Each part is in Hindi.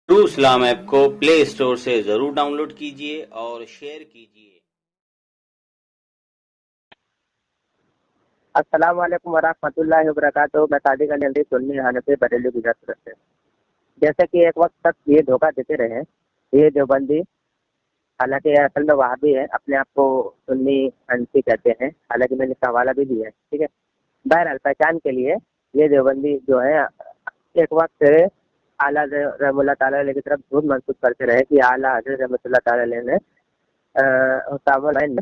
ट्रू इस्लाम ऐप को प्ले स्टोर से जरूर डाउनलोड कीजिए और शेयर कीजिए। अस्सलाम वालेकुम वरहमतुल्लाहि वबरकातुहू। मैं सादिक अली अल्दी सुन्नी हनफी बरेली गुजरात से। जैसे कि एक वक्त तक ये धोखा देते रहे ये देवबंदी, हालांकि ये असल में वहाबी है, अपने आप को सुन्नी हनफी कहते हैं, हालांकि मैंने इसका हवाला भी दिया है। ठीक है, बहरहाल पहचान के लिए ये देवबंदी जो है एक वक्त आला रहमतुल्लाह ताला अलैह की तरफ झूठ मंसूब करते रहे कि आला हजरत रहमतुल्लाह ताला अलैह ने हुसामुल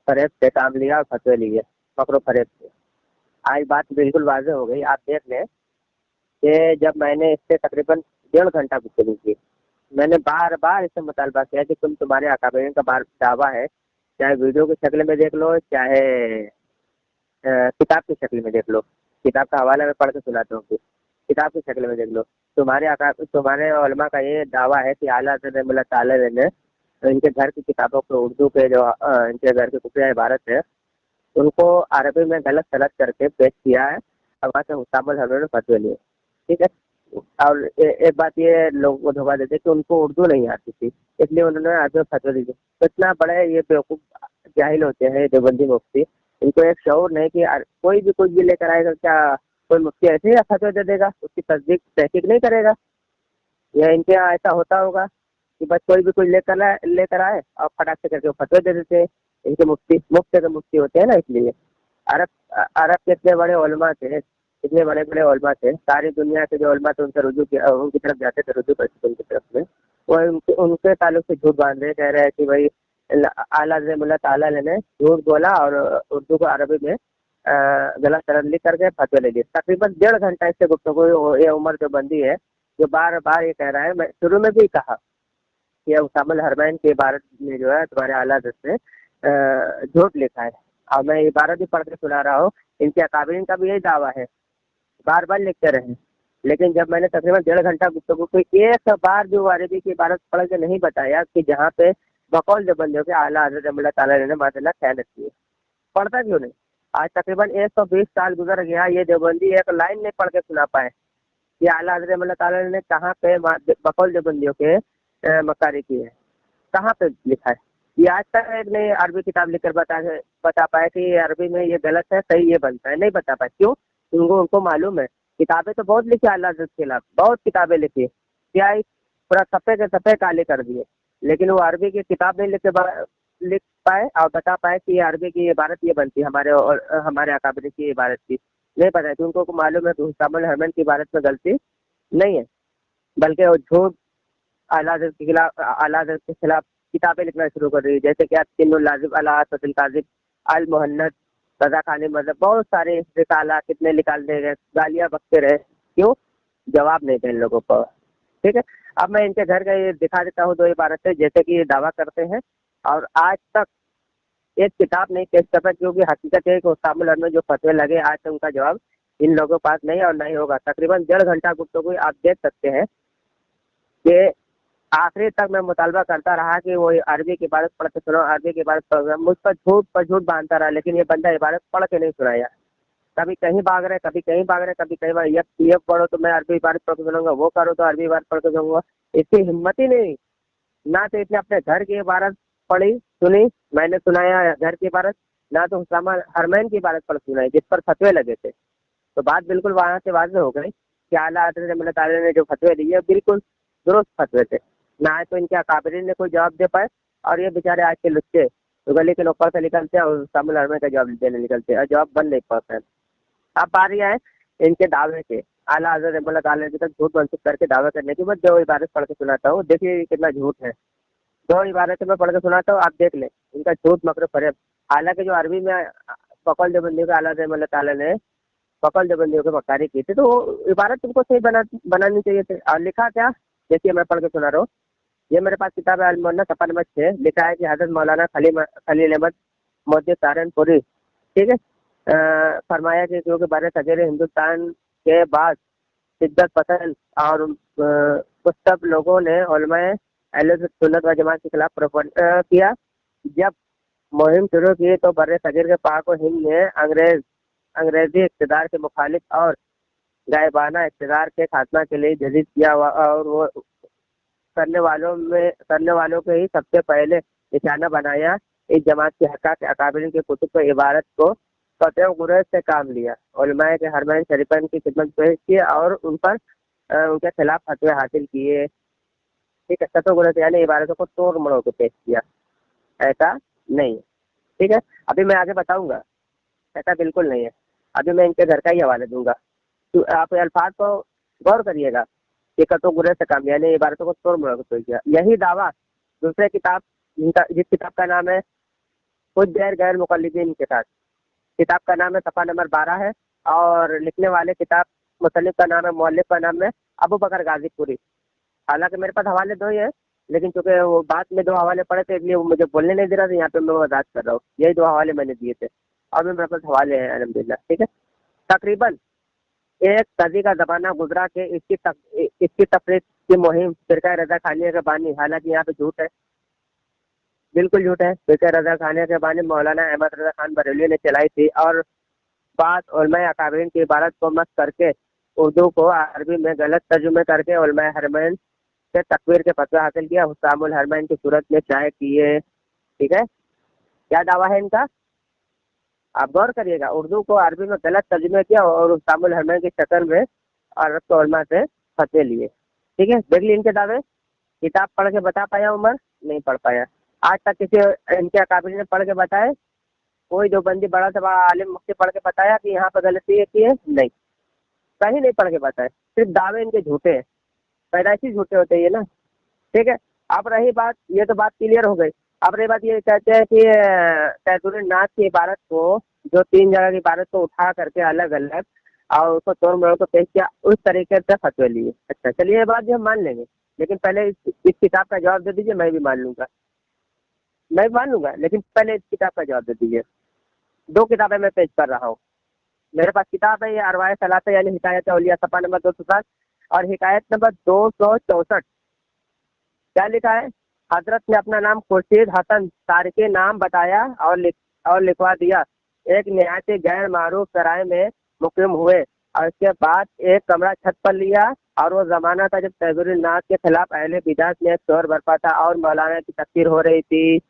फरेब से काम लिया और फतवे लिए मकरू फरेब से। आज बात बिल्कुल वाज़ेह हो गई। आप देख लें कि जब मैंने इससे तकरीबन 1.5 घंटा गुफ्तगू की, मैंने बार-बार इससे मुतालबा किया कि तुम्हारे अकाबरीन का दावा है, चाहे वीडियो की शक्ल में देख लो, चाहे किताब की शक्ल में देख लो। किताब का हवाला मैं पढ़ के सुनाता हूँ, किताब की शक्ल में देख लो। तुम्हारे उलमा का ये दावा है कि आला हज़रत रहमतुल्लाह ताला ने इनके घर की किताबों को, उर्दू के जो इनके घर की खुफिया इबारत है, उनको अरबी में गलत सलत करके पेश किया है और वहाँ से हुसामुल हसन ने फतवे लिए। ठीक है, और एक बात ये लोगों को धोखा देते कि उनको उर्दू नहीं आती थी, इसलिए उन्होंने अरबी में फतवे दिए। तो इतना बड़े ये बेवकूफ़ जाहिल होते हैं देवबंदी मुफ्ती, इनको एक शऊर नहीं कि कोई भी कुछ भी लेकर आएगा, क्या कोई मुफ्ती ऐसे ही फतवे दे देगा, उसकी तस्दीक तहकीक नहीं करेगा? या इनके यहाँ ऐसा होता होगा कि बस कोई भी कुछ लेकर आए और फटाक से करके वो फतवे दे देते हैं। इनके मुफ्ती मुफ्त के मुफ्ती होते हैं ना, इसलिए अरब अरब के इतने बड़े उलमा थे, इतने बड़े बड़े उलमा थे, सारी दुनिया के जो उलमा थे उनसे रुजू किया, उनकी तरफ जाते थे, रुजू करते थे उनकी तरफ में। वो उनके ताल्लुक से झूठ बांध रहे, कह रहे हैं कि भाई आला रहमतुल्लाह ताला ने झूठ बोला और उर्दू को अरबी में गलत तरह लिख करके फतवे ले लिए। तकरीबन 1.5 घंटा इससे गुफ्तगू ये उमर जो बंदी है, जो बार बार ये कह रहा है, मैं शुरू में भी कहा कि उसामुल हरमैन की इबारत में जो है तुम्हारे आला हज़रत ने झूठ लिखा है, और मैं इबारत भी पढ़ के सुना रहा हूँ। इनके अकाबरीन का भी यही दावा है, बार बार लिखते रहे। लेकिन जब मैंने तकरीबन 1.5 घंटा गुफ्तगू की, एक बार जो अरबी की इबारत पढ़ के नहीं बताया कि जहाँ पे बकौल जो बंदे के आला हज़रत रहमतुल्लाह ताला ने माशाल्लाह खयानत की है, पढ़ता क्यों नहीं? आज तकरीबन 120 साल गुजर गया, ये देवबंदी एक लाइन नहीं पढ़ के सुना पाए कि आला हज़रत रहमतुल्लाह ताला ने कहाँ पे बकौल जो बंदियों के मक्कारी की है, कहाँ पे लिखा है? ये आज तक एक नई अरबी किताब लिखकर बता पाए कि ये अरबी में ये गलत है, सही ये बनता है, नहीं बता पाए। क्यों? उनको मालूम है। किताबें तो बहुत लिखी अल्लाह के खिलाफ, बहुत किताबें लिखी, क्या है, पूरा सफ़े के सफ़े काले कर दिए, लेकिन वो अरबी की किताब नहीं लिख पाए और बता पाए कि ये अरबी की इबारत ये बनती है, हमारे अकाबरी की इबारत की नहीं पता है। कि उनको मालूम है कि हुसामुल हरमैन की इबारत में गलती नहीं है, बल्कि वो झूठ आला हज़रत के खिलाफ किताबें लिखना शुरू कर रही है। जैसे कि तिनुल लाजिब अला असदिल काज़िब, अल मुहन्नद, रज़ा खानी मज़हब, बहुत सारे रिसाला कितने निकाल दे गए, गालियाँ बकते रहे। क्यों? जवाब नहीं थे इन लोगों को। ठीक है, अब मैं इनके घर का ये दिखा देता हूँ 2 इबारतें, जैसे कि ये दावा करते हैं और आज तक एक किताब नहीं पेश कर पाए, क्योंकि हकीकत है कि उस्तामुल हरमैन जो फतवे लगे आज तक उनका जवाब इन लोगों के पास नहीं है और नहीं होगा। तकरीबन 1.5 घंटा गुफ्तगू आप देख सकते हैं कि आखिरी तक मैं मुतालबा करता रहा कि वो अरबी की इबारत पढ़ के सुनाओ, अरबी की इबारत पढ़, मुझ पर झूठ बांधता रहा, लेकिन ये बंदा इबारत पढ़ के नहीं सुनाया। कभी कहीं भाग रहे, कभी कहीं भाग रहे, कभी कहीं भाग, ये पढ़ो तो मैं अरबी इबारत पढ़ के सुनाऊंगा, वो करो तो अरबी इबारत पढ़ के सुनाऊंगा। इसकी हिम्मत ही नहीं, ना तो इसने अपने घर की इबारत पढ़ी सुनी, मैंने सुनाया घर की इबारत, ना तो हुसामुल हरमैन की इबारत पढ़ सुनाई जिस पर फतवे लगे थे। तो बात बिल्कुल वहाँ से वाज़ेह हो गई कि आला हज़रत रहमतुल्लाह ताला ने जो फतवे दिए बिल्कुल दुरुस्त फतवे थे। ना तो इनके अकाबरीन ने कोई जवाब दे पाए, और ये बेचारे आज के लुच्चे तो गली के नुक्कड़ से निकलते हैं और हुसामुल हरमैन का जवाब देने निकलते हैं और जवाब बन नहीं पाता है। अब बारी है इनके दावे के, आला हज़रत रहमतुल्लाह ताला की तरफ झूठ मंसूब करके दावा करने की। मैं 2 इबारत पढ़ के सुनाता हूँ, देखिए कितना झूठ है। 2 इबारतें मैं पढ़ के सुनाता हूँ, आप देख लें इनका झूठ मकर फरेब। हालांकि जो अरबी में फ़क़ल देवबंदी को आला हज़रत रहमतुल्लाह ताला ने फ़क़ल देवबंदियों की मक्कारी की थी, तो वो इबारत तुमको सही बनानी चाहिए थी। और लिखा क्या, देखिए मैं पढ़ के सुना रहा हूँ। ये मेरे पास किताब है अल मुहन्नद सफ़ा नंबर 6, लिखा है कि हज़रत मौलाना खलील अहमद मोहद्दिस सहारनपुरी, ठीक है, फरमाया कि क्योंकि बर सग़ीर हिंदुस्तान के बाद शिद्दत पसंद और कुछ सब लोगों ने उलमाए अहले सुन्नत व जमात के खिलाफ प्रोपगेंडा किया। जब मुहिम शुरू की तो बर सग़ीर के पाक व हिंद में अंग्रेजी इक़्तिदार के मुखालिफ और गायबाना इक़्तिदार के खात्मा के लिए जदीद किया हुआ, और वो करने वालों के ही सबसे पहले निशाना बनाया। इस जमात के हक़ के अकाबिरीन की कुतुब पर इबारत को कतई गुरेज से काम लिया। उलमाए के हरमैन शरीफैन की खिदमत पेश की और उन पर उनके खिलाफ फतवे हासिल किए। ठीक है, कतई गुरेज यानी इबारतों को तोड़ मरोड़ के पेश किया, ऐसा नहीं है। ठीक है, अभी मैं आगे बताऊंगा, ऐसा बिल्कुल नहीं है। अभी मैं इनके घर का ही हवाला दूंगा, तो आप अल्फाज को गौर करिएगा कि कतई गुरेज से काम लिया यानी इबारतों को तोड़ मरोड़ के पेश किया। यही दावा दूसरे किताब जिस किताब का नाम है हुज्जत गैर मुक़ल्लिदीन के साथ, किताब का नाम है सफ़ा नंबर 12 है और लिखने वाले किताब मुसन्निफ का नाम है, मुअल्लिफ का नाम है अबू बकर गाजीपुरी। हालांकि मेरे पास हवाले दो ही है, लेकिन चूंकि वो बाद में 2 हवाले पड़े थे इसलिए वो मुझे बोलने नहीं दे रहा था। यहाँ पे मैं वजाहत कर रहा हूँ, यही 2 हवाले मैंने दिए थे और मेरे पास हवाले हैं अल्हम्दुलिल्लाह। ठीक है, तकरीबन एक सदी का ज़माना गुजरा के इसकी तफरीक की मुहिम फिरका रज़ा खानिया के बानी, हालांकि यहाँ पे झूठ है, बिल्कुल झूठ है। फिरका रज़ा खानिया के बानी मौलाना अहमद रज़ा खान बरेलवी ने चलाई थी और बाद उलमाए अकाबिरीन की इबारत को मस्त करके उर्दू को अरबी में गलत तर्जुमे करके उलमाए हरमैन से तकवीर के फतवा हासिल किया, हुस्सामुल हरमैन की सूरत में शाये किए। ठीक है, क्या दावा है इनका, आप गौर करिएगा। उर्दू को अरबी में गलत तर्जुमे किया और हुस्सामुल हरमैन की शक्ल में अरब के उलमा से फतवे लिए। ठीक है, देख ली इनके दावे। किताब पढ़ के बता पाया उमर, नहीं पढ़ पाया। आज तक किसी इनके अकाबिरीन ने पढ़ के बताए, कोई जो बंदी बड़ा से बड़ा आलिम मुफ्ती पढ़ के बताया कि यहाँ पर गलती है की है? नहीं, कहीं नहीं पढ़ के बताए। सिर्फ दावे इनके झूठे हैं, पैदाइशी झूठे होते हैं ये ना। ठीक है, अब रही बात, ये तो बात क्लियर हो गई। अब रही बात, ये कहते हैं कि तैतुर नाथ की इबारत को, जो 3 जगह की इबारत को उठा करके अलग अलग और उसको तोड़ मरोड़ को पेश किया, उस तरीके से फतवे लिए। अच्छा चलिए, ये बात भी हम मान लेंगे, लेकिन पहले इस किताब का जवाब दे दीजिए, मैं भी मान लूंगा, लेकिन पहले इस किताब का जवाब दे दीजिए। 2 किताबें मैं पेश कर रहा हूँ। मेरे पास किताब है ये अरवाए सलासा यानी हिकायत औलिया, सफ़ा नंबर 207 और हिकायत नंबर 264। क्या लिखा है, हजरत ने अपना नाम खुर्शीद हसन तारिकी नाम बताया और लिखवा दिया। एक निहायत गैर मारूफ सराय में मुकीम हुए और इसके बाद एक कमरा छत पर लिया और वो जमाना था जब तहज़ुरुन नास के खिलाफ अहले बिदात में एक शोर बरपा था और मौलाना की तकफीर हो रही थी।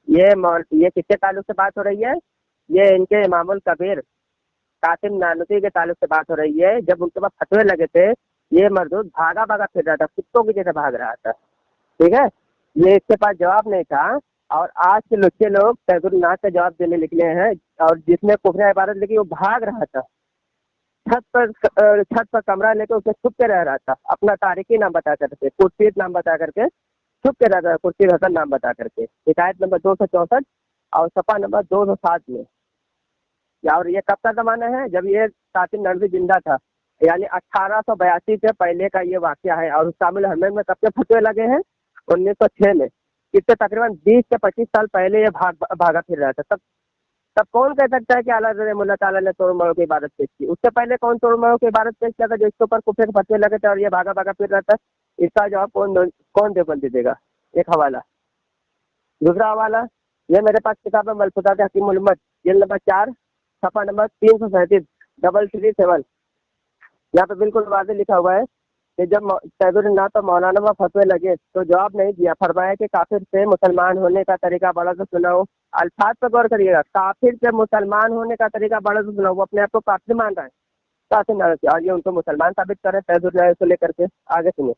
ये किसके ताल्लुक से बात हो रही है, ये इनके इमामुल कबीर कासिम नानूसी के ताल्लुक से बात हो रही है। जब उनके पास फतवे लगे थे, ये मरदूद भागा भागा फिर रहा था, कुत्तों की जैसे भाग रहा था। ठीक है, ये इसके पास जवाब नहीं था और आज के लुच्चे लोग तहज़ुरुन नास का जवाब देने निकले हैं और जिसने कुफर इबारत लिखी वो भाग रहा था, छत पर कमरा लेकर उसमें छुप के रह रहा था, अपना तारिकी नाम बता करके, खुर्शीद नाम बता करके छुप के रह रहा था, खुर्शीद हसन नाम बता करके। शिकायत नंबर 264 और सफ़ा नंबर 207 में। और ये कब का जमाना है, जब ये कासिम ननवी जिंदा था, यानी 1882 से पहले का ये वाकया है। और हुस्सामुल हरमैन में कब के फतवे लगे हैं, 1906 में। इससे तकरीबन 20 से 25 साल पहले ये भागा फिर रहा था। तब कौन कह सकता है कि आला हज़रत मुल्ला ताला ने तोड़ मरोड़ की इबारत पेश की? उससे पहले कौन तोड़ मरोड़ की इबारत पेश किया था जो इसके ऊपर कुफर के फतवे लगे थे और ये भागा भागा फिर रहा था? इसका जवाब कौन देवबंदी देगा? एक हवाला। दूसरा हवाला, ये मेरे पास किताब है मलफूज़ात हकीमुल उम्मत, जिल्द नंबर 4 सफ़ा नंबर 337 337। यहाँ पे बिल्कुल वाज़ेह लिखा हुआ है कि जब तहज़ुरुन नास और मौलाना में फतवे लगे तो जवाब नहीं दिया, फरमाया कि काफिर से मुसलमान होने का तरीका बड़ा से सुनाओ। अल्फाज पर गौर करिएगा, काफिर से मुसलमान होने का तरीका बड़ा से सुनाओ। वो अपने आप को काफिर मान रहा है, काफिर ना रहे और ये उनको मुसलमान साबित करे तहज़ुरुन नास को लेकर के। आगे सुनिए,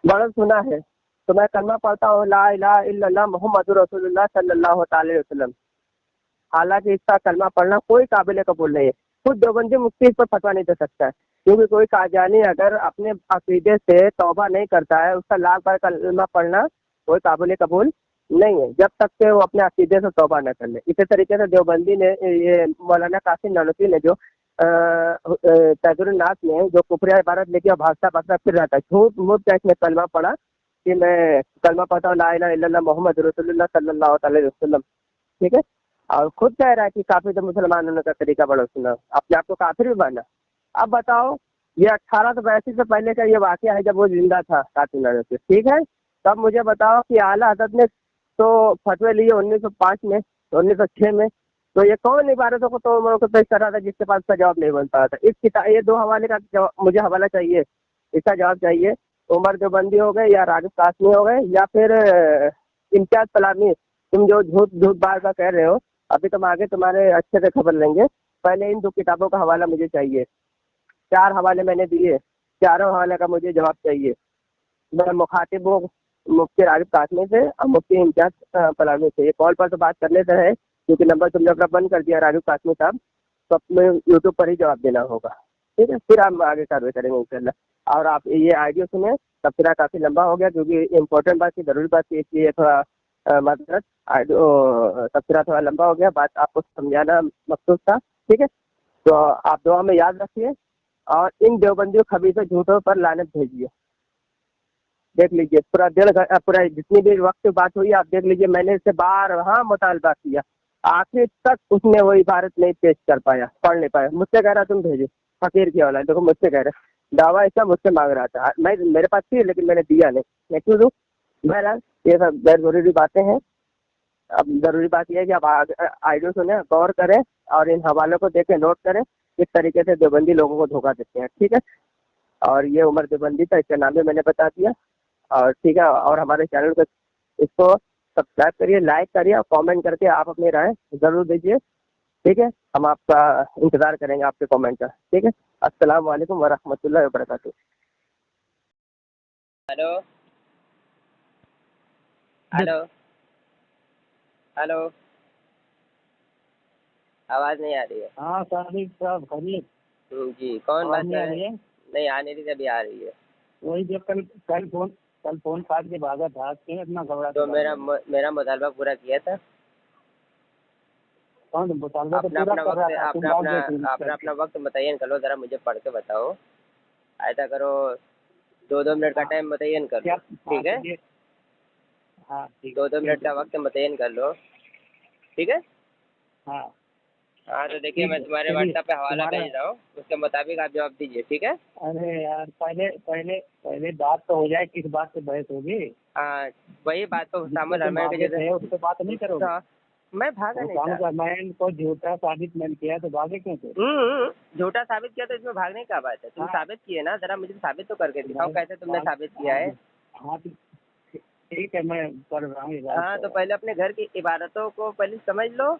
बड़ा सुना है तो मैं कलमा पढ़ता हूँ, ला इलाहा इल्लल्लाह मुहम्मदुर रसूलुल्लाह सल्लल्लाहु अलैहि वसल्लम। हालांकि इसका कलमा पढ़ना कोई काबिल कबूल नहीं है। खुद देवबंदी मुफ्ती इस पर फतवा नहीं दे सकता है, क्योंकि कोई कादियानी अगर अपने अकीदे से तौबा नहीं करता है, उसका लाख बार कलमा पढ़ना कोई काबिल कबूल नहीं है, जब तक के वो अपने अकीदे से तौबा न कर ले। इसी तरीके से देवबंदी ने, ये मौलाना कासिम नानूसी ने जो तहज़ुरुन नास में जो कुफरिया इबारत लेके भागता भागता फिर रहा था, झूठ मूठ का इसने कलमा पढ़ा कि मैं कलमा पढ़ता हूँ ला इलाहा इल्लल्लाह मुहम्मद रसूलुल्लाह सल्लल्लाहु अलैहि वसल्लम। ठीक है, और खुद कह रहा है कि काफिर से मुसलमान होने का तरीका बड़ा सुना, अपने आप को काफिर भी माना। अब बताओ, ये 1882 से पहले का ये वाकया है जब वो जिंदा था कासिम नानूसी। ठीक है, तब मुझे बताओ कि आला हज़रत ने तो फतवे लिए 1905 में, 1906 में, तो ये कौन इबारतों को तोड़ मरोड़ को पेश कर रहा था जिसके पास इसका जवाब नहीं बन पा रहा था? इस किताब, ये 2 हवाले का मुझे हवाला चाहिए, इसका जवाब चाहिए। उमर देवबंदी हो गए या रागिब कासमी हो गए या फिर इम्तियाज फलानी। तुम जो झूठ झूठ बार बार कह रहे हो, अभी तुम आगे तुम्हारे अच्छे से खबर लेंगे। पहले इन 2 किताबों का हवाला मुझे चाहिए। 4 हवाले मैंने दिए, चारों हवाले का मुझे जवाब चाहिए। मैं मुखातिब हूँ मुफ्ती रागिब कासमी से और मुफ्ती इम्तियाज फलानी से। ये कॉल पर तो बात करने से है, क्योंकि नंबर तुमने अपना बंद कर दिया रागिब कासमी साहब, तो अपने यूट्यूब पर ही जवाब देना होगा। ठीक है, फिर हम आगे कार्रवाई करेंगे इंशाल्लाह। और आप ये ऑडियो सुने, तबसरा काफ़ी लंबा हो गया क्योंकि इम्पोर्टेंट बात थी, ज़रूरी बात थी, इसलिए थोड़ा माजरत। ऑडियो तबसरा थोड़ा लंबा हो गया, बात आपको समझाना मकसूद था। ठीक है, तो आप दुआ में याद रखिए और इन देवबंदियों खबीसों झूठों पर लानत भेजिए। देख लीजिए पूरा जितनी भी वक्त बात हुई आप देख लीजिए, मैंने इससे बारहा मुतालबा किया, आखिर तक उसने वो इबारत नहीं पेश कर पाया, पढ़ नहीं पाया। मुझसे कह रहा तुम भेजो, फकीर की औलाद, देखो मुझसे कह रहे दावा ऐसा मुझसे मांग रहा था। मैं मेरे पास थी लेकिन मैंने दिया नहीं, मैं क्यों दूँ? बहरहाल ये सब गैर जरूरी बातें हैं। अब जरूरी बात यह है कि आप आइडियो सुने, गौर करें और इन हवालों को देखें, नोट करें किस तरीके से देवबंदी लोगों को धोखा देते हैं। ठीक है, और ये उमर देवबंदी था, इसका नाम भी मैंने बता दिया। और ठीक है, और हमारे चैनल को इसको सब्सक्राइब करिए, लाइक करिए और कमेंट करके आप अपनी राय ज़रूर दीजिए। ठीक है, हम आपका इंतज़ार करेंगे आपके कमेंट का। ठीक है, अस्सलाम वालेकुम वरहमतुल्लाहि वबरकातुहू। हेलो हेलो हेलो, आवाज़ नहीं आ रही है। हाँ सादिक साहब खैरियत? जी, कौन आवाज बात नहीं कर आ रहे रही हैं? है? नहीं आ नहीं रही थी, अभी आ रही है। वही जो कल फोन काट के भागा था, क्यों इतना घबरा तो के मेरा भागा? मेरा मुतालबा पूरा किया था। कौन मुतालबा तो अपना पूरा अपना कर रहा वक्त था, तुम अपना भाग अपना गए थे मिस अपना करके। अपना वक्त मुतय्यन कर लो, ज़रा मुझे पढ़ के बताओ। ऐसा करो, 2-2 मिनट का हाँ टाइम मुतय्यन कर क्या? लो। हाँ ठीक है, चलिए। हाँ ठीक 2-2 मिनट का है। वक्त मुतय्यन कर लो। ठीक है, हाँ हाँ तो देखिए, ठीक मैं है तुम्हारे चलिए। व्हाट्सएप पे हवाला तुम्हारा, भेज रहा हूँ, उसके मुताबिक आप जवाब दीजिए। ठीक है, अरे यार पहले पहले पहले बात तो हो जाए, किस बात पे बहस होगी? हाँ वही बात तो जिससे शामिल तुम हरमैन के भागे जैसे। थे उस पर बात नहीं करोगे? मैं भागा नहीं हुसाम था। रहमान को झूठा साबित मैंने किया तो भागे क्यों थे? झूठा साबित किया तो इसमें भागने की क्या बात है? तुम हाँ साबित किए ना, जरा मुझे साबित तो करके दिखाओ, भाग कैसे तुमने भाग साबित किया हाँ है। हाँ ठीक है, मैं कर रहा हूँ इबादत हाँ कर तो रहा हूँ। पहले अपने घर की इबादतों को पहले समझ लो,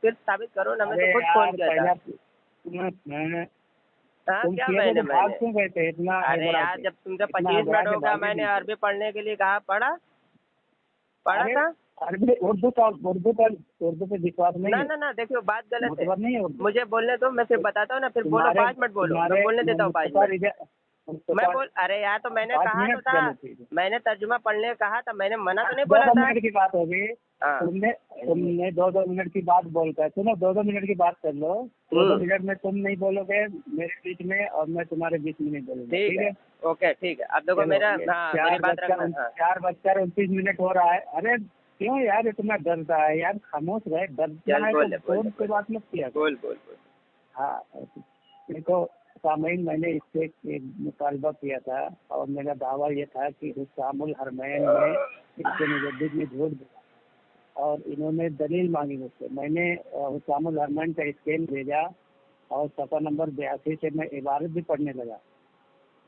फिर साबित करो ना। मैं अरे तो खुद फोन यार किया था। पहले मैंने हाँ तुम क्या किए थे तो भाग मैंने क्यों गए थे इतना अरे हड़बड़ा यार, के? जब तुमसे इतना 25 मिनट हड़बड़ा के हो गया, भागे मैंने नहीं थे। अरबी पढ़ने के लिए कहा, पढ़ा पढ़ा अरे था। अरबी उर्दू पे विश्वास नहीं ना है? ना ना, देखियो बात गलत है। मुतबर नहीं है उर्दू? मुझे बोलने दो, मैं फिर बताता हूँ ना, फिर बोलो, तुम्हारे 5 मिनट बोलो, मैं तुम्हारे बोलने देता हूँ 5 मिनट। मुस्तफा अरे यार, तो मैंने 5 कहा तो मिनट था, चलो ठीक है। मैंने तर्जुमा पढ़ने का कहा था, मैंने मना तो नहीं दो बोला दो था। मिनट की बात होगी। हाँ तुमने 2-2 मिनट की बात बोलकर, सुनो 2-2 मिनट की बात कर लो। 2-2 मिनट में तुम नहीं बोलोगे मेरे बीच में और मैं तुम्हारे बीच में नहीं बोलूंगा। ठीक ठीक है, है ओके ठीक है। अब देखो चलो। मेरा, ये हाँ मेरी बात रखना। हाँ 4:29 हो रहा है। अरे क्यों यार इतना डरता है यार? खामोश रहे, चल डरना है तो बोले बोले फोन पे बोले, बात मत किया करो। बोल बोल बोल। हाँ देखो सामीन, मैंने इससे एक मुतालबा किया था और मेरा दावा ये था कि हुस्सामुल हरमैन ने इसके मुजद्दिद में झूठ बोला और इन्होंने दलील मांगी मुझसे। मैंने हुस्सामुल हरमैन का स्केल भेजा और सफ़ा नंबर 82 से मैं इबारत भी पढ़ने लगा।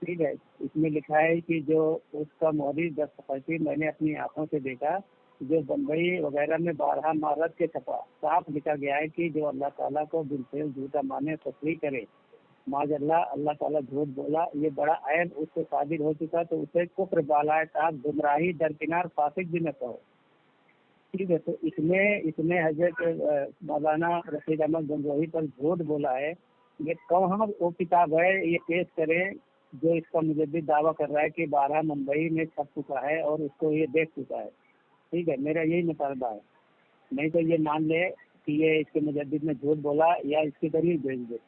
ठीक है, इसमें लिखा है कि जो उसका मोहरी दस्तखती मैंने अपनी आंखों से देखा, जो बम्बई वगैरह में 12 मार्च के छपा, साफ लिखा गया है कि जो अल्लाह ताला को बिल्कुल झूठा माने, तस्लीम करे, माजल्ला अल्लाह ताला झूठ बोला, ये बड़ा ऐब उससे साबित हो चुका, तो उसे कुफ्र बालाए ताब गुमराही दरकिनार फासिक भी न कहो। ठीक है, तो इसमें हजरत मौलाना रशीद अहमद गंगोही पर झूठ बोला है। ये कहाँ वो किताब है, ये पेश करें जो इसका मुजद्दिद दावा कर रहा है कि 12 मुंबई में छप चुका है और उसको ये देख चुका है। ठीक है, मेरा यही मुतालबा है। नहीं तो ये मान ले कि ये इसके मुजद्दिद ने झूठ बोला या इसकी दलील भेज दे।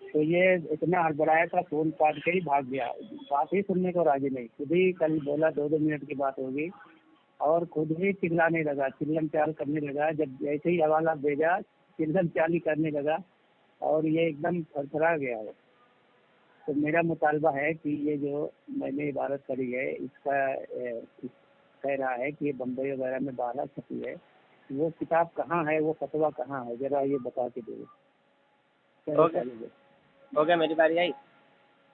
तो ये इतना हड़बड़ाया था, फोन काट के ही भाग गया, बात ही सुनने को राजी नहीं। खुद ही कल बोला 2-2 मिनट की बात होगी और खुद ही चिल्लाने लगा, चिल्लम चाल करने लगा। जब ऐसे ही हवाला भेजा, चिल्लम चाली करने लगा और ये एकदम थरथरा गया है। तो मेरा मुतालबा है कि ये जो मैंने इबारत करी है इसका कह रहा है कि बम्बई वगैरह में 12 छपी है, वो किताब कहाँ है, वो फतवा कहाँ है, जरा ये बता के दो। हो गया, मेरी बारी आई।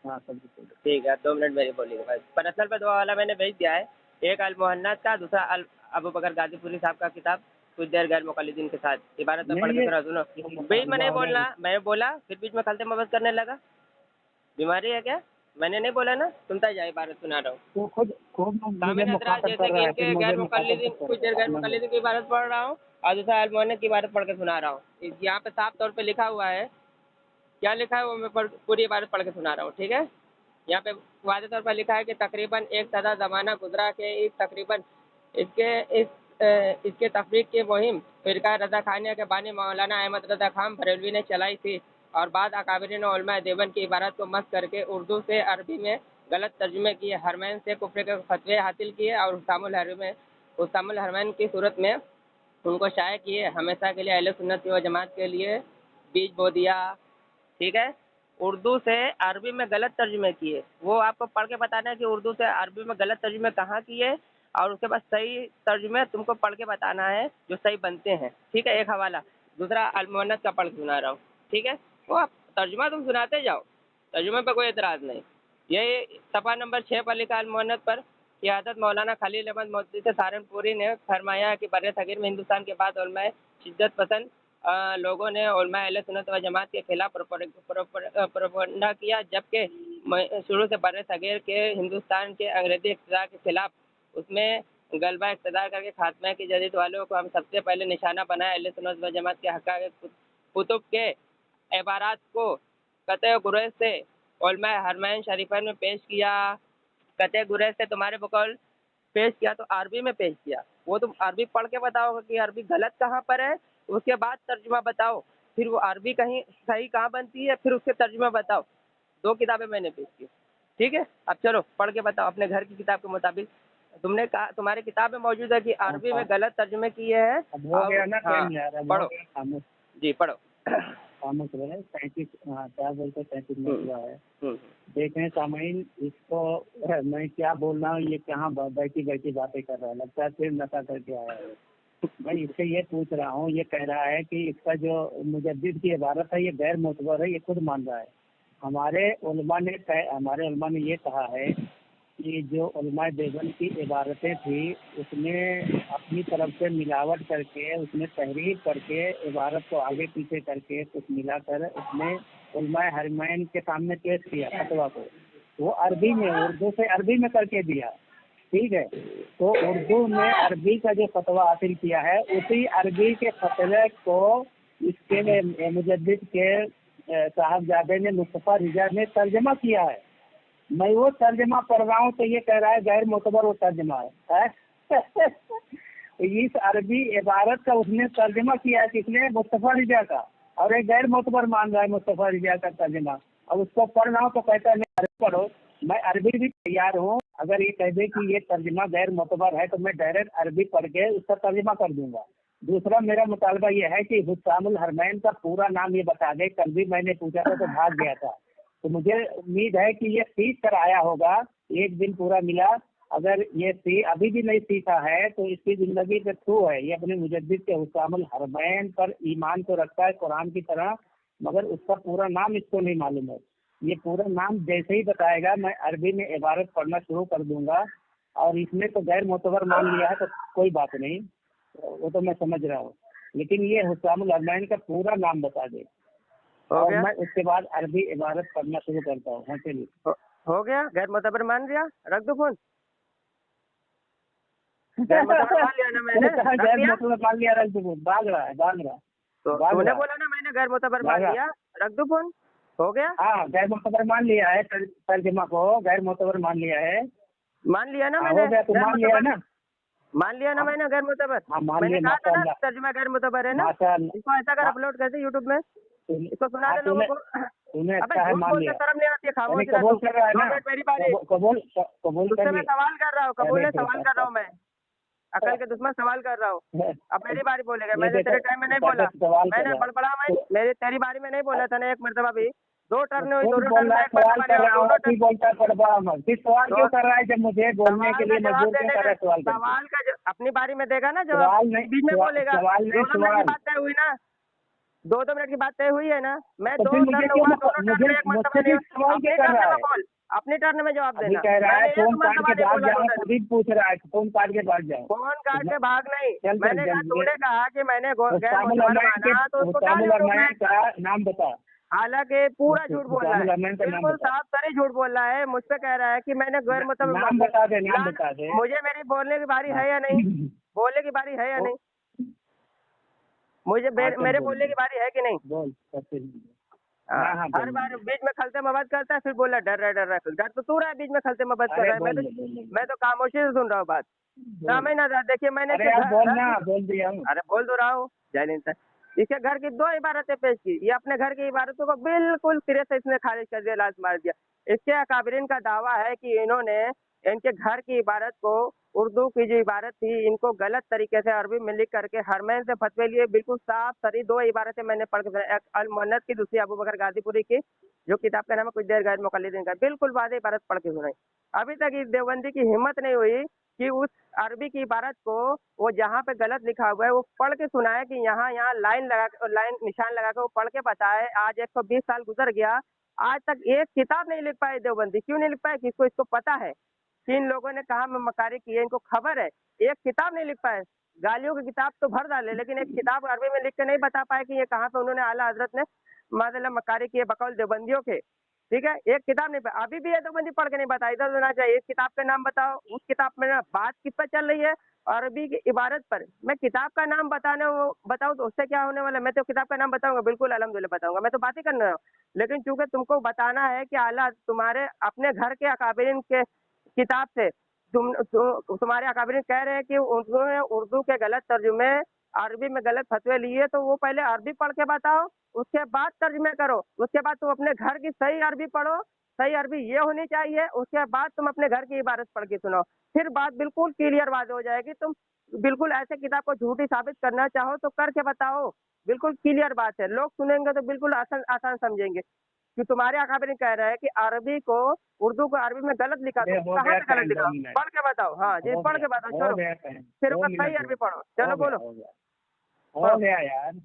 हाँ सब्जी तोड़। ठीक है, 2 मिनट मेरी बोलिएगा। पर्सनल पे दुआ वाला मैंने भेज दिया है, एक अल मोहन्नद का, दूसरा अल अबू बकर गाजीपुरी साहब का किताब कुछ देर गैर मुकल्लिदीन के साथ, इबारत में पढ़ नहीं के ये सुना सुनो। बीच में नहीं बोलना, मैंने बोला फिर बीच में खलते मबस करने लगा। बीमारी है क्या? मैंने नहीं बोला ना, सुनता ही जा, इबारत सुना रहा हूँ। वो खुद मुझे कामिल हजरात, मुखातब जैसे कर कि रहा है, फिर इनके मुझे गैर मुखातब मुकल्लिदीन, कर कुछ देर गैर रहा है। मुकल्लिदीन की इबारत पढ़ रहा हूँ और दूसरा अल मोहन्नद की इबारत पढ़ के सुना रहा हूँ। यहाँ पे साफ तौर पे लिखा हुआ है, क्या लिखा है वो मैं पूरी इबारत पढ़ के सुना रहा हूँ, ठीक है। यहाँ पे वाज़ेह तौर पर लिखा है कि तकरीबन एक सदा ज़माना गुजरा के इस तकरीबन इसके तफरीक की मुहिम फ़िरका रज़ा खानिया के बानी मौलाना अहमद रज़ा खान बरेलवी ने चलाई थी और बाद अकाबिरीन उलमा देवबंद की इबारत को मस करके उर्दू से अरबी में गलत तर्जुमे किए, हरमैन से कुफ्र के फतवे हासिल किए और हुस्सामुल हरमैन की सूरत में उनको शाये किए। हमेशा के लिए अहले सुन्नत व जमात के लिए बीज बो दिया, ठीक है। उर्दू से अरबी में गलत तर्जुमे किए, वो आपको पढ़ के बताना है कि उर्दू से अरबी में गलत तर्जुमे कहाँ किए और उसके बाद सही तर्जुमे तुमको पढ़ के बताना है जो सही बनते हैं, ठीक है। एक हवाला, दूसरा अल-मुअन्नद का पढ़ के सुना रहा हूँ, ठीक है। वो आप तर्जुमा तुम सुनाते जाओ, तर्जुमे पर कोई एतराज़ नहीं। ये सफ़ा नंबर 6 पर लिखा अल-मुअन्नद पर कि हज़रत मौलाना खलील अहमद मौदूदी सहारनपुरी ने फरमाया कि बर्रे सगीर में हिंदुस्तान के बाद उलमाए शिद्दत पसंद लोगों ने उलमाए अहले सुन्नत व जमात के खिलाफ प्रोपगंडा किया, जबकि शुरू से बर्रे सगीर के हिंदुस्तान के अंग्रेजी इक़्तिदार के खिलाफ उसमें गलबा इक़्तिदार करके खात्मे की जदीद वालों को हम सबसे पहले निशाना बनाए। अहले सुन्नत व जमात के हक़ाइक़ कुतुब के इबारात को कतई गुरेज से उलमाए हरमैन शरीफैन में पेश किया, कतई गुरेज से तुम्हारे बकौल पेश किया तो अरबी में पेश किया। वो तुम अरबी पढ़ के बताओगे कि अरबी गलत कहाँ पर है, उसके बाद तर्जुमा बताओ, फिर वो अरबी कहीं सही कहाँ बनती है, फिर उसके तर्जुमा बताओ। 2 किताबें मैंने पेश की, ठीक है। अब चलो पढ़ के बताओ अपने घर की किताब के मुताबिक। तुमने कहा तुम्हारी किताब में मौजूद है कि अरबी में गलत तर्जुमे किए हैं। अब हो गया ना, हाँ, टाइम यार, अब पढ़ो हो गया, खामोश जी, पढ़ो। खामोश रहे। 37, हाँ 4 बजकर 37 मिनट हुआ है। हम्म, देखें सामीन, इसको मैं क्या बोल रहा हूँ, ये कहाँ बैठी बैठी बातें कर रहा है, लगता है सिर्फ नशा करके आया है। मैं इससे ये पूछ रहा हूँ, ये कह रहा है कि इसका जो मुजद्दिद की इबारत है ये गैर मोतबर है, ये खुद मान रहा है। हमारे उलमा ने ये कहा है कि जो उलमाए देवबंद की इबारतें थी उसमें अपनी तरफ से मिलावट करके, उसमें तहरीर करके, इबारत को आगे पीछे करके कुछ मिलाकर उसने उलमाए हरमैन के सामने पेश किया फतवा को। वो अरबी में, उर्दू से अरबी में करके दिया, ठीक है। तो उर्दू में अरबी का जो फतवा हासिल किया है उसी अरबी के फतवे को इसके मुजद्दिद के साहबजादे ने मुस्तफ़ा रिजा ने तर्जमा किया है। मैं वो तर्जमा पढ़ रहा हूँ तो ये कह रहा है गैर मोतबर वो तर्जमा है। इस अरबी इबारत का उसने तर्जमा किया है किसने? मुस्तफ़ा रिजा का, और एक गैर मोतबर मान रहा है मुस्तफ़ा रिजा का तर्जमा। अब उसको पढ़ रहा हूँ तो कहता है नहीं अरबी पढ़ो। मैं अरबी भी तैयार हूँ, अगर ये कह दे कि ये तर्जमा गैर मोतबर है तो मैं डायरेक्ट अरबी पढ़ के उसका तर्जमा कर दूंगा। दूसरा मेरा मुतालबा ये है कि हुस्सामुल हरमैन का पूरा नाम ये बता दे। कल भी मैंने पूछा था तो भाग गया था, तो मुझे उम्मीद है कि ये सीख कर आया होगा, एक दिन पूरा मिला। अगर ये अभी भी नहीं सीखा है तो इसकी ज़िंदगी पे थ्रू है। ये अपने मुजद्दिद के हुस्सामुल हरमैन पर ईमान तो रखता है कुरान की तरह, मगर उसका पूरा नाम इसको नहीं मालूम है। ये पूरा नाम जैसे ही बताएगा मैं अरबी में इबारत पढ़ना शुरू कर दूंगा। और इसमें तो गैर मोतबर मान लिया है तो कोई बात नहीं, वो तो मैं समझ रहा हूँ, लेकिन ये हुस्सामुल हरमैन का पूरा नाम बता दे और मैं उसके बाद अरबी इबारत पढ़ना शुरू करता हूँ। हाँ चलिए, हो गया। गैर मोतबर मान लिया, रख दो फोन। गैर मोतबर मान लिया ना मैंने, गैर मोतबर मान लिया, रख दो। भाग रहा है तो तूने बोला ना मैंने गैर मोतबर मान लिया, रख दो फोन। हो गया। हाँ गैर मोतबर मान लिया है, तर्जमा को गैर मोतबर मान लिया है। मान लिया ना मैंने, मान लिया ना, मान लिया ना मैंने गैर मोतबर। मैंने कहा था ना तर्जुमा गैर मोतबर है ना। इसको ऐसा कर अपलोड कैसे यूट्यूब में, इसको सुना दे लोगों को। अच्छा है, मान लिया। शर्म नहीं आती है, खामोश कबूल कर रहा है ना, मेरी बारी। कबूल तुझसे मैं सवाल कर रहा हूँ, कबूल है सवाल कर रहा हूँ मैं, अकल के दुश्मन सवाल कर रहा हूँ। अब मेरी बारी बोलेगा, मैंने तेरे टाइम में नहीं बोला, मैंने बड़बड़ा मैं तेरी बारी में नहीं बोला था ना एक मरतबा भी। 2 टर्न हुई, दोनों टर्न में एक सवाल कर रहा हूँ, बोलता सवाल क्यों कर रहा है जब मुझे बोलने के लिए मजबूर क्यों कर रहा है? सवाल का अपनी बारी में देगा ना जवाब, बीच में बोलेगा। सवाल नहीं, बात तय हुई ना, 2-2 मिनट की बात तय हुई है ना। मैं तो दो फिर मुझे टर्न क्यों हुआ, दोनों टर्न मुझे में एक मरतबा मुझसे नहीं। भी सवाल अपनी क्यों कर टर्न रहा में है? बोल, अपनी टर्न में जवाब अभी देना। कह रहा है मैंने एक फोन काट मरतबा के नहीं भाग बोला जाओ, दोनों। खुद ही पूछ रहा है फोन काट के भाग जाओ। फोन काट के भाग नहीं, चल चल मैंने कहा, चल तूने कहा कि मैंने गैर हुस्सामुल मोतबर हरमैन के माना तो उसको डाल हुस्सामुल यूट्यूब में। हरमैन का नाम बता। हालांकि पूरा झूठ बोल रहा है, हुस्सामुल हरमैन का नाम बिल्कुल बता। साफ सरी झूठ बोल रहा है। मुझसे कह रहा है कि मैंने गैर नाम बता दे, नाम मुतबर। बता दे। मुझे मेरी बोलने की बारी हाँ। है या नहीं? बोलने की बारी है या नहीं? मुझे हाँ, चल मेरे बोल बोलने की बारी है कि नहीं? बोल सबसे। हाँ, हाँ हाँ हर बोल। बार बीच में खलते में बात करता है, फिर बोला डर रहा है, डर रहा है। डर तो तू रहा है, बीच में खलते में बात कर अरे रहा है। बोल बोल मैं तो खामोशी से सुन रहा हूँ बात। बोल। नहीं ना, देखिए मैंने अरे इसके यार बोल ना, घर बोल दिया हूँ। अरे बोल तो रहा हूँ जयलिन सर। इसके घर की 2 इबारतें पेश की, ये अपने घर की इबारतों को बिल्कुल सिरे से इसने खारिज कर दिया, लात मार दिया। इसके अकाबरीन का दावा है कि इन्होंने इनके घर की इबारत को, उर्दू की जो इबारत थी, इनको गलत तरीके से अरबी में लिख करके हरमैन से फतवे लिए। बिल्कुल साफ सरी 2 इबारतें मैंने पढ़ के, एक अल मुन्नत की, दूसरी अबू बकर गाजीपुरी की, जो किताब का नाम है कुछ देर गैर मुकल्लिदीन का। बिल्कुल वाज़ेह इबारत पढ़ के सुनाई। अभी तक इस देवबंदी की हिम्मत नहीं हुई कि उस अरबी की इबारत को, वो जहाँ पे गलत लिखा हुआ है वो पढ़ के सुनाए, कि यहाँ यहाँ लाइन लगा के, लाइन निशान लगा के वो पढ़ के बताए। आज 120 साल गुजर गया, आज तक एक किताब नहीं लिख पाए देवबंदी। क्यों नहीं लिख पाए? किसको इसको पता है कि इन लोगों ने कहा में मकारी की है, इनको खबर है। एक किताब नहीं लिख पाए। गालियों की किताब तो भर डाले, लेकिन एक किताब अरबी में लिख के नहीं बता पाए कि ये कहाँ पे उन्होंने आला हजरत ने माज़ल्लाह मकारी की है, बकौल देवबंदियों के। ठीक है, एक किताब नहीं, अभी भी ये देवबंदी पढ़ के नहीं बता। इधर होना चाहिए, इस किताब का नाम बताओ। उस किताब में ना बात किस पर चल रही है? अरबी की इबारत पर। मैं किताब का नाम बताऊं तो उससे क्या होने वाला है? मैं तो किताब का नाम बताऊंगा, बिल्कुल अल्हम्दुलिल्लाह बताऊंगा, मैं तो बात ही करना हूँ। लेकिन चूंकि तुमको बताना है कि आला तुम्हारे अपने घर के अकाबरीन के किताब से तुम्हारे अकाबरीन कह रहे हैं कि उन्होंने उर्दू के गलत तर्जुमे, अरबी में गलत फतवे लिए, तो वो पहले अरबी पढ़ के बताओ, उसके बाद तर्जमे करो। उसके बाद तुम अपने घर की सही अरबी पढ़ो, सही अरबी ये होनी चाहिए। उसके बाद तुम अपने घर की इबारत पढ़ के सुनाओ, फिर बात बिल्कुल क्लियर बात हो जाएगी। तुम बिल्कुल ऐसे किताब को झूठी साबित करना चाहो तो करके बताओ, बिल्कुल क्लियर बात है। लोग सुनेंगे तो बिल्कुल आसान आसान समझेंगे कि तुम्हारे अकाबरीन कह रहे हैं कि अरबी को, उर्दू को अरबी में गलत लिखा, अरे तो हो कहाँ गया से गलत टाइम, लिखा? 2 मिनट। पढ़ के बताओ। हाँ जी, पढ़ के बताओ, हो चलो गया टाइम, फिर 2 उसका सही मिनट अरबी पढ़ो, हो चलो गया बोलो। हो गया हो पढ़ो, गया यार।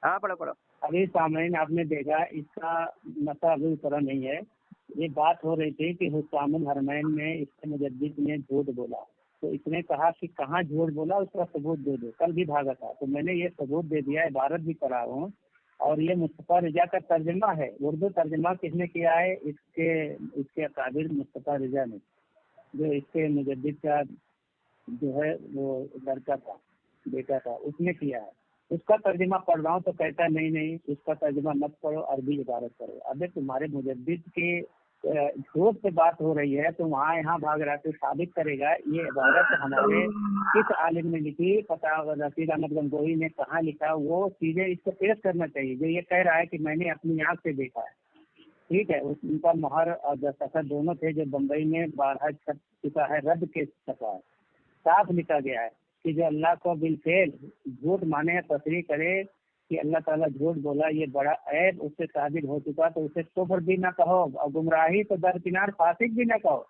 हाँ पढ़ो पढ़ो। अभी सामने आपने देखा, इसका मसला अभी उतरा नहीं है। ये बात हो रही थी कि हुस्सामुल हरमैन में इसके मुजद्दिद ने झूठ बोला, तो इसने कहा कि कहाँ झूठ बोला, उसका सबूत दे दो। कल भी भागा था, तो मैंने ये सबूत दे दिया, इबारत भी करा हूँ। और ये मुस्तफ़ा रिजा का तर्जमा है। उर्दू तर्जमा किसने किया है? इसके अकाबिर मुस्तफ़ा रिजा ने, जो इसके मुजद्दिद का जो है वो लड़का था, बेटा था, उसने किया है। उसका तर्जुमा पढ़ रहा हूँ तो कहता है नहीं नहीं, उसका तर्जुमा मत पढ़ो, अरबी इबारत करो। अबे तुम्हारे मुजद्दिद के झूठ से बात हो रही है, तो वहाँ यहाँ भाग रहा है, तो साबित करेगा ये इबारत हमारे किस आलिम ने लिखी, पता रशीद अहमद गंगोही ने कहाँ लिखा, वो चीजें इसको पेश करना चाहिए। जो ये कह रहा है कि मैंने अपनी आँख से देखा है, ठीक है, उनका मोहर और दस्तखत दोनों थे, जो बम्बई में 12 छप चुका है, रद्द के छपा है। साफ लिखा गया है कि जो अल्लाह को बिलफेल झूठ माने या तस्रीह करे कि अल्लाह ताला झूठ बोला, ये बड़ा ऐब उससे साबित हो चुका, तो उसे कुफ्र भी ना कहो और गुमराही तो दरकिनार फासिक भी ना कहो।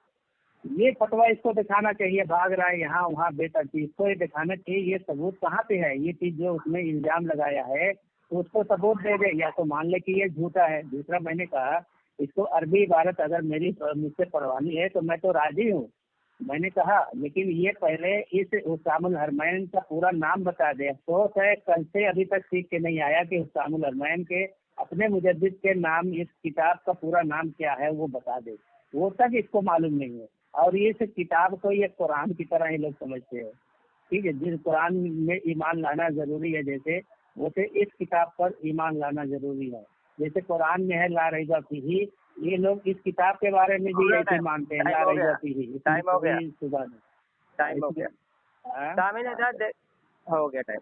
ये फतवा इसको दिखाना चाहिए। भाग रहा है यहाँ वहाँ बेतरतीब, इसको ये दिखाना चाहिए ये सबूत कहाँ पे है। ये चीज जो उसने इल्जाम लगाया है, तो उसको सबूत दे दे, या तो मान ले कि ये झूठा है। दूसरा, मैंने कहा इसको अरबी इबारत अगर मुझसे पढ़वानी है तो मैं तो राजी हूँ, मैंने कहा, लेकिन ये पहले इस हुस्सामुल हरमैन का पूरा नाम बता दे। अफसोस है कल से अभी तक सीख के नहीं आया कि हुस्सामुल हरमैन के अपने मुजद्दिद के नाम, इस किताब का पूरा नाम क्या है वो बता दे। वो तक इसको मालूम नहीं है। और ये इस किताब को ये कुरान की तरह ही लोग समझते हैं, ठीक है। जिस कुरान में ईमान लाना जरूरी है, जैसे वैसे इस किताब पर ईमान लाना जरूरी है। जैसे कुरान में है ला रैब फीही, ये लोग इस किताब के बारे में भी ऐसे मानते हैं, ला रैब फीही। टाइम हो गया, सुबह में टाइम हो गया, हाँ? सामने हो गया टाइम।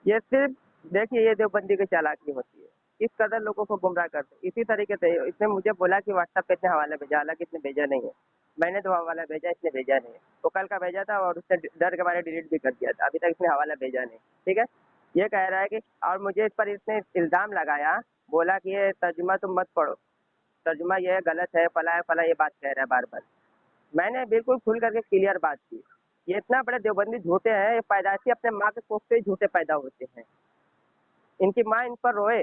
ये सिर्फ देखिए, ये देवबंदी की चालाकी होती है, इस कदर लोगों को गुमराह करते। इसी तरीके से इसने मुझे बोला कि व्हाट्सएप पे इतने हवाला भेजा, हालांकि इसने भेजा नहीं है। मैंने तो हवाला भेजा, इसने भेजा नहीं है। वो कल का भेजा था और उसने डर के बारे डिलीट भी कर दिया था, अभी तक इसने हवाला भेजा नहीं। ठीक है, ये कह रहा है कि, और मुझे इस पर इसने इल्ज़ाम लगाया, बोला कि ये तर्जुमा तुम मत पढ़ो, तर्जुमा ये गलत है, फला है फला, ये बात कह रहा है बार बार। मैंने बिल्कुल खुल करके क्लियर बात की। ये इतना बड़े देवबंदी झूठे हैं, ये पैदाइशी अपने माँ के कोख से ही झूठे पैदा होते हैं। इनकी माँ इन पर रोए।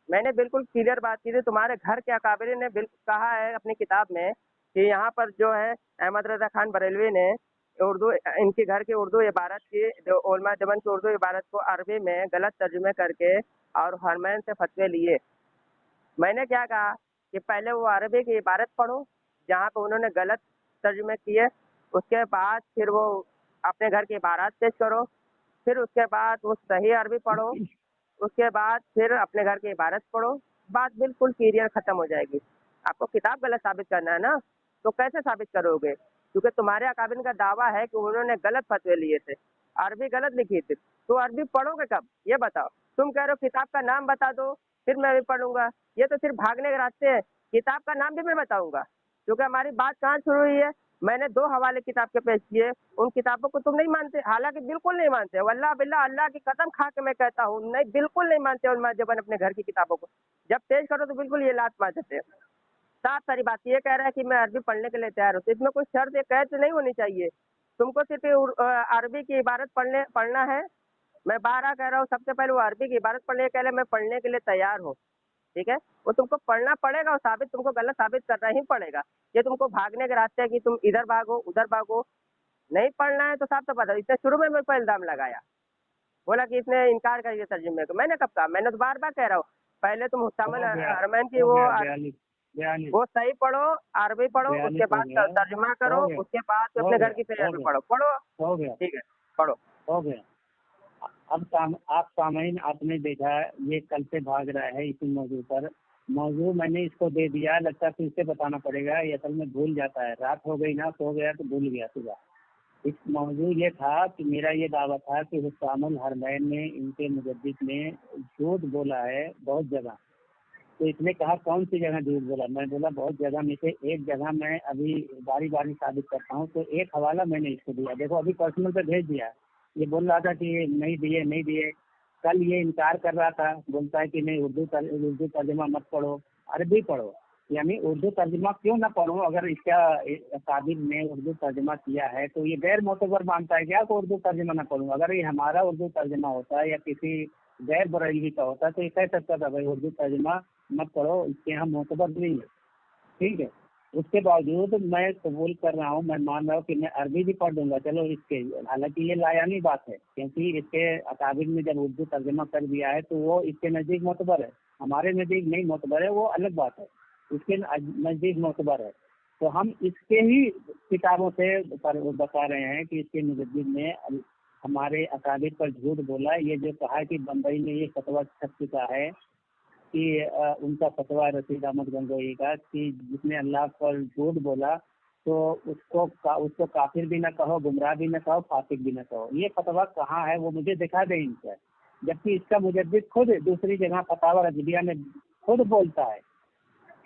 मैंने बिल्कुल क्लियर बात की थी, तुम्हारे घर के अकाबरी ने बिल्कुल कहा है अपनी किताब में कि यहाँ पर जो है अहमद रजा खान बरेलवी ने उर्दू, इनके घर की उर्दू इबारत की, जो उलमा देवबंद की उर्दू इबारत को अरबी में गलत तर्जुमे करके और हरमैन से फतवे लिए। मैंने क्या कहा कि पहले वो अरबी की इबारत पढ़ो जहाँ पे उन्होंने गलत तर्जुमे किए, उसके बाद फिर वो अपने घर की इबारत पेश करो, फिर उसके बाद वो सही अरबी पढ़ो, उसके बाद फिर अपने घर की इबारत पढ़ो, बात बिल्कुल क्लियर खत्म हो जाएगी। आपको किताब गलत साबित करना है ना, तो कैसे साबित करोगे? क्योंकि तुम्हारे अकाबिन का दावा है कि उन्होंने गलत फतवे लिए थे, अरबी गलत लिखी थी, तो अरबी पढ़ोगे कब ये बताओ? तुम कह रहे हो किताब का नाम बता दो फिर मैं भी पढ़ूंगा, ये तो सिर्फ भागने के रास्ते हैं। किताब का नाम भी मैं बताऊंगा, क्योंकि हमारी बात कहाँ शुरू हुई है। मैंने 2 हवाले किताब के पेश किए, उन किताबों को तुम नहीं मानते, हालांकि बिल्कुल नहीं मानते। वल्लाह बिल्लाह अल्लाह की कसम खा के मैं कहता हूँ, नहीं बिल्कुल नहीं मानते उलमा देवबंद अपने घर की किताबों को। जब पेश करो तो बिल्कुल ये लात मार देते हैं। साफ सारी बात ये कह रहा है कि मैं अरबी पढ़ने के लिए तैयार हूँ, तो इसमें कोई शर्त या कैद नहीं होनी चाहिए। तुमको सिर्फ अरबी की इबारत पढ़ना है। मैं बारह कह रहा हूँ, सबसे पहले वो अरबी की इबारत पढ़ने के लिए मैं पढ़ने के लिए तैयार हूँ, ठीक है? वो तुमको पढ़ना पड़ेगा और साबित तुमको गलत साबित करना ही पड़ेगा। ये तुमको भागने के रास्ते है कि तुम इधर भागो उधर भागो, नहीं पढ़ना है तो साफ तो बता। इसने शुरू में मेरे पर इल्जाम लगाया, बोला कि इसने इनकार कर दिया तर्जुमे को। मैंने कब कहा? मैंने तो बार बार कह रहा हूँ, पहले तुम हुस्सामुल हो गया हरमैन की हो गया 42 42 वो सही पढ़ो, अरबी पढ़ो, उसके 42 हो बाद गया तर्जुमा करो, हो गया उसके बाद हो अपने घर गया की फिर हो अरबी गया पढ़ो। पढ़ो, हो गया ठीक है, पढ़ो। हो गया। अब आप सामईन आपने देखा ये कल से भाग रहा है इसी मौजू पर। मौजू मैंने इसको दे दिया, लगता है फिर से बताना पड़ेगा, ये असल में भूल जाता है। रात हो गई ना, सो गया तो भूल गया सुबह। इस मौजू ये था कि मेरा ये दावा था कि हुस्सामुल हरमैन ने, इनके मुजद्दिद ने झूठ बोला है बहुत जगह। तो इसने कहा कौन सी जगह झूठ बोला? मैं बोला बहुत जगह में से एक जगह मैं अभी बारी बारी साबित करता हूँ। तो एक हवाला मैंने इसको दिया, देखो अभी पर्सनल पे भेज दिया। ये बोल रहा था कि ये नहीं दिए नहीं दिए, कल ये इनकार कर रहा था, बोलता है कि नहीं उर्दू तर्जमा मत पढ़ो, अरबी पढ़ो। यानी उर्दू तर्जमा क्यों ना पढ़ूं? अगर इसका काबिल ने उर्दू तर्जमा किया है तो ये गैर मोतबर मानता है क्या कि उर्दू तर्जमा ना पढ़ूं? अगर ये हमारा उर्दू तर्जमा होता है या किसी गैर बरेलवी का होता तो ये कह सकता था भाई उर्दू तर्जमा मत पढ़ो, इसके यहाँ मोतबर नहीं है, ठीक है। उसके बावजूद मैं कबूल कर रहा हूँ, मैं मान रहा हूँ कि मैं अरबी भी पढ़ दूंगा, चलो इसके। हालांकि ये लायानी बात है, क्योंकि इसके अकाबिर ने जब उर्दू तर्जमा कर दिया है तो वो इसके नज़दीक मोतबर है, हमारे नज़दीक नहीं मोतबर है, वो अलग बात है। इसके नज़दीक मोतबर है, तो हम इसके ही किताबों से बता रहे हैं कि इसके मुजद्दिद ने हमारे अकाबिर पर झूठ बोला। ये जो कहा कि बम्बई में ये फतवा छप चुका है कि उनका फतवा रशीद अहमद गंगोई का कि जिसने अल्लाह पर झूठ बोला तो उसको काफिर भी न कहो, गुमराह भी न कहो, फासिक भी न कहो। ये फतवा कहाँ है वो मुझे दिखा दे इनका। जबकि इसका मुजद्दिद खुद दूसरी जगह फतावा रजबिया में खुद बोलता है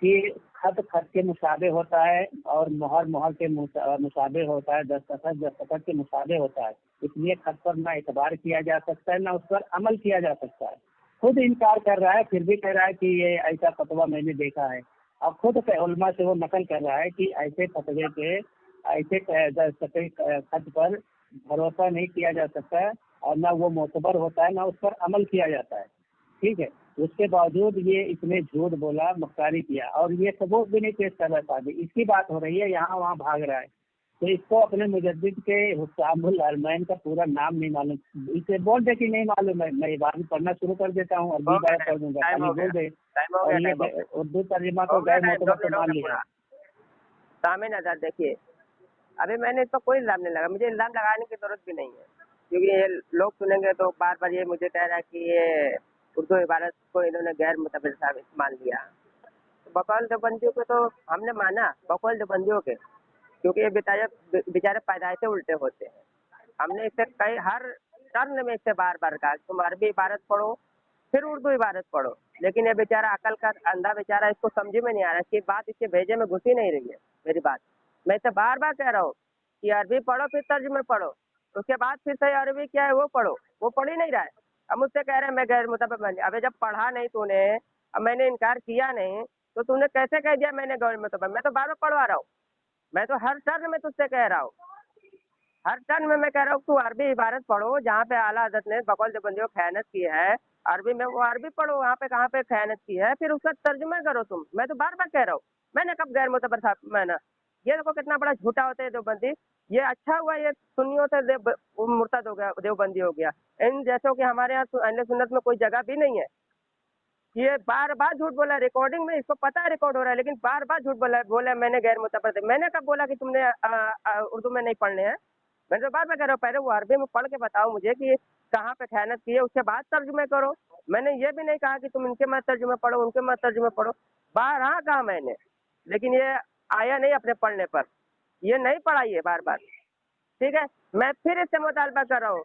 कि खत के मुशाबे होता है और मोहर के मुशाबे होता है, दस्तखत के मुशाबे होता है। इसलिए खत पर ना एतबार किया जा सकता है ना उस पर अमल किया जा सकता है। खुद इनकार कर रहा है, फिर भी कह रहा है कि ये ऐसा फतवा मैंने देखा है। अब खुद उलमा से वो नकल कर रहा है कि ऐसे फतवे पे, ऐसे खत पर भरोसा नहीं किया जा सकता है और ना वो मोतबर होता है, ना उस पर अमल किया जाता है, ठीक है। उसके बावजूद ये इसने झूठ बोला, मक्कारी किया और ये सबूत भी नहीं पेश कर रहा था। इसकी बात हो रही है, यहाँ वहाँ भाग रहा है। तो इसको अपने मुजद्दिद के हुस्सामुल हरमैन का पूरा नाम नहीं मालूम, इसे बोल दे कि नहीं मालूम है, मैं ये बात पढ़ना शुरू कर देता हूँ, अरबी बात पढ़ दूंगा, खाली बोल दे। और ये उर्दू तर्जुमा को गैर मोतबर से मान लिया। सामने नजर देखिए, अभी मैंने इसको कोई इल्जाम नहीं लगा, मुझे इल्जाम लगाने की जरूरत भी नहीं है, क्योंकि ये लोग सुनेंगे तो बार बार ये मुझे कह रहा है कि ये उर्दू इबारत को इन्होंने गैर मुतबिर साबित मान लिया। तो बकौल देवबंदियों को तो हमने माना, बकौल देवबंदियों के, क्योंकि ये बेचारे पैदाइश से उल्टे होते हैं। हमने इससे कई हर टर्न में इससे बार बार कहा तुम अरबी इबारत पढ़ो फिर उर्दू इबारत पढ़ो, लेकिन ये बेचारा अकल का अंधा बेचारा, इसको समझ में नहीं आ रहा, इसकी बात इसके भेजे में घुस ही नहीं रही है मेरी बात। मैं इसे बार बार कह रहा हूँ कि अरबी पढ़ो फिर तर्जुमे पढ़ो, उसके बाद फिर सही अरबी क्या है वो पढ़ो, वो पढ़ ही नहीं रहा है। अब मुझसे कह रहे हैं मैं गैर मुतबिर बन। अबे जब पढ़ा नहीं तूने, अब मैंने इनकार किया नहीं, तो तूने कैसे कह दिया मैंने गैर मुतबिर? मैं तो बार बार पढ़वा रहा हूँ, मैं तो हर टर्न में तुझसे कह रहा हूँ, हर टर्न में मैं कह रहा हूँ तू अरबी इबारत पढ़ो जहाँ पे आला हज़रत ने बकौल देवबंदियों को खयानत की है, अरबी में वो अरबी पढ़ो, वहाँ पे कहाँ पे खयानत की है, फिर उसका तर्जुमा करो तुम। मैं तो बार बार कह रहा हूँ, मैंने कब गैर मोतबर था मैंने। ये देखो कितना बड़ा झूठा होता है देवबंदी। ये अच्छा हुआ ये सुन्नियों से वो मुर्तद हो गया, देवबंदी हो गया। इन जैसों के हमारे यहाँ अहले सुन्नत में कोई जगह भी नहीं है। ये बार बार झूठ बोला, रिकॉर्डिंग में इसको पता है रिकॉर्ड हो रहा है, लेकिन बार बार झूठ बोला मैंने गैर मुतबर थे। मैंने कब बोला कि तुमने उर्दू में नहीं पढ़ने हैं। मैंने तो बार बार कह रहा हूँ, पहले वो अरबी में पढ़ के बताओ मुझे कि कहाँ पे खयानत की है, उसके बाद तर्जुमे करो। मैंने ये भी नहीं कहा कि तुम इनके मत तर्जुमे पढ़ो, उनके मत तर्जुमे पढ़ो। बार हाँ कहा मैंने, लेकिन ये आया नहीं अपने पढ़ने पर। ये नहीं पढ़ाइए बार बार, ठीक है। मैं फिर इससे मुतालबा कर रहा हूँ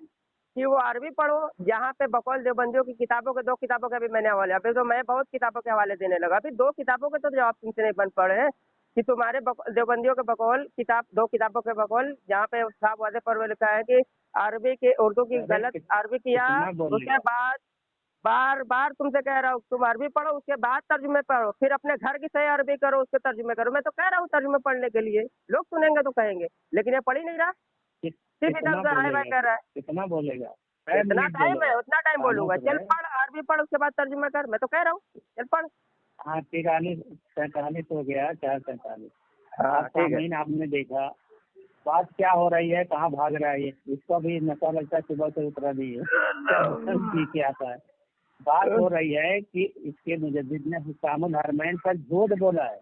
कि वो अरबी पढ़ो, जहाँ पे बकौल देवबंदियों की किताबों के, 2 किताबों के भी मैंने हवाले, अभी तो मैं बहुत किताबों के हवाले देने लगा। अभी 2 किताबों के तो जवाब तुमसे नहीं बन पड़े हैं कि तुम्हारे देवबंदियों के बकौल किताब, 2 किताबों के बकौल जहाँ पे साफ वादे पर वो लिखा है कि अरबी की उर्दू की अरे गलत अरबी किया। कितना बोल उसके बाद बार बार तुमसे कह रहा हूँ तुम अरबी पढ़ो, उसके बाद तर्जुमे पढ़ो, फिर अपने घर की सही अरबी करो, उसके तर्जुमे करो। मैं तो कह रहा हूँ तर्जुमे पढ़ने के लिए, लोग सुनेंगे तो कहेंगे, लेकिन ये पढ़ ही नहीं रहा, सिर्फ इधर कितना उधर हाय बाय बोलेगा, कर रहा है। कितना बोलेगा, इतना मिनट टाइम है, बोलेगा, उतना टाइम खाना बोलूंगा। तो चल है। पढ़, अरबी पढ़, उसके बाद तर्जुमा कर। मैं तो कह रहा हूँ चल पढ़। हाँ 43 हो गया, 4:47। हाँ आप ठीक है। सामने आपने देखा बात क्या हो रही है, कहाँ भाग रहा है ये, इसका भी नशा लगता है, सुबह से उतरा नहीं है, पी के आता है। बात हो रही है कि इसके मुजद्दिद ने हुस्सामुल हरमैन पर झूठ बोला है,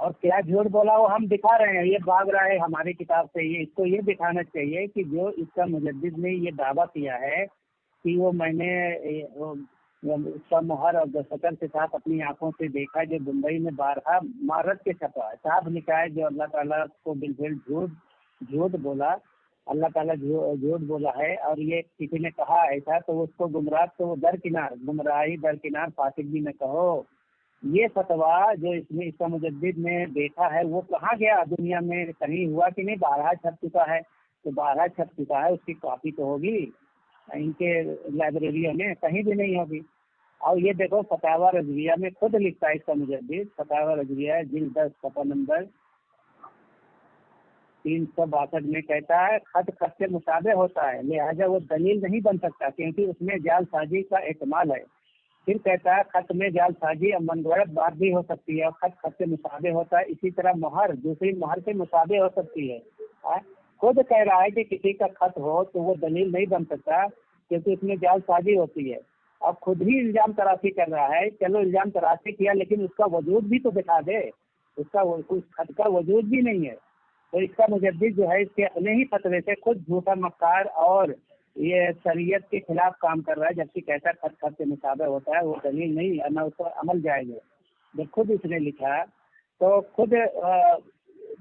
और क्या झूठ बोला वो हम दिखा रहे हैं। ये भाग रहा है हमारी किताब से, ये इसको ये दिखाना चाहिए कि जो इसका मुजद्दिद ने ये दावा किया है कि वो मैंने उसका मुहर और दस्तखत के साथ अपनी आंखों से देखा, जो मुंबई में बारहा मारत के छपा है, साफ लिखा है, जो अल्लाह ताला को बिल्कुल झूठ बोला, अल्लाह ताला झूठ बोला है। और ये किसी ने कहा ऐसा तो उसको गुमराह, तो दरकिनार गुमराही दरकिनार फासिक भी न कहो। ये फतवा जो इसमें इसका मुजद्दिद ने देखा है वो कहाँ गया दुनिया में, कहीं हुआ कि नहीं? बारहा छप चुका है, तो बारहा छप चुका है, उसकी कॉपी तो होगी इनके लाइब्रेरियों में, कहीं भी नहीं होगी। और ये देखो फतावा रजविया में खुद लिखता है इसका मुजद्दिद, फतावा रजविया जिल्द 10 सफ़ा नंबर 362 में कहता है खत खत से मुताबिक होता है, लिहाजा वो दलील नहीं बन सकता क्योंकि उसमें जालसाजी का एहतमाल है। फिर कहता है खत में जालसाजी और मनगढ़ंत बात भी हो सकती है, और खत खत से मुताबिक होता है। इसी तरह मुहर दूसरी मुहर से मुताबिक हो सकती है। खुद कह रहा है कि किसी का खत हो तो वो दलील नहीं बन सकता क्योंकि उसमें जालसाजी होती है। अब खुद ही इल्जाम तराशी कर रहा है। चलो इल्जाम तराशी किया, लेकिन उसका वजूद भी तो दिखा दे, उस खत का वजूद भी नहीं है। तो इसका मुजद्दिद जो है इसके अपने ही फतवे से खुद झूठा मक्कार और ये शरीयत के खिलाफ काम कर रहा है, जबकि कैसा खत खत से मुताबिक होता है वो दलील नहीं, न उस पर अमल जाएगा। जब खुद इसने लिखा तो खुद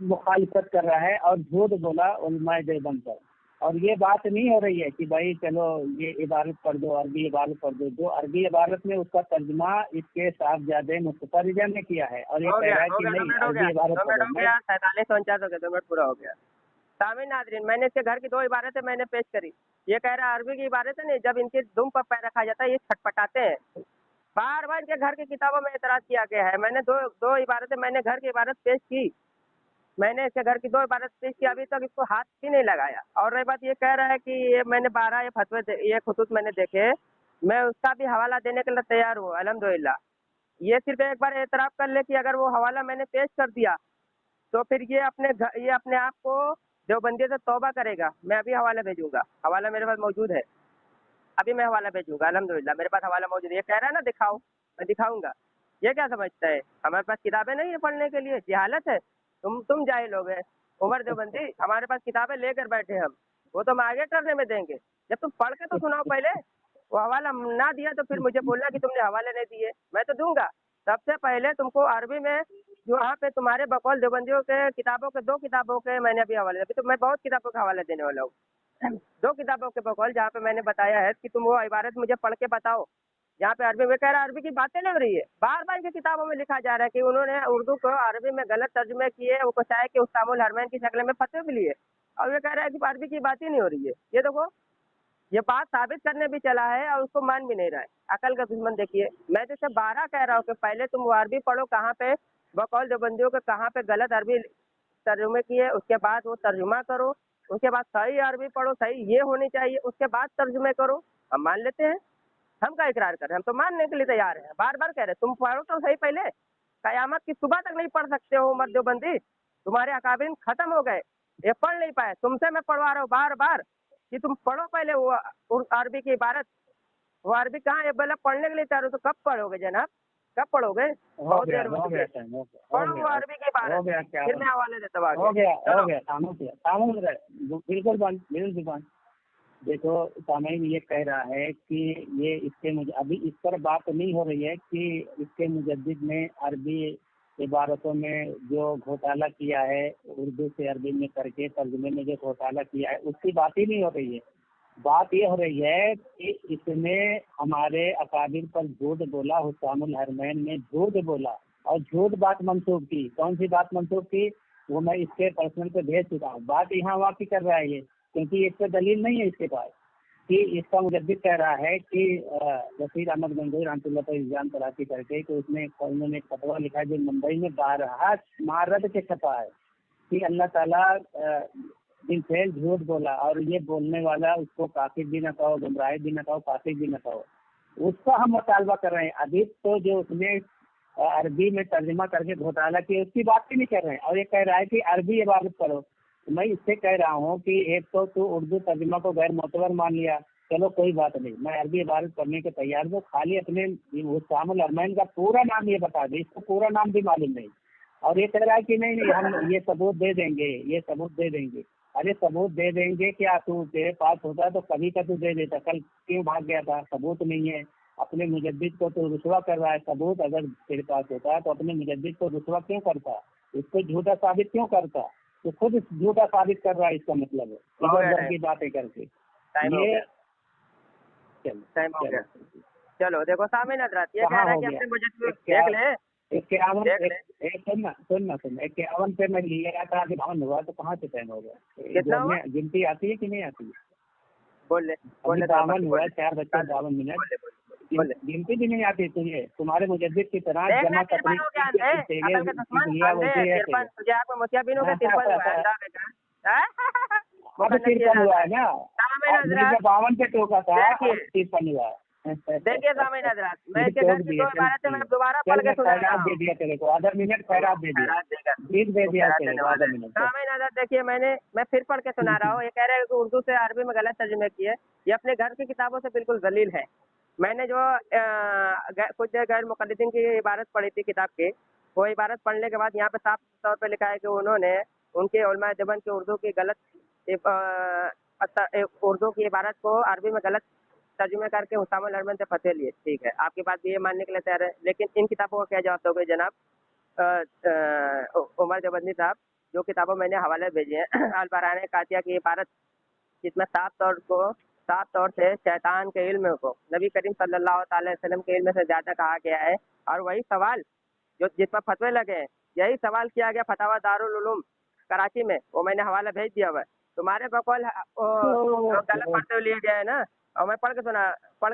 मुखालिफत कर रहा है और झूठ बोला उलमाए देवबंद पर। और ये बात नहीं हो रही है कि भाई चलो ये इबारत पढ़ दो, अरबी इबारत पढ़ दो। जो अरबी इबारत में उसका तर्जुमा इसके साहबजादे मुस्तफा रिजा ने किया है, और ये हो कह गया रहा है हो कि गया, 2 नहीं मिनट हो गया, अरबी इबारत 2 मिनट पढ़ो। हो गया, 47-49 हो गया, 2 मिनट पूरा हो गया। सामिन नादरीन, मैंने इसके घर की 2 इबारतें मैंने पेश करी। ये कह रहा है अरबी की इबारत है नहीं, जब इनके दुम पर पैर रखा जाता है ये छटपटाते हैं। बार बार इनके घर की किताबों में एतराज किया गया है। मैंने दो इबारतें, मैंने घर की इबारत पेश की, मैंने इसके घर की 2 इबारत पेश की, अभी तक इसको हाथ भी नहीं लगाया। और रही बात, ये कह रहा है कि ये मैंने 12 ये फतवे ये खुतूत मैंने देखे, मैं उसका भी हवाला देने के लिए तैयार हूँ अल्हम्दुलिल्लाह। ये सिर्फ एक बार एतराफ़ कर ले कि अगर वो हवाला मैंने पेश कर दिया तो फिर ये अपने आप को देवबंदी से तौबा करेगा। मैं अभी हवाला भेजूंगा, हवाला मेरे पास मौजूद है, अभी मैं हवाला भेजूंगा अल्हम्दुलिल्लाह, मेरे पास हवाला मौजूद है। ये कह रहा है ना दिखाओ, मैं दिखाऊंगा। ये क्या समझता है हमारे पास किताबें नहीं है पढ़ने के लिए? जहालत है। तुम जाहिल हो गए। उमर देवबंदी, हमारे पास किताबें लेकर बैठे हम, वो तो हम आगे करने में देंगे। जब तुम पढ़ के तो सुनाओ पहले। वो हवाला ना दिया तो फिर मुझे बोलना कि तुमने हवाले नहीं दिए। मैं तो दूंगा। सबसे पहले तुमको अरबी में जो वहाँ पे तुम्हारे बकौल देवबंदियों के किताबों के 2 किताबों के मैंने अभी हवाले, अभी तो मैं बहुत किताबों का हवाला देने वाला हूँ। 2 किताबों के बकौल जहाँ पे मैंने बताया है कि तुम वो इबारत मुझे पढ़ के बताओ जहाँ पे अरबी में। कह रहा है अरबी की बातें नहीं हो रही है, बार बार इनकी किताबों में लिखा जा रहा है कि उन्होंने उर्दू को अरबी में गलत तर्जुमे किए, वो चाहे कि हुस्सामुल हरमैन की शक्ल में फतवे भी लिए, और ये कह रहा है कि अरबी की बात ही नहीं हो रही है। ये देखो, ये बात साबित करने भी चला है और उसको मान भी नहीं रहा है। अकल का दुश्मन देखिए। मैं तो इसे 12 कह रहा हूँ कि पहले तुम वो अरबी पढ़ो, कहाँ पे बकौल देवबंदियों के कहाँ पे गलत अरबी तर्जुमे किए, उसके बाद वो तर्जुमा करो, उसके बाद सही अरबी पढ़ो, सही ये होनी चाहिए, उसके बाद तर्जुमे करो, हम मान लेते हैं। हम का इकरार कर रहे हैं, हम तो मानने के लिए तैयार हैं, बार बार कह रहे हैं। तुम पढ़ो तो सही पहले, कयामत की सुबह तक नहीं पढ़ सकते हो उमर देवबंदी, तुम्हारे अकाबिर खत्म हो गए, ये पढ़ नहीं पाए, तुमसे मैं पढ़वा रहा हूँ बार बार कि तुम पढ़ो पहले वो अरबी की इबारत। वो अरबी कहाँ है, बोला पढ़ने के लिए तैयार हो तो कब पढ़ोगे जनाब, कब पढ़ोगे? हो बहुत गया देर हो हो चुकी गया है, टाइम, हो गया पढ़ो वो अरबी की हो इबारत, गया क्या फिर मैं हवाले देता हूँ हो आगे। गया चलो। हो गया, खामोश रहे, बिल्कुल बंद, बिल्कुल जुबान। देखो सामईन ये कह रहा है कि ये इसके मुझे अभी इस पर बात नहीं हो रही है कि इसके मुजद्दिद ने अरबी इबारतों में जो घोटाला किया है, उर्दू से अरबी में करके तर्जुमे में जो घोटाला किया है, उसकी बात ही नहीं हो रही है। बात ये हो रही है कि इसने हमारे अकाबिर पर झूठ बोला, हुस्सामुल हरमैन ने झूठ बोला और झूठ बात मंसूब की। कौन सी बात मंसूब की, वो मैं इसके पर्सनल पे भेज चुका हूँ। बात यहाँ वहाँ की कर रहा है ये, क्योंकि इस पर दलील नहीं है इसके पास कि इसका मुजद्दिद कह रहा है कि रशीद अहमद गंगोई रहमतुल्लाह पर इल्जाम तलाशी करके कि उसने उन्होंने एक फतवा लिखा है जो मुंबई में बारहा मारद के छपा है कि अल्लाह ताला बिलफेल झूठ बोला, और ये बोलने वाला उसको काफिर भी न कहो, गुमराह भी न कहो, फासिक भी न कहो। उसका हम मुतालबा कर रहे हैं। अभी तो जो उसने अरबी में तर्जुमा करके घोटाला किया उसकी बात ही नहीं कर रहे हैं, और ये कह रहा है कि अरबी इबारत करो। मैं इससे कह रहा हूँ कि एक तो तू उर्दू तर्जुमा को गैर मोतबर मान लिया, चलो कोई बात नहीं, मैं अरबी इबारत करने के तैयार हूँ, खाली अपने हुस्सामुल हरमैन का पूरा नाम ये बता दे, इसको पूरा नाम भी मालूम नहीं। और ये कह रहा है कि नहीं हम ये सबूत दे देंगे, ये सबूत दे देंगे। अरे सबूत दे देंगे क्या, तू तेरे पास होता तो कभी का तू दे देता, कल क्यों भाग गया था? सबूत नहीं है, अपने मुजद्दिद को तो रुसवा कर रहा है। सबूत अगर तेरे पास होता तो अपने मुजद्दिद को रुसवा क्यों करता, उसको झूठा साबित क्यों करता? तो खुद झूठा साबित कर रहा है, इसका मतलब है इधर उधर की बातें करके। ये टाइम हो गया। चलो देखो सामईन हज़रात, ये कह कहाँ रहा है हो कि गया? अपने मुजद्दिद देख ले, 51 सुनना 51 पे मैं लिया था कि भावन हुआ, तो कहाँ से टाइम हो गया? कितना हुआ? गिनती आती है कि नहीं आती है? बोल ले, अभी 52 हुआ, 4:52 बोल ले। गिनती भी नहीं आती तुझे, तुम्हारे मुजद्दिद की तरह देख जमा ले, तिरपन हो गया अंधे, अकल के दुश्मन अंधे, तिरपन, तुझे आपको मुतियाबिन हो गया, तिरपन हुआ है, अंधा बेटा। अब 53 हुआ है ना, सामईन हज़रात 52 पे टोका था, देखिए। 53 हुआ है। देखिए सामईन हज़रात, मैं इसके घर की 2 इबारतें मैं दोबारा पढ़ के सुना रहा हूँ। दे दिया तेरे को, आधा मिनट खैरात दे दिया, ठीक दे दिया तेरे को, आधा मिनट। सामईन हज़रात देखिए, मैं फिर पढ़ के सुना रहा हूँ। ये कह रहे हैं कि उर्दू से अरबी में गलत तर्जुमे किए, ये अपने घर की किताबों से बिल्कुल दलील है। मैंने जो कुछ देर गैर मुक़ल्लिदीन की इबारत पढ़ी थी किताब की, वो इबारत पढ़ने के बाद यहाँ पे साफ तौर पे लिखा है कि उन्होंने उनके उलमाए देवबंद की उर्दू की उर्दू की इबारत को अरबी में गलत तर्जुमे करके हुस्सामुल हरमैन से फतवे लिए। ठीक है, आपकी बात भी ये मानने के लिए तैयार है, लेकिन इन किताबों का क्या जवाब दोगे जनाब उमर देवबंदी साहब? जो किताबों मैंने हवाले भेजे हैं अल बराने कातिया की इबारत, जिसमें साफ तौर से शैतान के इल्म को नबी करीम सल्लल्लाहु अलैहि वसल्लम के इल्म से ज़्यादा कहा गया है, और वही सवाल जो जिस पर फतवे लगे हैं, यही सवाल किया गया फतावा दारुल उलूम कराची में, वो मैंने हवाला भेज दिया हुआ है। तुम्हारे बकौल गलत पढ़ते हुए लिए गए हैं ना, और मैं पढ़ के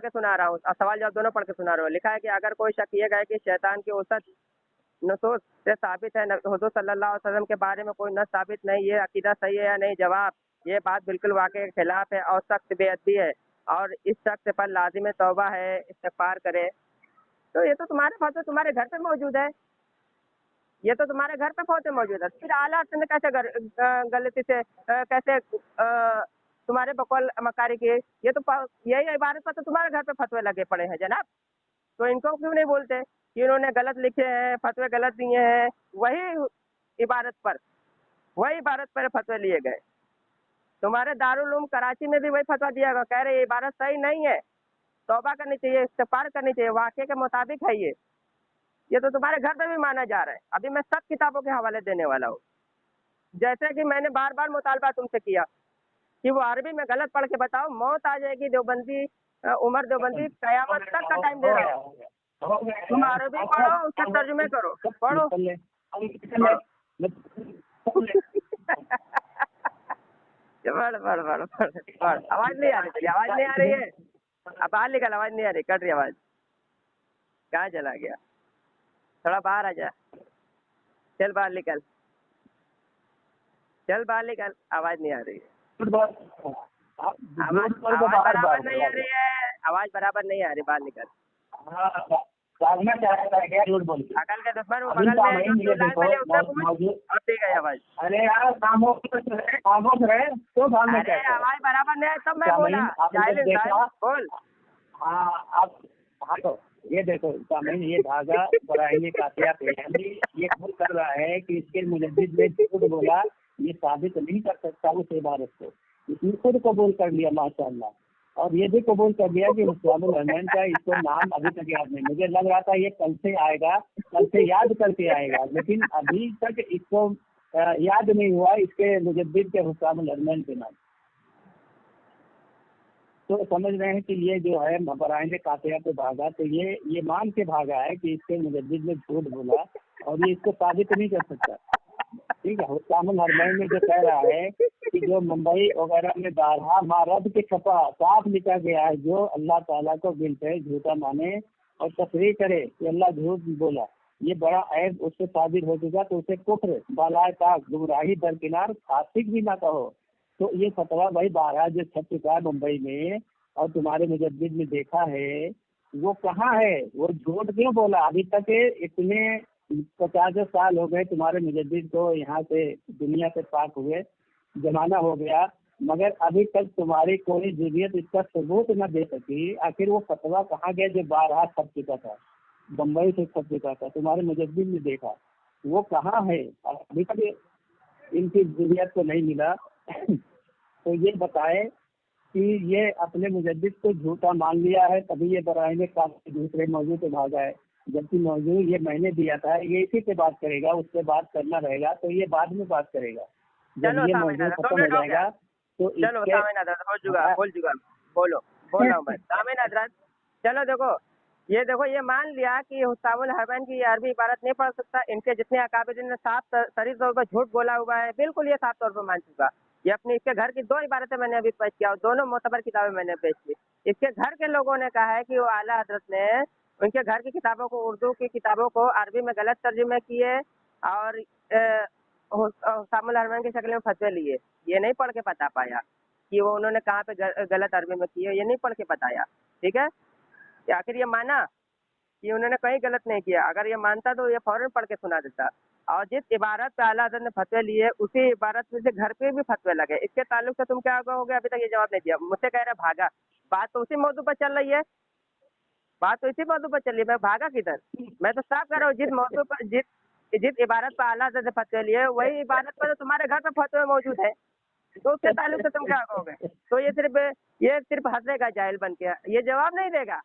सुना रहा हूँ, सवाल जवाब दोनों पढ़ के सुना रहा हूँ। लिखा है कि अगर कोई शक किया गया कि शैतान की औसत नसूस से साबित है, हुजूर सल्लल्लाहु अलैहि वसल्लम के बारे में कोई नस साबित नहीं, ये अकीदा सही है या नहीं? जवाब, ये बात बिल्कुल वाक़े के खिलाफ है और सख्त बेअदबी है, और इस शख्स पर लाजिम तौबा है, इस्तिग़फ़ार करे। तो ये तो तुम्हारे फतवे तुम्हारे घर पे मौजूद है, ये तो तुम्हारे घर पे फतवे मौजूद है, फिर आला ने कैसे गलती से कैसे तुम्हारे बकौल मकारी की? ये तो यही इबारत पर तो तुम्हारे घर पे फतवे लगे पड़े हैं जनाब, तो इनको क्यों नहीं बोलते कि इन्होंने गलत लिखे हैं, फतवे गलत दिए हैं? वही इबारत पर फतवे लिए गए। तुम्हारे दारुल उलूम कराची में भी वही फतवा दिया गया, कह रहे ये इबारत सही नहीं है, तौबा करनी चाहिए, इस्तिग़फ़ार करनी चाहिए, वाक़े के मुताबिक है ये तो तुम्हारे घर पे भी माना जा रहा है। अभी मैं सब किताबों के हवाले देने वाला हूँ, जैसे कि मैंने बार बार मुतालबा तुमसे किया कि वो अरबी में गलत पढ़ के बताओ, मौत आ जाएगी देवबंदी, उमर देवबंदी कयामत तक का टाइम दे रहा हूँ। तुम अरबी पढ़ो, उसके तर्जुमे करो, पढ़ो। बढ़ आवाज नहीं आ रही, तेरी आवाज नहीं आ रही है, अब बाहर निकल, आवाज नहीं आ रही, कट रही आवाज, कहाँ चला गया? थोड़ा बाहर आ जा, चल बाहर निकल, आवाज नहीं आ रही है, आवाज नहीं आ रही है, आवाज बराबर नहीं आ रही, बाहर निकल। हाँ, भागना चाह रहा है क्या झूठ बोल के? अकल के दुश्मन वो अभी बगल में सामयीन ये देखो मौजूद। अब ठीक है आवाज। अरे यार खामोश रहे तो भागना अरे चाहते हैं। आवाज बराबर नहीं है तब मैं सामयीन, बोला। आपने जाहिल देखा? इंसान, बोल। हाँ आप, हाँ तो ये देखो सामयीन, ये धागा बराहिनी कातिया पे यानी ये कबूल कर रहा है कि इसके मुजद्दिद ने झूठ बोला, ये साबित नहीं कर सकता उस इबारत को। इसने खुद कबूल कर लिया माशाअल्लाह, और ये भी कबूल कर लिया कि हुस्सामुल हरमैन का इसको नाम अभी तक याद नहीं। मुझे लग रहा था ये कल से आएगा, कल से याद करके आएगा, लेकिन अभी तक इसको याद नहीं हुआ इसके मुजद्दिद के हुस्सामुल हरमैन के नाम। तो समझ रहे हैं कि ये जो है बराइंदे कातिया पे भागा, तो ये मान के भागा है कि इसके मुजद्दिद ने झूठ बोला और ये इसको साबित नहीं कर सकता। ठीक है, हुस्सामुल हरमैन में जो कह रहा है कि जो मुंबई वगैरह में बारहा मारद के छपा साफ लिखा गया है, जो अल्लाह ताला को बिल्कुल झूठा माने और तस्रीह करे कि अल्लाह झूठ बोला, ये बड़ा ऐब उससे साबित हो चुका, तो उसे कुफ्र बालाए ताक गुमराही दरकिनार फासिक भी ना कहो। तो ये फतवा भाई बारहा जो छप चुका है मुंबई में और तुम्हारे मुजद्दिद ने देखा है, वो कहाँ है? वो झूठ क्यों बोला? अभी तक इतने 50 साल हो गए तुम्हारे मुजद्दिद को यहाँ से दुनिया से पाक हुए, जमाना हो गया, मगर अभी तक तुम्हारी कोई जुर्रियत इसका सबूत न दे सकी। आखिर वो फतवा कहाँ गया जो बारहा छप चुका था, बम्बई से छप चुका था, तुम्हारे मुजद्दिद ने देखा, वो कहाँ है? अभी तक इनकी जुर्रियत को नहीं मिला। तो ये बताए कि ये अपने मुजद्दिद को झूठा मान लिया है, तभी ये बराइने काफी दूसरे मौजू पे भागा है, जबकि मौजू ये मैंने दिया था, ये इसी पे बात करेगा, उससे बात करना रहेगा तो ये बाद में बात करेगा। जब ये मौजू खत्म हो जाएगा तो चलो सामयीन हजरत बोल चुका बोल रहा हूँ मैं। सामयीन हजरत चलो देखो, ये मान लिया कि हुस्सामुल हरमैन की ये अरबी इबारत नहीं पढ़ सकता। इनके जितने अकाबिरीन ने साफ सरी तौर पर झूठ बोला हुआ है, बिल्कुल ये साफ तौर पर मान चुका। ये अपनी इसके घर की 2 इबारतें मैंने अभी पेश किया और दोनों मोतबर किताबें मैंने पेश की। इसके घर के लोगों ने कहा है कि वो आला हजरत ने उनके घर की किताबों को, उर्दू की किताबों को अरबी में गलत तर्जुमे किए और हुस्सामुल हरमैन की शक्ल में फतवे लिए। ये नहीं पढ़ के बता पाया कि वो उन्होंने कहाँ पे गलत अरबी में किए, ये नहीं पढ़ के बताया। ठीक है, आखिर ये माना कि उन्होंने कहीं गलत नहीं किया। अगर ये मानता तो ये फौरन पढ़ के सुना देता। और जिस इबारत पे आला हज़रत ने फतवे लिए उसी इबारत में से घर पे भी फतवे लगे। इसके ताल्लुक से तुम क्या कहोगे? अभी तक ये जवाब नहीं दिया। मुझसे कह रहे भागा, बात तो उसी मौजू पर चल रही है, बात तो इसी मौजू पर चल रही है। मैं भागा किधर? मैं तो साफ कर रहा हूँ, जिस मौजू पर जिस इबारत पर आला हज़रत ने फतवे लिए वही इबारत पर तो तुम्हारे घर पे फतवे मौजूद है, तो उसके ताल्लुक से तुम क्या कहोगे? तो ये सिर्फ हंसेगा जाहिल बन के, ये जवाब नहीं देगा।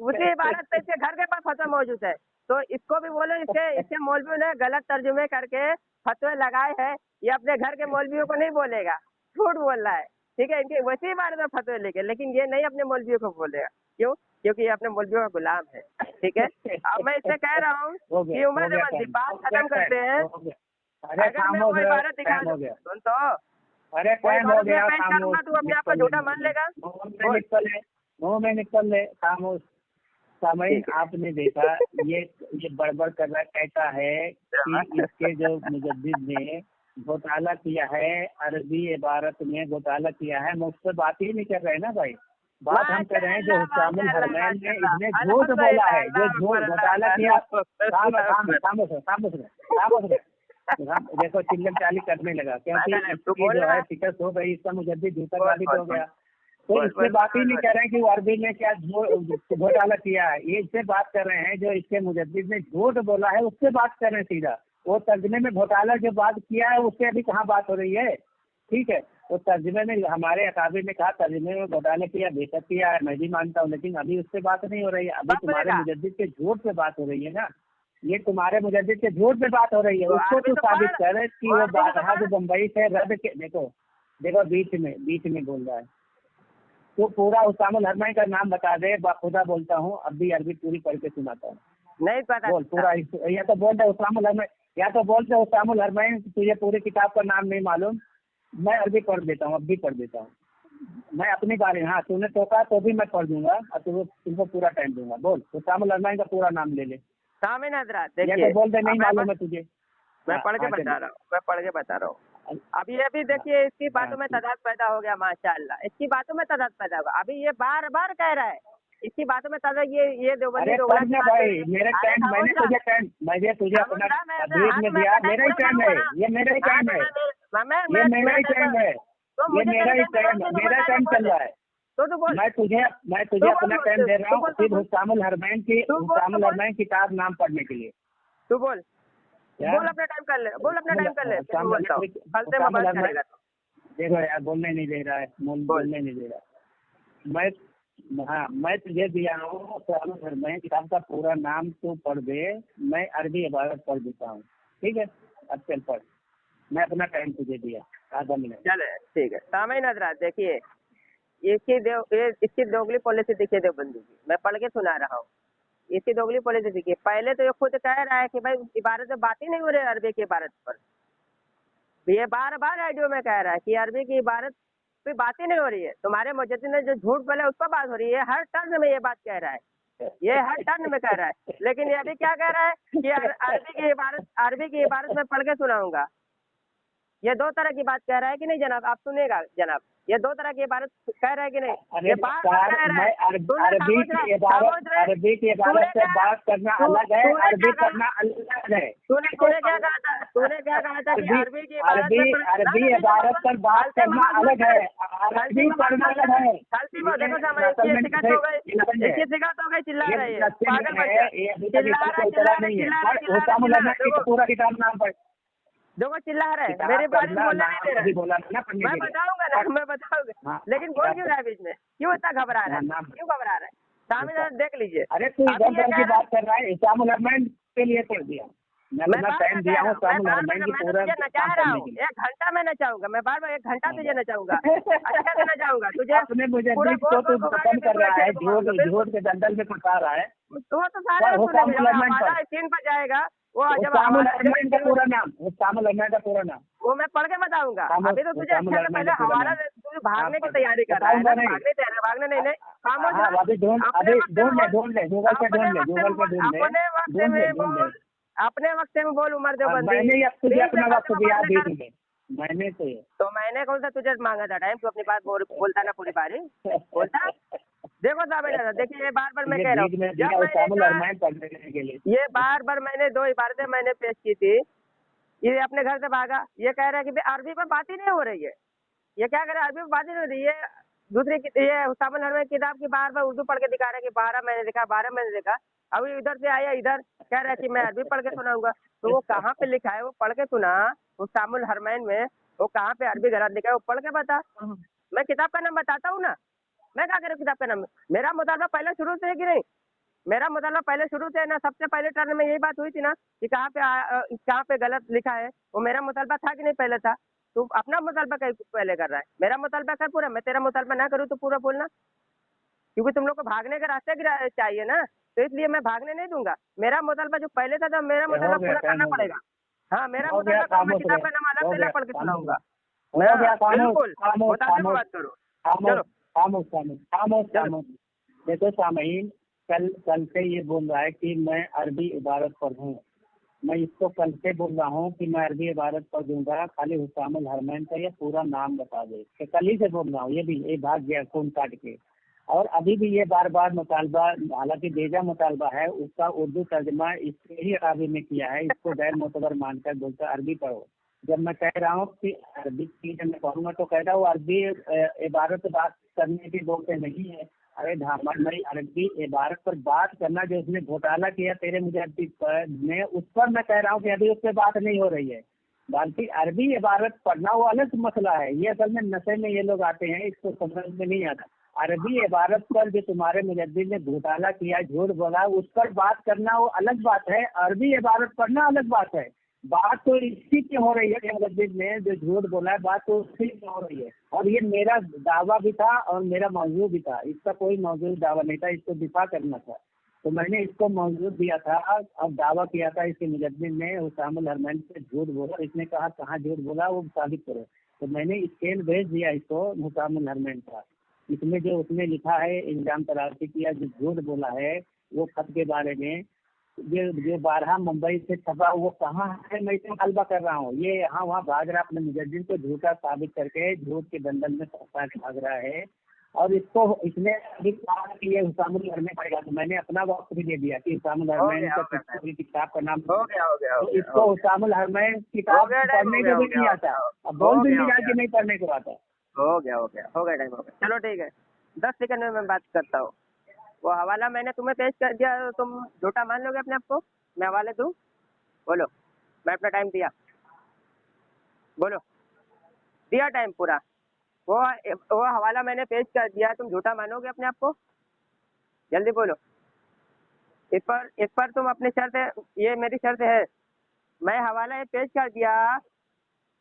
उसी इबारत पे इसके घर के पास फतवा मौजूद है, तो इसको भी बोलो इसके मौलवियों ने गलत तर्जुमे करके फतवे लगाए हैं। ये अपने घर के मौलवियों को नहीं बोलेगा, झूठ बोल रहा है। ठीक है, इनके वैसे ही बारे में फतवे लेके, लेकिन ये नहीं अपने मौलवियों को बोलेगा। क्यों? क्योंकि ये अपने मौलवियों का गुलाम है। ठीक है, अब मैं इससे कह रहा हूँ कि उमर जमान बात खत्म करते हैं। अगर मैं वो इबारत दिखा सुन तो, अरे टाइम हो गया, तू अपने आप को झूठा मान लेगा। मुँह में निकल ले, खामोश। सामयीन आपने देखा ये बड़बड़ कर रहा कहता है कि इसके जो मुजद्दिद ने घोटाला किया है, अरबी इबारत में घोटाला किया है। मुझसे बात ही नहीं कर रहे ना भाई, बात हम कर रहे हैं जो हुस्सामुल हरमैन ने इसने झूठ बोला है, जो झूठ घोटाला किया। देखो चिल्लम चाली करने लगा क्योंकि इसकी जो है शिकस्त हो गई, इसका मुजद्दिद झूठा साबित हो गया। तो इससे बात ही नहीं कर रहे हैं कि वो अरबी में क्या घोटाला किया है, ये इससे बात कर रहे हैं जो इसके मुजद्दिद ने झूठ बोला है, उससे बात कर रहे हैं सीधा। वो तर्जमे में घोटाला जो बात किया है उससे अभी कहाँ बात हो रही है। ठीक है, तो तर्जमे में हमारे अकाबिर ने कहा तर्जमे में घोटाला किया, बेशक किया है, मैं भी मानता हूँ, लेकिन अभी उससे बात नहीं हो रही है। अभी तुम्हारे मुजद्दिद के झूठ पे बात हो रही है ना, ये तुम्हारे मुजद्दिद के झूठ पे बात हो रही है। उसको तो साबित कर कि वो बारहा जो बम्बई से रद्द के, देखो बीच में बोल रहा है, तो पूरा हुस्सामुल हरमैन का नाम बता दे, बाखुदा बोलता हूँ, अब भी अरबी पूरी पढ़ के सुनाता हूँ। नहीं पता बोल पूरा, या तो बोल दे हुस्सामुल हरमैन, या तो बोल दे हुस्सामुल हरमैन, तुझे पूरी किताब का नाम नहीं मालूम, मैं अरबी पढ़ देता हूँ, अब भी पढ़ देता हूँ मैं अपनी बारे। हाँ तूने टोका तो भी मैं पढ़ दूंगा और तुमको पूरा टाइम दूंगा। बोल हुस्सामुल हरमैन का पूरा नाम ले ले। सामयीन हज़रात देखिए, या तो बोल दे नहीं मालूम है तुझे। मैं पढ़ के बता रहा हूँ, अब ये भी देखिए इसकी बातों हाँ, में तजाद पैदा हो गया माशाअल्लाह, इसकी बातों में तजाद पैदा होगा। अभी ये बार बार कह रहा है, इसकी बातों में तजाद, ये देवबंदी अरे दोगला तब की ना बात भाई, है। मेरे अरे टाइम मैंने खामोश तुझे रहा, टाइम मैंने तुझे खामोश अपना रहा, मैं अपने बीच हाथ में में दिया, अपना मेरा ही टाइम टाइम पूरा है, बताऊंगा ना। ये मेरा ही हाँ टाइम तो है, मैं ये मेरा ही टाइम है, तो ये मुझे मेरा तेरे ही टाइम टाइम, पे मेरा बोलना है तो टाइम बोल चल दे। रहा है। तो तू बोल, मैं तुझे तू अपना बोल, टाइम दे रहा तू हूँ बोल, तू सिर्फ बोल, हुस्सामुल हरमैन की तू बोल, तू बोल, किताब नाम पढ़ने के लिए। तू बोल, क्या बोल अपना टाइम कर ले, बोल अपना टाइम कर ले, फिर मैं बोलता हूँ। फलते में हुस्सामुल बात हरमैन, करेगा तो देखो यार बोलने नहीं दे रहा है, बोल। बोलने नहीं दे रहा। मैं तुझे दिया हूँ हुस्सामुल हरमैन किताब का पूरा नाम तू पढ़ दे, मैं अरबी इबारत पढ़ देता हूँ, ठीक है? अब चल पढ़, मैं अपना टाइम तुझे दिया आधा मिनट। चले ठीक है। सामईन हज़रात देखिए, इसकी दोगली पॉलिसी देखिए देवबंदी की, मैं पढ़ के सुना रहा हूँ। इसकी दोगली पॉलिसी देखिए, पहले तो ये खुद कह रहा है कि भाई इबारत में बात ही नहीं हो रही अरबी की इबारत पर। ये बार बार रेडियो में कह रहा है कि अरबी की इबारत पे बात ही नहीं हो रही है, तुम्हारे मुजद्दिद ने जो झूठ बोला उस पर बात हो रही है। हर टर्न में ये बात कह रहा है, ये हर टर्न में कह रहा है। लेकिन ये अभी क्या कह रहा है कि अरबी की इबारत में पढ़ के सुनाऊंगा। ये दो तरह की बात कह रहा है कि नहीं जनाब? आप सुनिएगा जनाब, ये दो तरह की इबारत कह रहा है कि नहीं? अरे ये बार बार कह रहा मैं है। अरबी की इबारत से बात करना अलग है, अरबी पढ़ना अलग है। तूने क्या कहा था? तूने क्या कहा था कि अरबी की अरबी इबारत पर बात करना अलग है, अरबी पढ़ना अलग है। देखो सामने इसकी शिकायत हो गई, चिल्ला रही है पागल बच्चा, चिल्ला रही है। पूरा किताब नाम पढ़, देखो चिल्ला रहा है, मेरी बात बोलने नहीं दे रहा है। बोला ना पढ़ने मैं के लिए। बताऊंगा ना, मैं बताऊंगा। हाँ, लेकिन बोल क्यों रहा है बीच में? क्यों इतना घबरा रहा है? नाम। क्यों घबरा रहा है? सामने देख लीजिए। अरे तू अभी ये इधर कह की रहा है, बात कर रहा है, हुस्सामुल हरमैन के लिए पढ़ दिया, मैं मैं अपना बार टाइम बार दिया कह हूँ रहा हूँ, हुस्सामुल हरमैन की मैं पूरा तुझे नचा रहा हूँ। 1 घंटा मैं नचाऊंगा, मैं बार बार 1 घंटा तुझे नचाऊंगा, अच्छा से नचाऊंगा तुझे। अपने पूरा मुजद्दिद गोल को गोल तू घुमा पसंद के कर रहा है, घुमाऊंगा, झूठ के दंडल में फंसा रहा है। तो वो तो सारे वो सुनेंगे, हुस्सामुल जब हरमैन हवाला पर, स्क्रीन पर जाएगा वो जब हुस्सामुल हवाला हरमैन का पूरा नाम, हुस्सामुल हरमैन का पूरा नाम, वो मैं पढ़ के बताऊंगा। अभी तो तुझे अच्छा से पहले हवाला तू भागने की तैयारी कर रहा है ना, भागने नहीं खामोश हाँ रह। अभी ढूंढ ले, गूगल पे ढूंढ ले। अपने वक्त में बोल उमर देवबंदी। मैंने अब तुझे अपना वक्त दिया बीच में, मैंने तो मैंने कौन सा तुझे मांगा था टाइम? तू अपनी बात बोलता ना पूरी बारी बोलता। देखो साहब देखिए, ये बार बार मैं कह रहा हूँ, ये बार बार मैंने 2 इबारतें मैंने पेश की थी। ये अपने घर से भागा, ये कह रहा है कि भाई अरबी में बात ही नहीं हो रही है। ये क्या करे, अरबी में बात ही नहीं हो रही है। दूसरी ये हुस्सामुल हरमैन किताब की बार बार उर्दू पढ़ के दिखा रहा है कि 12 मैंने देखा। अभी इधर से आया, इधर कह रहा है कि मैं अरबी पढ़ के सुनाऊंगा। तो वो कहाँ पे लिखा है? वो पढ़ के सुना हुस्सामुल हरमैन में, वो कहाँ पे अरबी गलत लिखा है वो पढ़ के बता। मैं किताब का नाम बताता हूँ ना, मैं क्या करूँ किताब का नाम? मेरा मुतालबा पहले शुरू से है कि नहीं? मेरा मुतालबा पहले शुरू से है ना। सबसे पहले टर्न में यही बात हुई थी ना कि कहाँ पे गलत लिखा है। वो मेरा मुतालबा था कि नहीं? पहले था। तू अपना मुतालबा कहीं पहले कर रहा है, मेरा मुतालबा कर पूरा। मैं तेरा मुतालबा ना करूँ तो पूरा बोलना, क्योंकि तुम लोग को भागने का रास्ते चाहिए ना, तो इसलिए मैं भागने नहीं दूंगा। मेरा मुतालबा जो पहले था, तो मेरा मुतालबा पूरा करना पड़ेगा। हाँ, मेरा मुतालबा मैं किताब का नाम अलग पहले पढ़ के सुनाऊंगा। बिल्कुल मुताबिक बात करो। चलो खामोश। देखो सामईन, कल से ये बोल रहा है कि मैं अरबी इबारत पढ़ूँ, मैं इसको कल से बोल रहा हूँ कि मैं अरबी इबारत पढ़ दूंगा, खाली हुस्सामुल हरमैन का ये पूरा नाम बता दे। तो कल ही से बोल रहा हूँ, ये भी ये भाग गया खून काट के। और अभी भी ये बार बार मुतालबा, हालांकि बेजा मुतालबा है, उसका उर्दू तर्जमा इसके ही अरबी में किया है, इसको गैर मोतबर मानकर बोलता अरबी पढ़ो। जब मैं कह रहा हूँ कि अरबी की जब मैं पढ़ूंगा तो कह रहा हूँ अरबी इबारत बात करने की बोलते नहीं है। अरे धामन भाई, अरबी इबारत पर बात करना, जो उसने घोटाला किया तेरे मुजद्दिद पर में, उस पर मैं कह रहा हूँ कि अभी उस पर बात नहीं हो रही है। बाकी अरबी इबारत पढ़ना वो अलग मसला है। ये असल में नशे में ये लोग आते हैं, इसको समझ में नहीं आता। अरबी इबारत पर जो तुम्हारे मुजद्दिद ने घोटाला किया, झूठ बोला, उस पर बात करना वो अलग बात है, अरबी इबारत पढ़ना अलग बात है। बात तो इसी की हो रही है कि मुजद्दिद ने जो झूठ बोला है, बात तो उसी की हो रही है। और ये मेरा दावा भी था और मेरा मौजूद भी था, इसका कोई मौजूद दावा नहीं था, इसको दिफा करना था। तो मैंने इसको मौजूद दिया था और दावा किया था इसके मुजद्दिद ने हुस्सामुल हरमैन से झूठ बोला। इसने कहा कहाँ झूठ बोला, वो साबित करो। तो मैंने स्केल भेज दिया इसको हुस्सामुल हरमैन का। इसमें जो उसने लिखा है, इल्जाम तराशी किया, जो झूठ बोला है वो खत के बारे में, जो 12 मुंबई से छपा वो कहाँ है, मैं इसे मुतालबा कर रहा हूँ। ये यहाँ वहाँ भाग रहा, अपने मुजद्दिद को झूठा साबित करके झूठ के दंडल में फंसा के भाग रहा है। और इसको इसने अभी कहा कि ये हुसामुल हरमैन पड़ेगा, तो मैंने अपना वक्त भी दे दिया कि हुसामुल हरमैन का पूरी किताब का नाम हो गया तो इसको हुसामुल हरमैन किताब पढ़ने को भी नहीं आता, अब बोल भी नहीं रहा कि नहीं पढ़ने को आता। हो गया टाइम हो गया। चलो ठीक है, 10 सेकंड में मैं बात करता हूँ। वो हवाला मैंने तुम्हें पेश कर दिया, तो तुम झूठा मान लोगे अपने आप को? मैं हवाले दूँ? बोलो। मैं अपना टाइम दिया, बोलो, दिया टाइम पूरा। वो हवाला मैंने पेश कर दिया, तुम झूठा मानोगे अपने आप को? जल्दी बोलो। इस पर तुम अपनी शर्त, ये मेरी शर्त है, मैं हवाला ये पेश कर दिया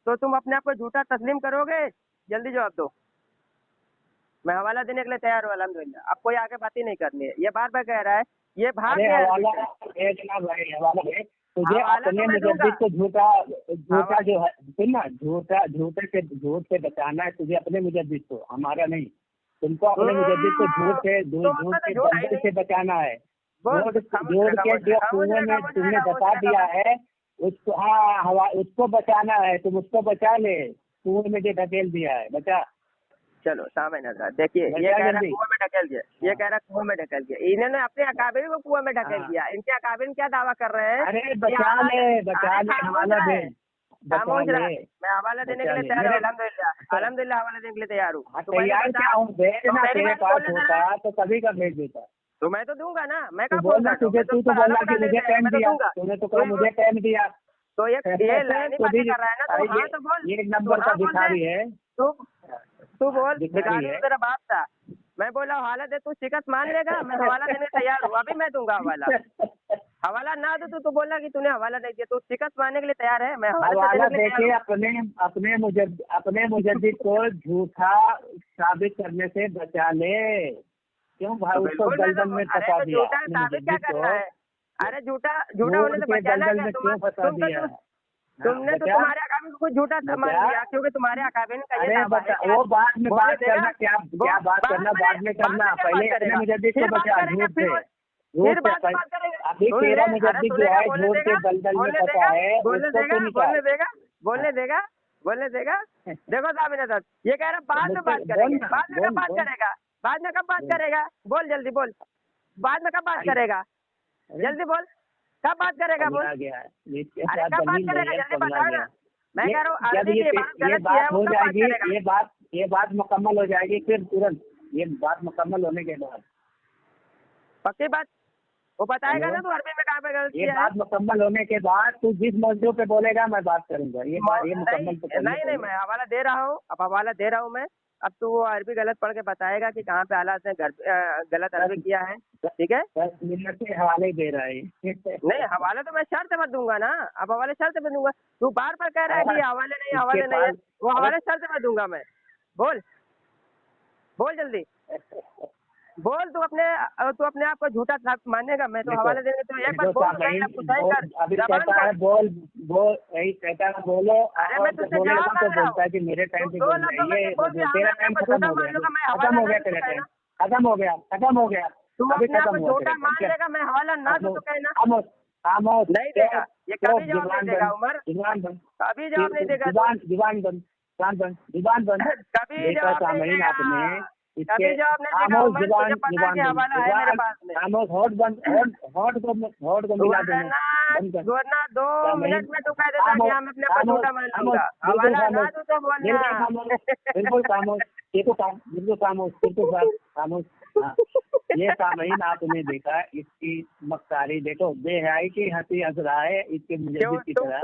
तो तुम अपने आप को झूठा तस्लीम करोगे? जल्दी जवाब दो। मैं हवाला देने के लिए तैयार हूँ अल्हम्दुलिल्लाह। अब कोई आगे बात ही नहीं करनी है। ये बार बार कह रहा है, ये भाग गया है। तुझे अपने मुजद्दिद को झूठा जो है, सुन ना, झूठ से बचाना है तुझे, अपने मुजद्दिद को, हमारा नहीं। तुमको अपने मुजद्दिद को झूठ के दंडल से बचाना है। झूठ के जो कुएं में तुमने बता दिया है उसको, हाँ उसको बचाना है, तुम उसको बचा ले। कुएं में जो ढकेल दिया है बचा। चलो सामने नजर देखिए, ये कह रहा कुएं में ढकेल दिया, ये कह रहा कुएं में ढकेल दिया। इन्होंने अपने अकाबिर को कुएं में ढकेल दिया। इनके अकाबिर क्या दावा कर रहे हैं? अरे बचा ले हवाला दे, खामोश रहा। मैं हवाला देने के लिए तैयार हूँ अल्हम्दुलिल्लाह हवाला देने के लिए तैयार हूँ। तैयार क्या हूँ, भेजना तेरे पास होता तो कभी का भेज देता। तो मैं तो दूंगा ना, मैं कब बोलना तुझे, तू तो बोला कि मुझे टाइम दिया, तूने तो कहा मुझे टाइम दिया। तो ये लाइनी बातें कर रहा है ना, तो हाँ तो बोल। ये एक नंबर का भिखारी है तू बोल, भिखारी तेरा बाप था। मैं बोला हवाला दे, तू शिकस्त मान लेगा? मैं हवाला देने तैयार हूँ, अभी मैं दूंगा हवाला। हवाला ना दो तो बोला कि तूने हवाला नहीं दिया, तो शिकस्त मानने के लिए तैयार है? मैं हवाला देके अपने मुजद्दिद को झूठा साबित करने से बचा ले। क्यों भाई, उसको दलदल में फंसा दिया। साबित क्या करना है? अरे झूठा होने से बचाना है। क्यों फंसा दिया? तुमने तो तुम्हारे अकाबिर को झूठा मान लिया, क्योंकि तुम्हारे अकाबिर का ये दावा है। वो बाद में बात करना, क्या बात करना बाद में करना, पहले अपने मुजद्दिद को बचा झूठ से। अभी तेरा मुजद्दिद जो है झूठ के दलदल में फंसा है, उसको तो निकाल। बोलने देगा। देखो सामने सर, ये कह रहा बाद में बात करेगा। बाद में कब बात करेगा? बोल जल्दी बोल, बाद में कब बात करेगा? जल्दी बोल, कब बात करेगा? बोल, अरे कब बात करेगा? जल्दी बताओ ना। मैं कह रहा हूँ ये बात मुकम्मल हो जाएगी, फिर तुरंत ये बात मुकम्मल होने के बाद पक्की बात वो बताएगा ना, तू अरबी में कहाँ पे गलती है। ये बात मुकम्मल होने के बाद तू जिस मौजू पे बोलेगा मैं बात करूंगा। ये मुकम्मल तो नहीं, मैं हवाला दे रहा हूँ। अब हवाला दे रहा हूँ मैं। अब तू वो अरबी गलत पढ़ के बताएगा कि कहाँ पे हालात ने गलत अरबी किया है, ठीक है? 10 मिनट से हवाले दे रहा है। नहीं, हवाला तो मैं शर्त पर दूंगा ना। अब हवाले शर्त पे दूंगा। तू बार बार कह रहा है कि हवाले नहीं है, वो हवाले शर्त पे दूंगा मैं। बोल जल्दी बोल। तू अपने आप को झूठा मानेगा? मैं तो हवाले देंगे तो एक बार बोल। अभी कहता है बोल यही कहता है बोलो। अरे मैं तुझसे जवाब मांग रहा हूँ। बोलता है कि मेरे टाइम पे बोलना है। ये तेरा टाइम खत्म हो गया, तेरा टाइम खत्म हो गया। तू अपने आप को झूठा मान लेगा, मैं हवाला ना दूं तो कहना। खामोश नहीं देगा, ये कभी जवाब नहीं देगा उमर, कभी जवाब नहीं देगा। जुबान बंद कभी जवाब नहीं देगा, कभी जवाब नहीं देगा उमर। तुझे पता है कि हवाला है मेरे पास में। खामोश, होठ को मिला देना। वरना 2 मिनट में तू कह देता कि हम अपने को झूठा मान लूंगा। हवाला ना दूं तो बोलना। बिल्कुल खामोश। ये सामईन आपने देखा, इसकी मक्कारी देखो, बेहयाई की हंसी हंस रहा है इसके मुजद्दिद की तरह।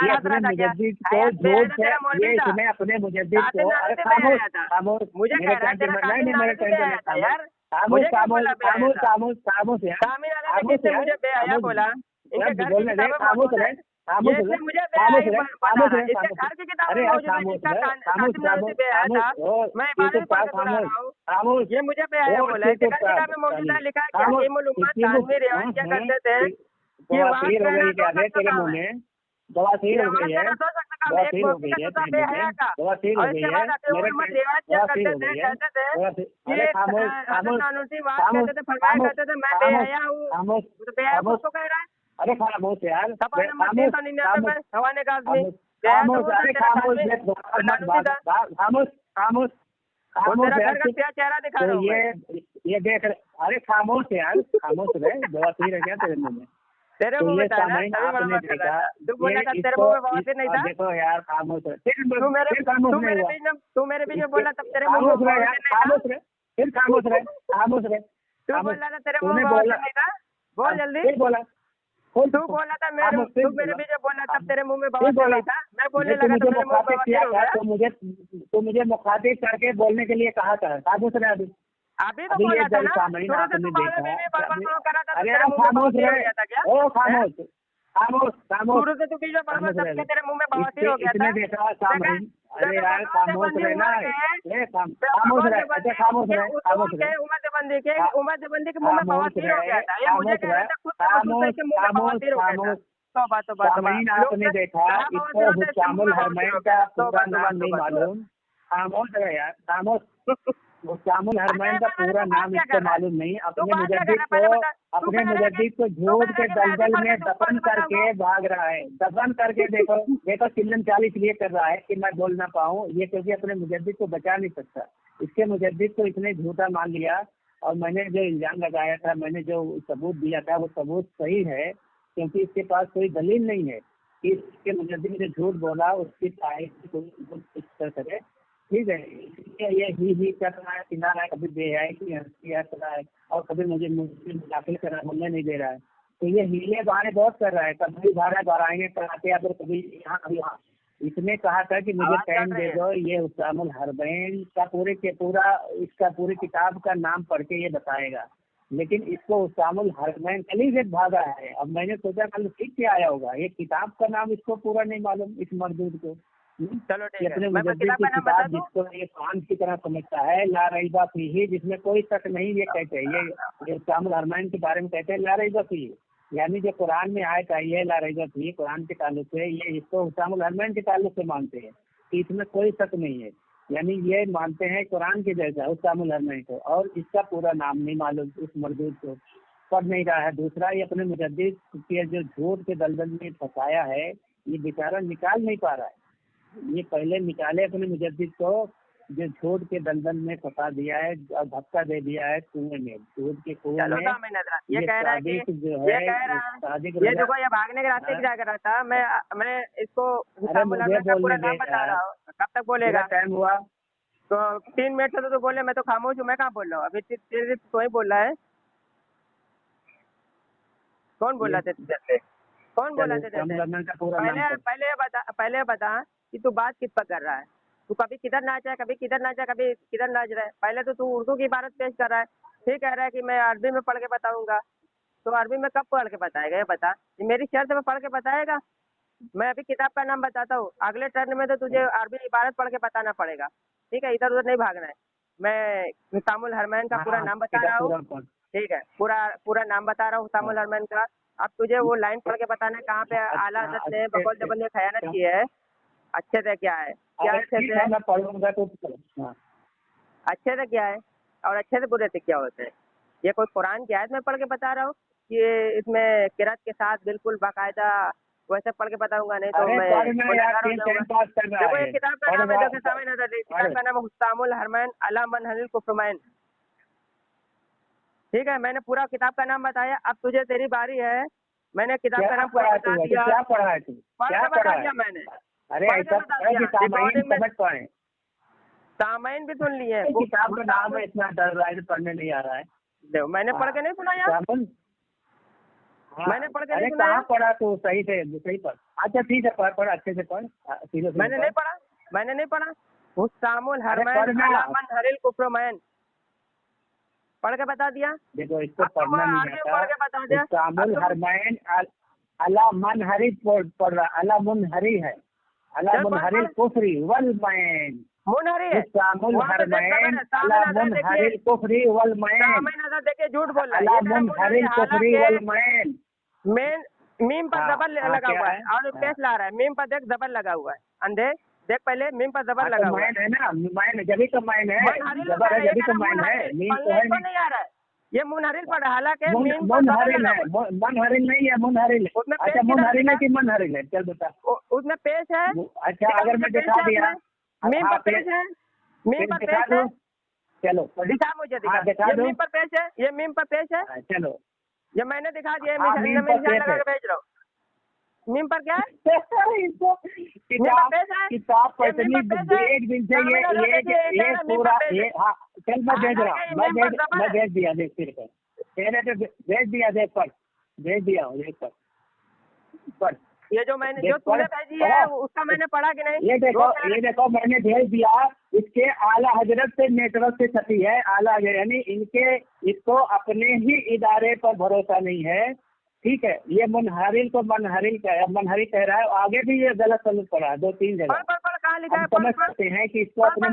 ये अपने मुजद्दिद को झूठ है, ये इसने अपने मुजद्दिद को। अरे खामोश, मुझे कह रहा है तेरा कातिल मेरे टाइम पे यार। खामोश यार, मुझे बेहया बोला। इनके घर की किताबें खामोश मुझे घर की किताबें मौजूद है। ये मुझे बेहया बोला। इसके घर की किताबें मौजूद है, लिखा है कि हकीमुल उम्मत तानवी रिवायत क्या करते थे कि बवासीर हो गई क्या तेरे मुंह में? बवासीर हो गई है। काम, बहुत एक देर हो मोदी गई का है तो तेरे बेहया का। बहुत देर हो और गई इसके है बाद आके वो मेरे उम्मत रिवाज क्या बहुत देर करते हो थे, गई है कहते थे अरे कि खामोश खामोश कानूनी बात खामोश कहते थे, फरमाया खामोश करते थे मैं खामोश बेहया हूँ। खामोश तो बेहया खामोश किसको कह रहा है? अरे खामोश यार सफा नंबर 399 में हवाने का आदमी खामोश बेहया तो खामोश वो था अरे तेरा खामोश आदमी, मत कानूनी था। खामोश खामोश वो खामोश तेरा यार घर का क्या चेहरा दिखा रहा तो हूँ मैं? ये देख अरे खामोश यार खामोश रहे बवासीर है क्या तेरे मुंह में तेरे तो मुंह ये में था ना, सामाइन तभी बड़ा आपने बात कर रहा देखा था। तू बोला था तेरे इसको मुंह में बवासीर नहीं था। देखो यार खामोश है फिर खामोश तू नहीं मेरे हुआ बीच में बोला तब तेरे मुंह में खामोश रहे बवासीर यार नहीं था। खामोश रहे फिर खामोश रहे खामोश रहे तू खामोश बोला था तेरे मुंह में तूने बवासीर बोला नहीं था, बोल जल्दी। फिर बोला तू बोला था खामोश फिर तू मेरे बोला बीच में बोला तब तेरे मुंह में फिर बवासीर बोला नहीं था। मैं बोलने तू लगा तो मुझे मेरे मुंह में मुखातिब बवासीर किया हो था गया। तो मुझे मुखातिब करके बोलने के लिए कहा था खामोश रहे अभी तो अभी बोला ये था जल ना, सामयिन शुरू से आपने तू बाद देखा में भी बड़बड़ कर रहा था, तो अरे तेरे आप मुंह में खामोश बवासीर हो रहे गया था क्या? ओ खामोश खामोश खामोश शुरू से तू बीच में बड़बड़ खामोश करके रहे तेरे मुंह में बवासीर हो गया था। इसने देखा सामयिन अरे यार खामोश रहे ना खामोश रहे अच्छा खामोश रहे खामोश रहे उमर देबंदी के मुंह में बवासीर हो गया था। ये मुझे कह रहा था खुद खामोश के मुंह में बवासीर हो गया था। तो सामयिन आपने देखा इसको हुस्सामुल हरमैन का पूरा नाम नहीं मालूम खामोश रहे यार खामोश हुस्सामुल हरमैन का पूरा नाम इसको मालूम नहीं अपने मुजद्दिद को झूठ के दलदल में दफन करके भाग रहा है दफन करके देखो चिल्लम चाल इसलिए कर रहा है कि मैं बोल ना पाऊँ ये क्योंकि अपने मुजद्दिद को बचा नहीं सकता इसके मुजद्दिद को इसने झूठा मान लिया और मैंने जो इल्जाम लगाया था मैंने जो सबूत दिया था वो सबूत सही है क्योंकि इसके पास कोई दलील नहीं है कि इसके मुजद्दिद ने जो झूठ बोला उसकी तारीफ कोई कर सके ठीक है ये ही कर रहा है चिल्ला रहा है कभी बेहयाई की हंसी कर रहा है और कभी मुझे दाखिल कर रहा है बोलने नहीं दे रहा है तो ये हीले बहाने बहुत कर रहा है कभी बाराएंगे कराते या फिर कभी यहाँ कभी वहाँ इसने कहा था कि मुझे टाइम दे दो ये हुस्सामुल हरमैन का इसका पूरी किताब का नाम पढ़ के ये बताएगा लेकिन इसको हुस्सामुल हरमैन कल से भागा है अब मैंने सोचा कल सीख के आया होगा ये किताब का नाम इसको पूरा नहीं मालूम इस मरदूद को चलो ठीक है अपने मैं मुजद्दिद की किताब जिसको ये कुरान की तरह समझता है ला रईबा फीही जिसमें कोई शक नहीं ये कहते हैं ये हुस्सामुल हरमैन के बारे में कहते हैं ला रईबा फीही यानी जो कुरान में आयत आई है ला रईबा फीही कुरान के ताल्लुक से ये इसको हुस्सामुल हरमैन के ताल्लुक से मानते हैं कि इसमें कोई शक नहीं है यानी ये मानते हैं कुरान के जैसा हुस्सामुल हरमैन को और इसका पूरा नाम नहीं मालूम इस मरदूद को पढ़ नहीं रहा है दूसरा ये अपने मुजद्दिद के जो झूठ के दलदल में फंसाया है ये बेचारा निकाल नहीं पा रहा है ये पहले निकाले अपने मुजद्दिद को जो झूठ के दलदल में फंसा दिया है और धक्का दे दिया है कुएं में झूठ के कुएं में ये कह रहा है कि जो है ये देखो ये भागने के रास्ते क्या कर रहा था मैं इसको हुस्सामुल हरमैन का पूरा नाम बता रहा हूँ कब तक बोलेगा टाइम हुआ तो 3 मिनट से तो बोले मैं तो खामोश हूँ मैं कहाँ बोल रहा हूँ अभी तेरे तो ही बोल रहा है कौन बोला थे तुझे कौन बोला थे पहले बता कि तू बात किस पर कर रहा है तू कभी किधर नाचा है कभी किधर नाचा कभी किधर नाच रहा है पहले तो तू उर्दू की इबारत पेश कर रहा है फिर कह रहा है कि मैं अरबी में पढ़ के बताऊंगा तो अरबी में कब पढ़ के बताएगा ये बता ये मेरी शर्त में पढ़ के बताएगा मैं अभी किताब का नाम बताता हूँ अगले टर्न में तो तुझे अरबी इबारत पढ़ के बताना पड़ेगा ठीक है इधर उधर नहीं भागना है मैं हुस्सामुल हरमैन का पूरा नाम बता रहा हूँ ठीक है पूरा नाम बता रहा हूँ हुस्सामुल हरमैन का अब तुझे वो लाइन पढ़ के बताना है कहाँ पे आला हज़रत ने बकौल जबल ने खयानत की है अच्छे से क्या है क्या अच्छे से मैं पढ़ूंगा तो अच्छे से क्या है और अच्छे से बुरे से क्या होते हैं ये कोई कुरान की आयत में पढ़ के बता रहा हूँ कि इसमें किरात के साथ बिल्कुल बाकायदा वैसे पढ़ के बताऊंगा नहीं तो मैं देखो ये किताब का नाम है देखो सामने नजर किताब का नाम है हुस्सामुल हरमैन अला मनहजिल कुफ्रमैन ठीक है मैंने पूरा किताब का नाम बताया अब तुझे तेरी बारी है मैंने किताब का नाम पूरा बता दिया क्या पढ़ा है तू क्या बता दिया मैंने अरे ऐसा समझ पाए सामाइन भी सुन लिए किताब का नाम है इतना डर रहा है पढ़ने नहीं आ रहा है देखो मैंने पढ़ के नहीं सुना यार मैंने पढ़ के नहीं सुना पढ़ा तो सही पढ़ अच्छा ठीक है पढ़ अच्छे से पढ़ मैंने नहीं पढ़ा हुस्सामुल हरमैन अला मनहजिल कुफ्रमैन पढ़ के बता दिया देखो इसको पढ़ना नहीं आता हुस्सामुल हरमैन अला मनहरी पढ़ रहा अला मुनहरी है अला मुनहरी कुफ्री वल मैन मुनहरी हुस्सामुल हरमैन अला मुनहरी कुफ्री वल मैन देखिए झूठ बोल रहा है अला मुनहरी कुफ्री वल मैन मीम पर जबर लगा हुआ है और पेश ला रहा है मीम पर देख जबर लगा हुआ है अंधे देख, पहले मीम पर जबर लगा हुआ है। मैन है ना, मैन जब भी तो मैन है, मुनहरिल जबर है होगा, जब भी ये तो मैन है, मीन तो है पढ़ने को नहीं आ रहा है, ये मुनहरिल पढ़, हालांकि मीम पर जबर मुनहरिल लगा है, हुआ है। मनहरिल नहीं है, मुनहरिल। उसमें पेश अच्छा किधर मुनहरिल है दिखा? कि मनहरिल है, चल बता। उसमें पेश है। अच्छा अगर मैं दिखा दिया, मीम हाँ पर पेश है, मीम पर दिखा पेश है। दो, चलो दिखा, मुझे दिखा, हाँ दिखा ये दो, मीम पर पेश है, ये मीम पर पेश है, चलो ये मैंने दिखा दिया, हाँ मीम पर निशान पेश लगा है। के भेज रहा हूँ। मीम पर क्या है? इसको मीम पर पेश है, किताब पर ये मीम इतनी पर पेश है। एक दिन से सामने लगा देखिए, ये मीम पर पूरा पेश है। ये, हाँ चल मैं भेज रहा हालांकि हूँ, मीम पर जबर मैं है। भेज दिया, देख तेरे को तेरे पे भेज दिया, देख पर भेज दिया हूँ, देख पर ये जो मैंने, देख जो तूने पर, भेजी है उसका मैंने पढ़ा कि नहीं? ये देखो मैंने भेज दिया, इसके आला हजरत से नेटवर्क से छपी है, आला हजरत यानी इनके, इसको अपने ही इदारे पर भरोसा नहीं है, ठीक है। ये मुनहरिल को मनहरिल कह रहा है, आगे भी ये गलत समझ पड़ा है 2-3 जगह। पढ़ कहाँ लिखा है? हम समझ सकते हैं कि इसको अपने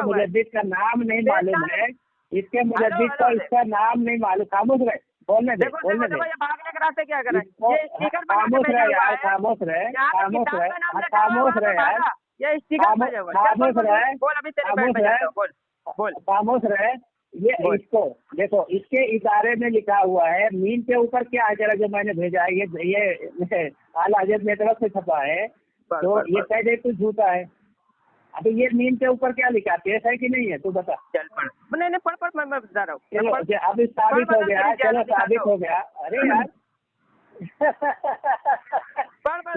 मुजद्दिद का नाम नहीं मालूम है, इसके मुजद्दिद को इसका नाम नहीं मालूम। खामोश रहे, बोलने दे, बोलने दे, ये भागने के रास्ते क्या कर रहा है? ये स्टिकर बना के खामोश भेजा रहे हुआ यार, है। खामोश रहे, यहाँ पे खामोश किताब रहे, का नाम लिखा हुआ है, खामोश वहाँ रहे पे यार, भागा। ये स्टिकर भेजा हुआ है। खामोश रहे, बोल, अभी तेरी खामोश बात पे रहे, जाता हूँ, बोल। खामोश रहे। ये बोल। इसको देखो, इसके इशारे में लिखा हुआ है, मीन के ऊपर क्या है जरा, जो मैंने भेजा है ये आला हजरत नेटवर्क से छपा है, तो ये कह दे तू झूठा है। अभी ये मीन के ऊपर क्या लिखा, पेश है कि नहीं है, तू बता। चल पढ़, नहीं पढ़, मैं बता रहा हूँ। चलो अभी साबित हो गया, चलो साबित हो गया। अरे यार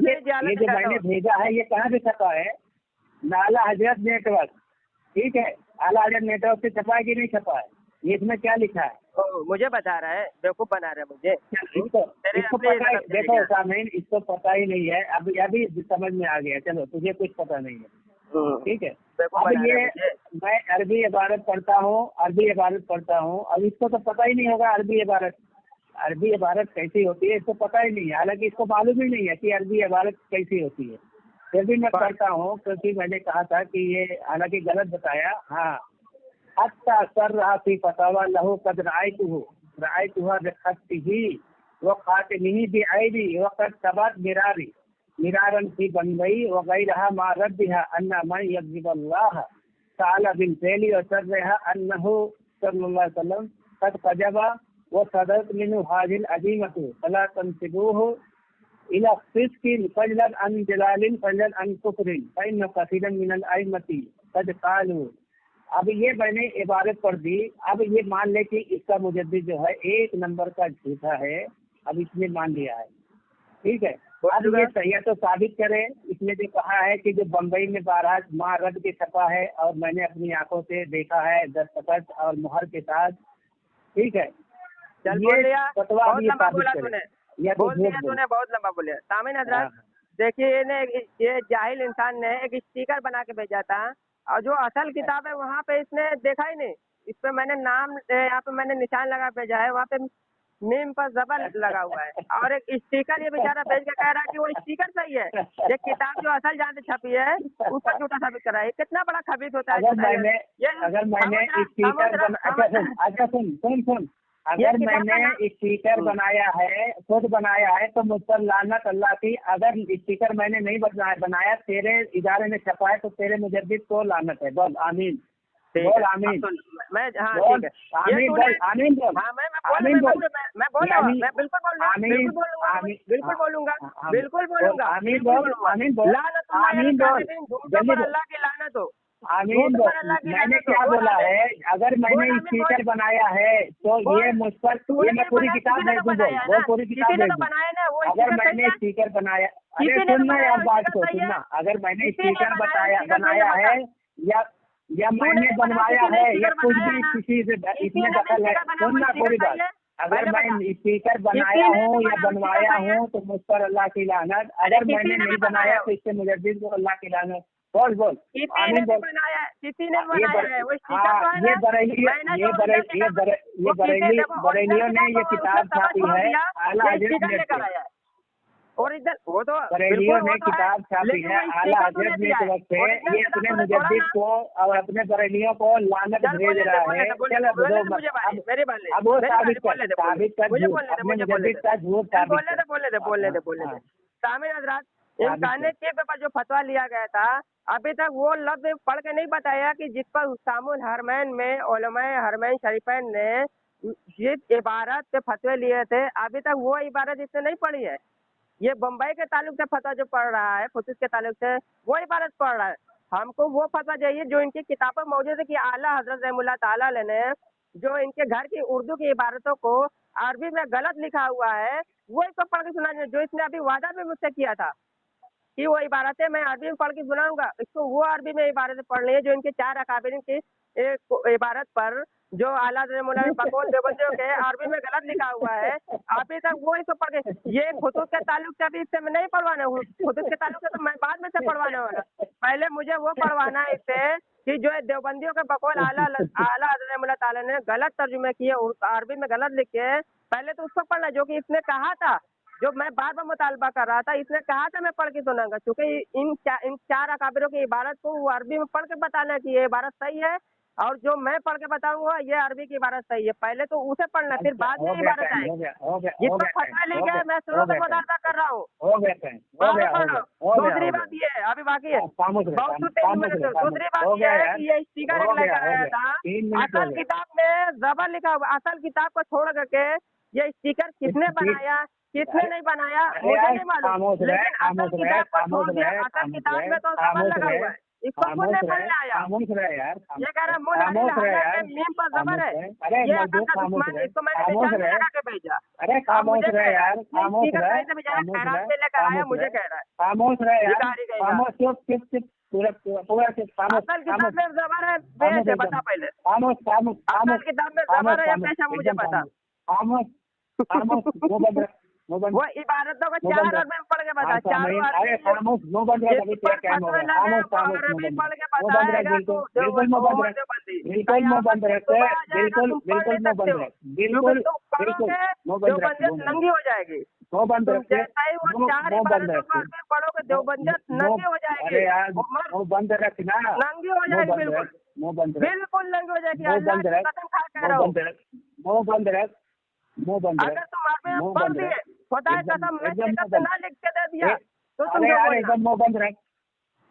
ये जो मैंने भेजा है, ये कहाँ से छपा है? आला हजरत नेटवर्क, ठीक है, आला हजरत नेटवर्क से छपा है कि नहीं छपा है? ये इसमें क्या लिखा है? मुझे बता रहा है, बेवकूफ बना रहा है मुझे। इसको पता ही देखो सामने, इसको पता ही नहीं है, अभी समझ में आ गया। चलो तुझे कुछ पता नहीं है, ठीक है। अब ये मैं अरबी इबारत पढ़ता हूँ, अब इसको तो पता ही नहीं होगा अरबी इबारत कैसी होती है, इसको पता ही नहीं है। हालांकि इसको मालूम ही नहीं है कि अरबी इबारत कैसी होती है, फिर भी मैं पढ़ता हूँ, क्योंकि मैंने कहा था कि ये, हालांकि गलत बताया, हाँ हत्ता सर रहा थी फतावा लहू कद रायतुहा बिखत्तिही व खातिमिही बिआइदी व कद सबत मिरारन फी बनबई व गैरहा मा रद्दिहा अन्ना मन यज़िबल्लाह ताला बिल फैली व सर्रहा अन्नहु सल्लल्लाहु अलैहि वसल्लम कद कजबा व सदत मिनहु हाजिल अजीमतु फला तंसिबूहु इला फिस्किन फजलन अन जलालिन फजलन अन कुफरिन फइन्न कसीरन मिनल अइमती कद कालू। अब ये मैंने इबारत पढ़ दी। अब ये मान ले कि इसका मुजद्दिद जो है 1 नंबर का झूठा है, अब इसने मान लिया है, ठीक है। अब ये सही तो साबित करे। इसने जो कहा है कि जो बम्बई में 12 माह रद्द के छपा है और मैंने अपनी आंखों से देखा है दस्तखत और मुहर के साथ, ठीक है, ये फतवा भी साबित करे। बहुत लंबा बोले सामिन हजरत। देखिए ये जाहिल इंसान ने एक स्टिकर बना के भेजा था, और जो असल किताब है वहाँ पे इसने देखा ही नहीं। इस पे मैंने नाम, यहाँ पे मैंने निशान लगा भेजा है, वहाँ पे मीम पर जबर लगा हुआ है, और एक स्टिकर ये बेचारा भेज के कह रहा है कि वो स्टिकर सही है। ये किताब जो असल जहाँ से छपी है उस पर झूठा साबित कर रहा है। कितना बड़ा खबीस होता है। अगर मैंने स्टिकर बनाया है, खुद बनाया है, तो मुझ पर लानत अल्लाह की। अगर स्टिकर मैंने नहीं बनाया, तेरे इदारे में छपा है, तो तेरे मुजद्दिद को लानत है। बोल आमीन, बोल आमीन। मैं हाँ ठीक है, आमीन बोल, आमीन बोल, हाँ मैं आमीन बोल, मैं बिल्कुल बोलूंगा। आमीन बोल, आमीन बोल, आमीन बोल, जल्दी अल्लाह की लानत हो। आमीन बोल। मैंने क्या बोला है? अगर मैंने स्पीकर बनाया है तो ये मुझ पर, ये मैं पूरी किताब भेज दूँ। बोल पूरी किताब भेज दूँ। अगर मैंने स्पीकर बनाया, अरे सुनना यार बात को, सुनना। अगर मैंने स्पीकर बनाया है या मैंने बनवाया है या कुछ भी किसी से इसमें दखल है, सुनना पूरी बात। अगर मैं स्पीकर बनाया हूँ या बनवाया हूँ तो मुझ पर अल्लाह की लानत। अगर मैंने नहीं बनाया तो इससे मुजद्दिद को अल्लाह की लानत। बोल बोल, आमीन बोल। बरेलियों ने ये किताब छापी है, आला हजरत और इधर वो तो बरेलियों ने किताब छापी है आला हजरत ने के वक्त से। ये अपने मुजद्दिद को और अपने बरेलियों को लानत भेज रहा है। चलो अब वो साबित कर, अपने मुजद्दिद का झूठ साबित कर। बोलने दे। सामिन हजरात, इम्कान के पर जो फतवा लिया गया था, अभी तक वो लफ्ज पढ़ के नहीं बताया कि जिस पर हुस्सामुल हरमैन में उलमाए हरमैन शरीफैन ने जिस इबारत पे फतवे लिए थे, अभी तक वो इबारत इसने नहीं पढ़ी है। ये बम्बई के ताल्लुक से फतवा जो पढ़ रहा है, फुतूस के ताल्लुक से वो इबारत पढ़ रहा है। हमको वो फतवा चाहिए जो इनकी किताबों में मौजूद है कि आला हजरत रहमुल्लाह ताला अलैह ने जो इनके घर की उर्दू की इबारतों को अरबी में गलत लिखा हुआ है, वो इसको पढ़ के सुना, जो इसने अभी वादा भी मुझसे किया था कि वो इबारतें मैं अरबी में पढ़ के सुनाऊंगा। इसको वो अरबी में इबारतें पढ़नी है जो इनके 4 अकाबिरीन की एक इबारत पर जो आला मौलाना बकौल देवबंदियों के अरबी में गलत लिखा हुआ है, अभी तक वो इसको पढ़ के, ये खुतूत के ताल्लुक से अभी इससे मैं नहीं पढ़वाना हूँ। खुतूत के ताल्लुक से तो मैं बाद में से पढ़वाने वाला, पहले मुझे वो पढ़वाना है इससे कि जो देवबंदियों के बकौल आला हज़रत ताला ने गलत तर्जुमे किए, अरबी में गलत लिखे, पहले तो उसको पढ़ना जो कि इसने कहा था, जो मैं बार बार मुतालबा कर रहा था। इसने कहा था मैं पढ़ के सुनाऊंगा, क्योंकि इन 4 अकाबिरों की इबारत को वो अरबी में पढ़ के बताना कि ये इबारत सही है और जो मैं पढ़ के बताऊंगा ये अरबी की इबारत सही है। पहले तो उसे पढ़ना, फिर बाद में इबारत आएगी। जिस पर फतवा ले गया, मैं शुरू से मुतालबा कर रहा हूँ। दूसरी बात ये है, अभी बाकी है बहुत तेज मिनट। दूसरी बात ये है कि ये स्पीकर एक लेकर आया था, असल किताब में जबर लिखा हुआ, असल किताब को छोड़ करके ये स्पीकर किसने बनाया किसने नहीं बनाया मुझे नहीं मालूम, लेकिन असल किताब को छोड़ दिया। असल किताब में तो जबर लगा हुआ है, इसको खुद नहीं पढ़ने आया। ये कह रहा है मीम पर जबर है, ये असल का दुश्मन, इसको मैंने निशान में लगा के भेजा। अरे खामोश रहे यार, खामोश स्पीकर रहे, कहीं से बेचारा खैरात में लेकर आया, मुझे कह रहा है खामोश रहे यार, भिखारी कहीं का। खामोश, चुप चुप चुप, पूरा चुप, खामोश असल किताब में जबर है, पेश है, बता पहले खामोश खामोश असल किताब में जबर है या पेश है, मुझे बता। खामोश खामोश, वो बंद रख, वो बंद, वो इबारतों को 4 अरब में पढ़ के बता, 4 अरे खामोश, वो बंद रख, अभी तेरा क्या हो गया, खामोश खामोश, अरबी पढ़ के वो बंद रख, बताएगा बिल्कुल तो बिल्कुल वो बंद रख, बिल्कुल वो बंद रख, बिल्कुल बिल्कुल वो बंद रख, बिल्कुल बिल्कुल वो बंद रख, नंगी हो जाएगी। वो बंद रख, जैसा ही वो 4 इबारतों को अरबी पढ़ोगे देवबंदियत नंगी हो जाएगी। अरे यार वो बंद रख ना, नंगी हो जाएगी, बिल्कुल वो बंद रख, बिल्कुल नंगी हो जाएगी। वो अल्लाह बंद की रख, कसम खा कह रहा वो हूँ, बंद रख, वो बंद रख, वो बंद रख, अगर तुम अरबी में वो पढ़ बंद दिए, रख, खुदा की एकदम- कसम मैं एकदम शिकस्त बंद। ना लिख के दे दिया तो तुम अरे जो यार बोलना, एकदम वो बंद रख,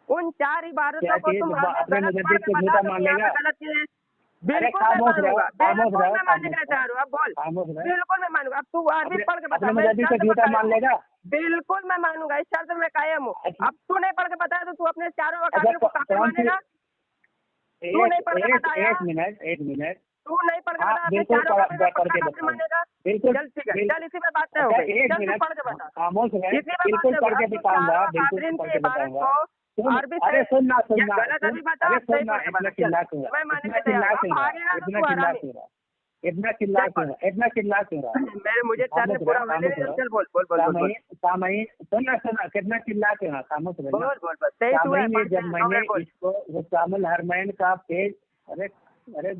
उन 4 इबारतों क्या को चीज तुम अपने गलत मुजद्दिद पढ़ के को बता झूठा दो मान कि यहाँ लेगा? पे गलत चीज है। अरे बिल्कुल मैं खामोश रहो, मानूंगा, खामोश बिल्कुल रहो, मैं मानने के लिए खामोश तैयार हूँ। अब बोल, खामोश रहो, बिल्कुल मैं मानूंगा। अब तू अरबी पढ़ के बता, अपने मैं इस मुजद्दिद को शर्त पे झूठा मान कायम हूँ। लेगा? बिल्कुल मैं मानूंगा, इस शर्त में कायम हूँ। अच्छा। अब तू नहीं पढ़ के बताया तो तू अपने 4 अच्छा अकाबिर को काफिर कौन सी, मानेगा? तू नहीं पढ़ के बताया, एक मिनट, तू नहीं पढ़ के हाँ बताया, अपने बिल्कुल 4 अकाबिर को पढ़ के काफिर बताऊँ, मानेगा? बिल्कुल चल ठीक है, चल इसी में बात अच्छा, हो गई, एक चल तू मिनट पढ़ के बता। खामोश रहे, इसी में बिल्कुल बात पढ़ के अब तू दिखाऊंगा, 4 बिल्कुल अकाबिरीन पढ़ की के इबारत बताऊंगा। को अरबी से अरे सुनना या गलत अभी बता, अरे सही सुनना, पढ़ के इतना बता। चिल्ला चल, क्यों मैं रहा, मानने इतना के तैयार चिल्ला हूँ। क्यों अब रहा, आगे ना तो इतना तू चिल्ला हरामी। क्यों रहा, इतना चिल्ला चल क्यों पढ़। रहा, इतना चिल्ला क्यों रहा? मेरे मुझे टर्न पूरा होने दे, चल बोल बोल बोल बोल बोल सामयी सुनना, कितना चिल्ला क्यों रहा, खामोश रहना। बोल बोल बोल, तेईस हुआ है, सामयी में जब मैंने बोल। इसको हुस्सामुल हरमैन का पेज, अरे अरे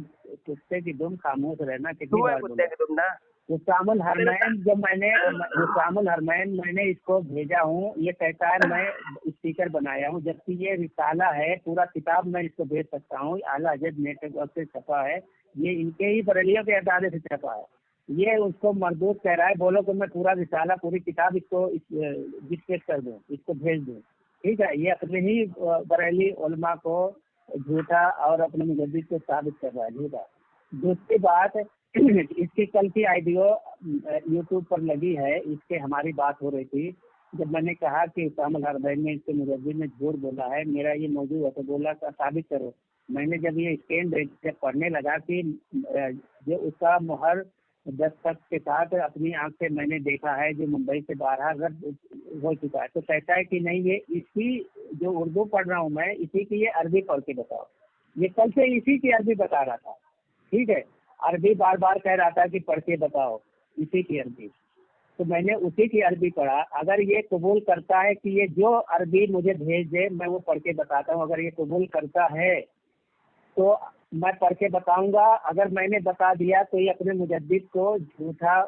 कुत्ते की दुम, खामोश रहना, कितनी तू है बार कुत्ते बोला। के तुम ना। हुस्सामुल हरमैन जब मैंने हुस्सामुल हरमैन मैंने इसको भेजा हूँ, ये कहता है मैं स्पीकर बनाया हूँ, जबकि ये रिसाला है, पूरा किताब मैं इसको भेज सकता हूँ, आला हजरत नेटवर्क से छपा है, ये इनके ही बरेलियों के अदारे से छपा है। ये उसको मरदूद कह रहा है, बोलो कि मैं पूरा रिसाला, पूरी किताब इसको डिक्टेट कर दूँ, इसको भेज दूँ, ठीक है। ये अपने ही बरेली उलमा को झूठा और अपने मुजद्दिद को साबित कर रहा है झूठा। दूसरी बात, इसकी कल की आइडियो यूट्यूब पर लगी है, इसके हमारी बात हो रही थी, जब मैंने कहा कि हुस्सामुल हरमैन ने इसके मुजद्दिद ने झूठ बोला है, मेरा ये मौजूद है, तो बोला का साबित करो। मैंने जब ये स्कैन जब पढ़ने लगा कि जो उसका मुहर दस्तखत के साथ अपनी आंख से मैंने देखा है, जो मुंबई से बाहर रद्द हो चुका है, तो कहता है कि नहीं, ये इसकी जो उर्दू पढ़ रहा हूँ मैं, इसी की ये अरबी पढ़ के बताओ। ये कल से इसी की अरबी बता रहा था, ठीक है, अरबी बार बार कह रहा था कि पढ़ के बताओ इसी की अरबी, तो मैंने उसी की अरबी पढ़ा। अगर ये कबूल करता है कि ये जो अरबी मुझे भेज दे मैं वो पढ़ के बताता हूँ, अगर ये कबूल करता है तो मैं पढ़ के बताऊंगा। अगर मैंने बता दिया तो ये अपने मुजद्दिद को झूठा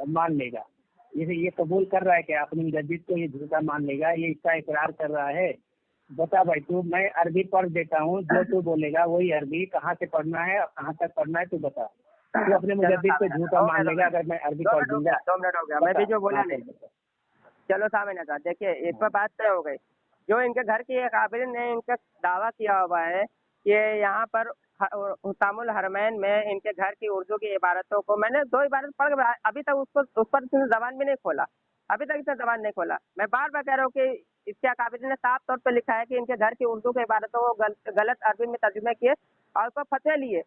मान लेगा। ये कबूल कर रहा है कि अपने मुजद्दिद को ये झूठा मान लेगा, ये इसका इकरार कर रहा है। बता भाई तू, मैं अरबी पढ़ देता हूँ, जो तू बोलेगा वही अरबी, कहाँ से पढ़ना है और कहाँ तक पढ़ना है तू बता। तू अपने मुजद्दिद को झूठा मान लेगा अगर मैं अरबी पढ़ दूंगा? 2 मिनट हो गया, मैं बीच में बोला नहीं। चलो सामने नजर देखिए, इस पर बात तय हो गई। जो इनके घर की एक काबिल ने इनका दावा किया हुआ है कि यहाँ पर हुतामुल हरमैन में इनके घर की उर्दू की इबारतों को, मैंने 2 इबारत पढ़ के अभी तक उसको उस पर इसने जबान भी नहीं खोला, अभी तक इसने जबान नहीं खोला। मैं बार बार कह रहा हूँ कि इसके काबिल ने साफ तौर पर लिखा है कि इनके घर की उर्दू की इबारतों को गलत अरबी में तर्जुमे किए और उसको फतवे लिए।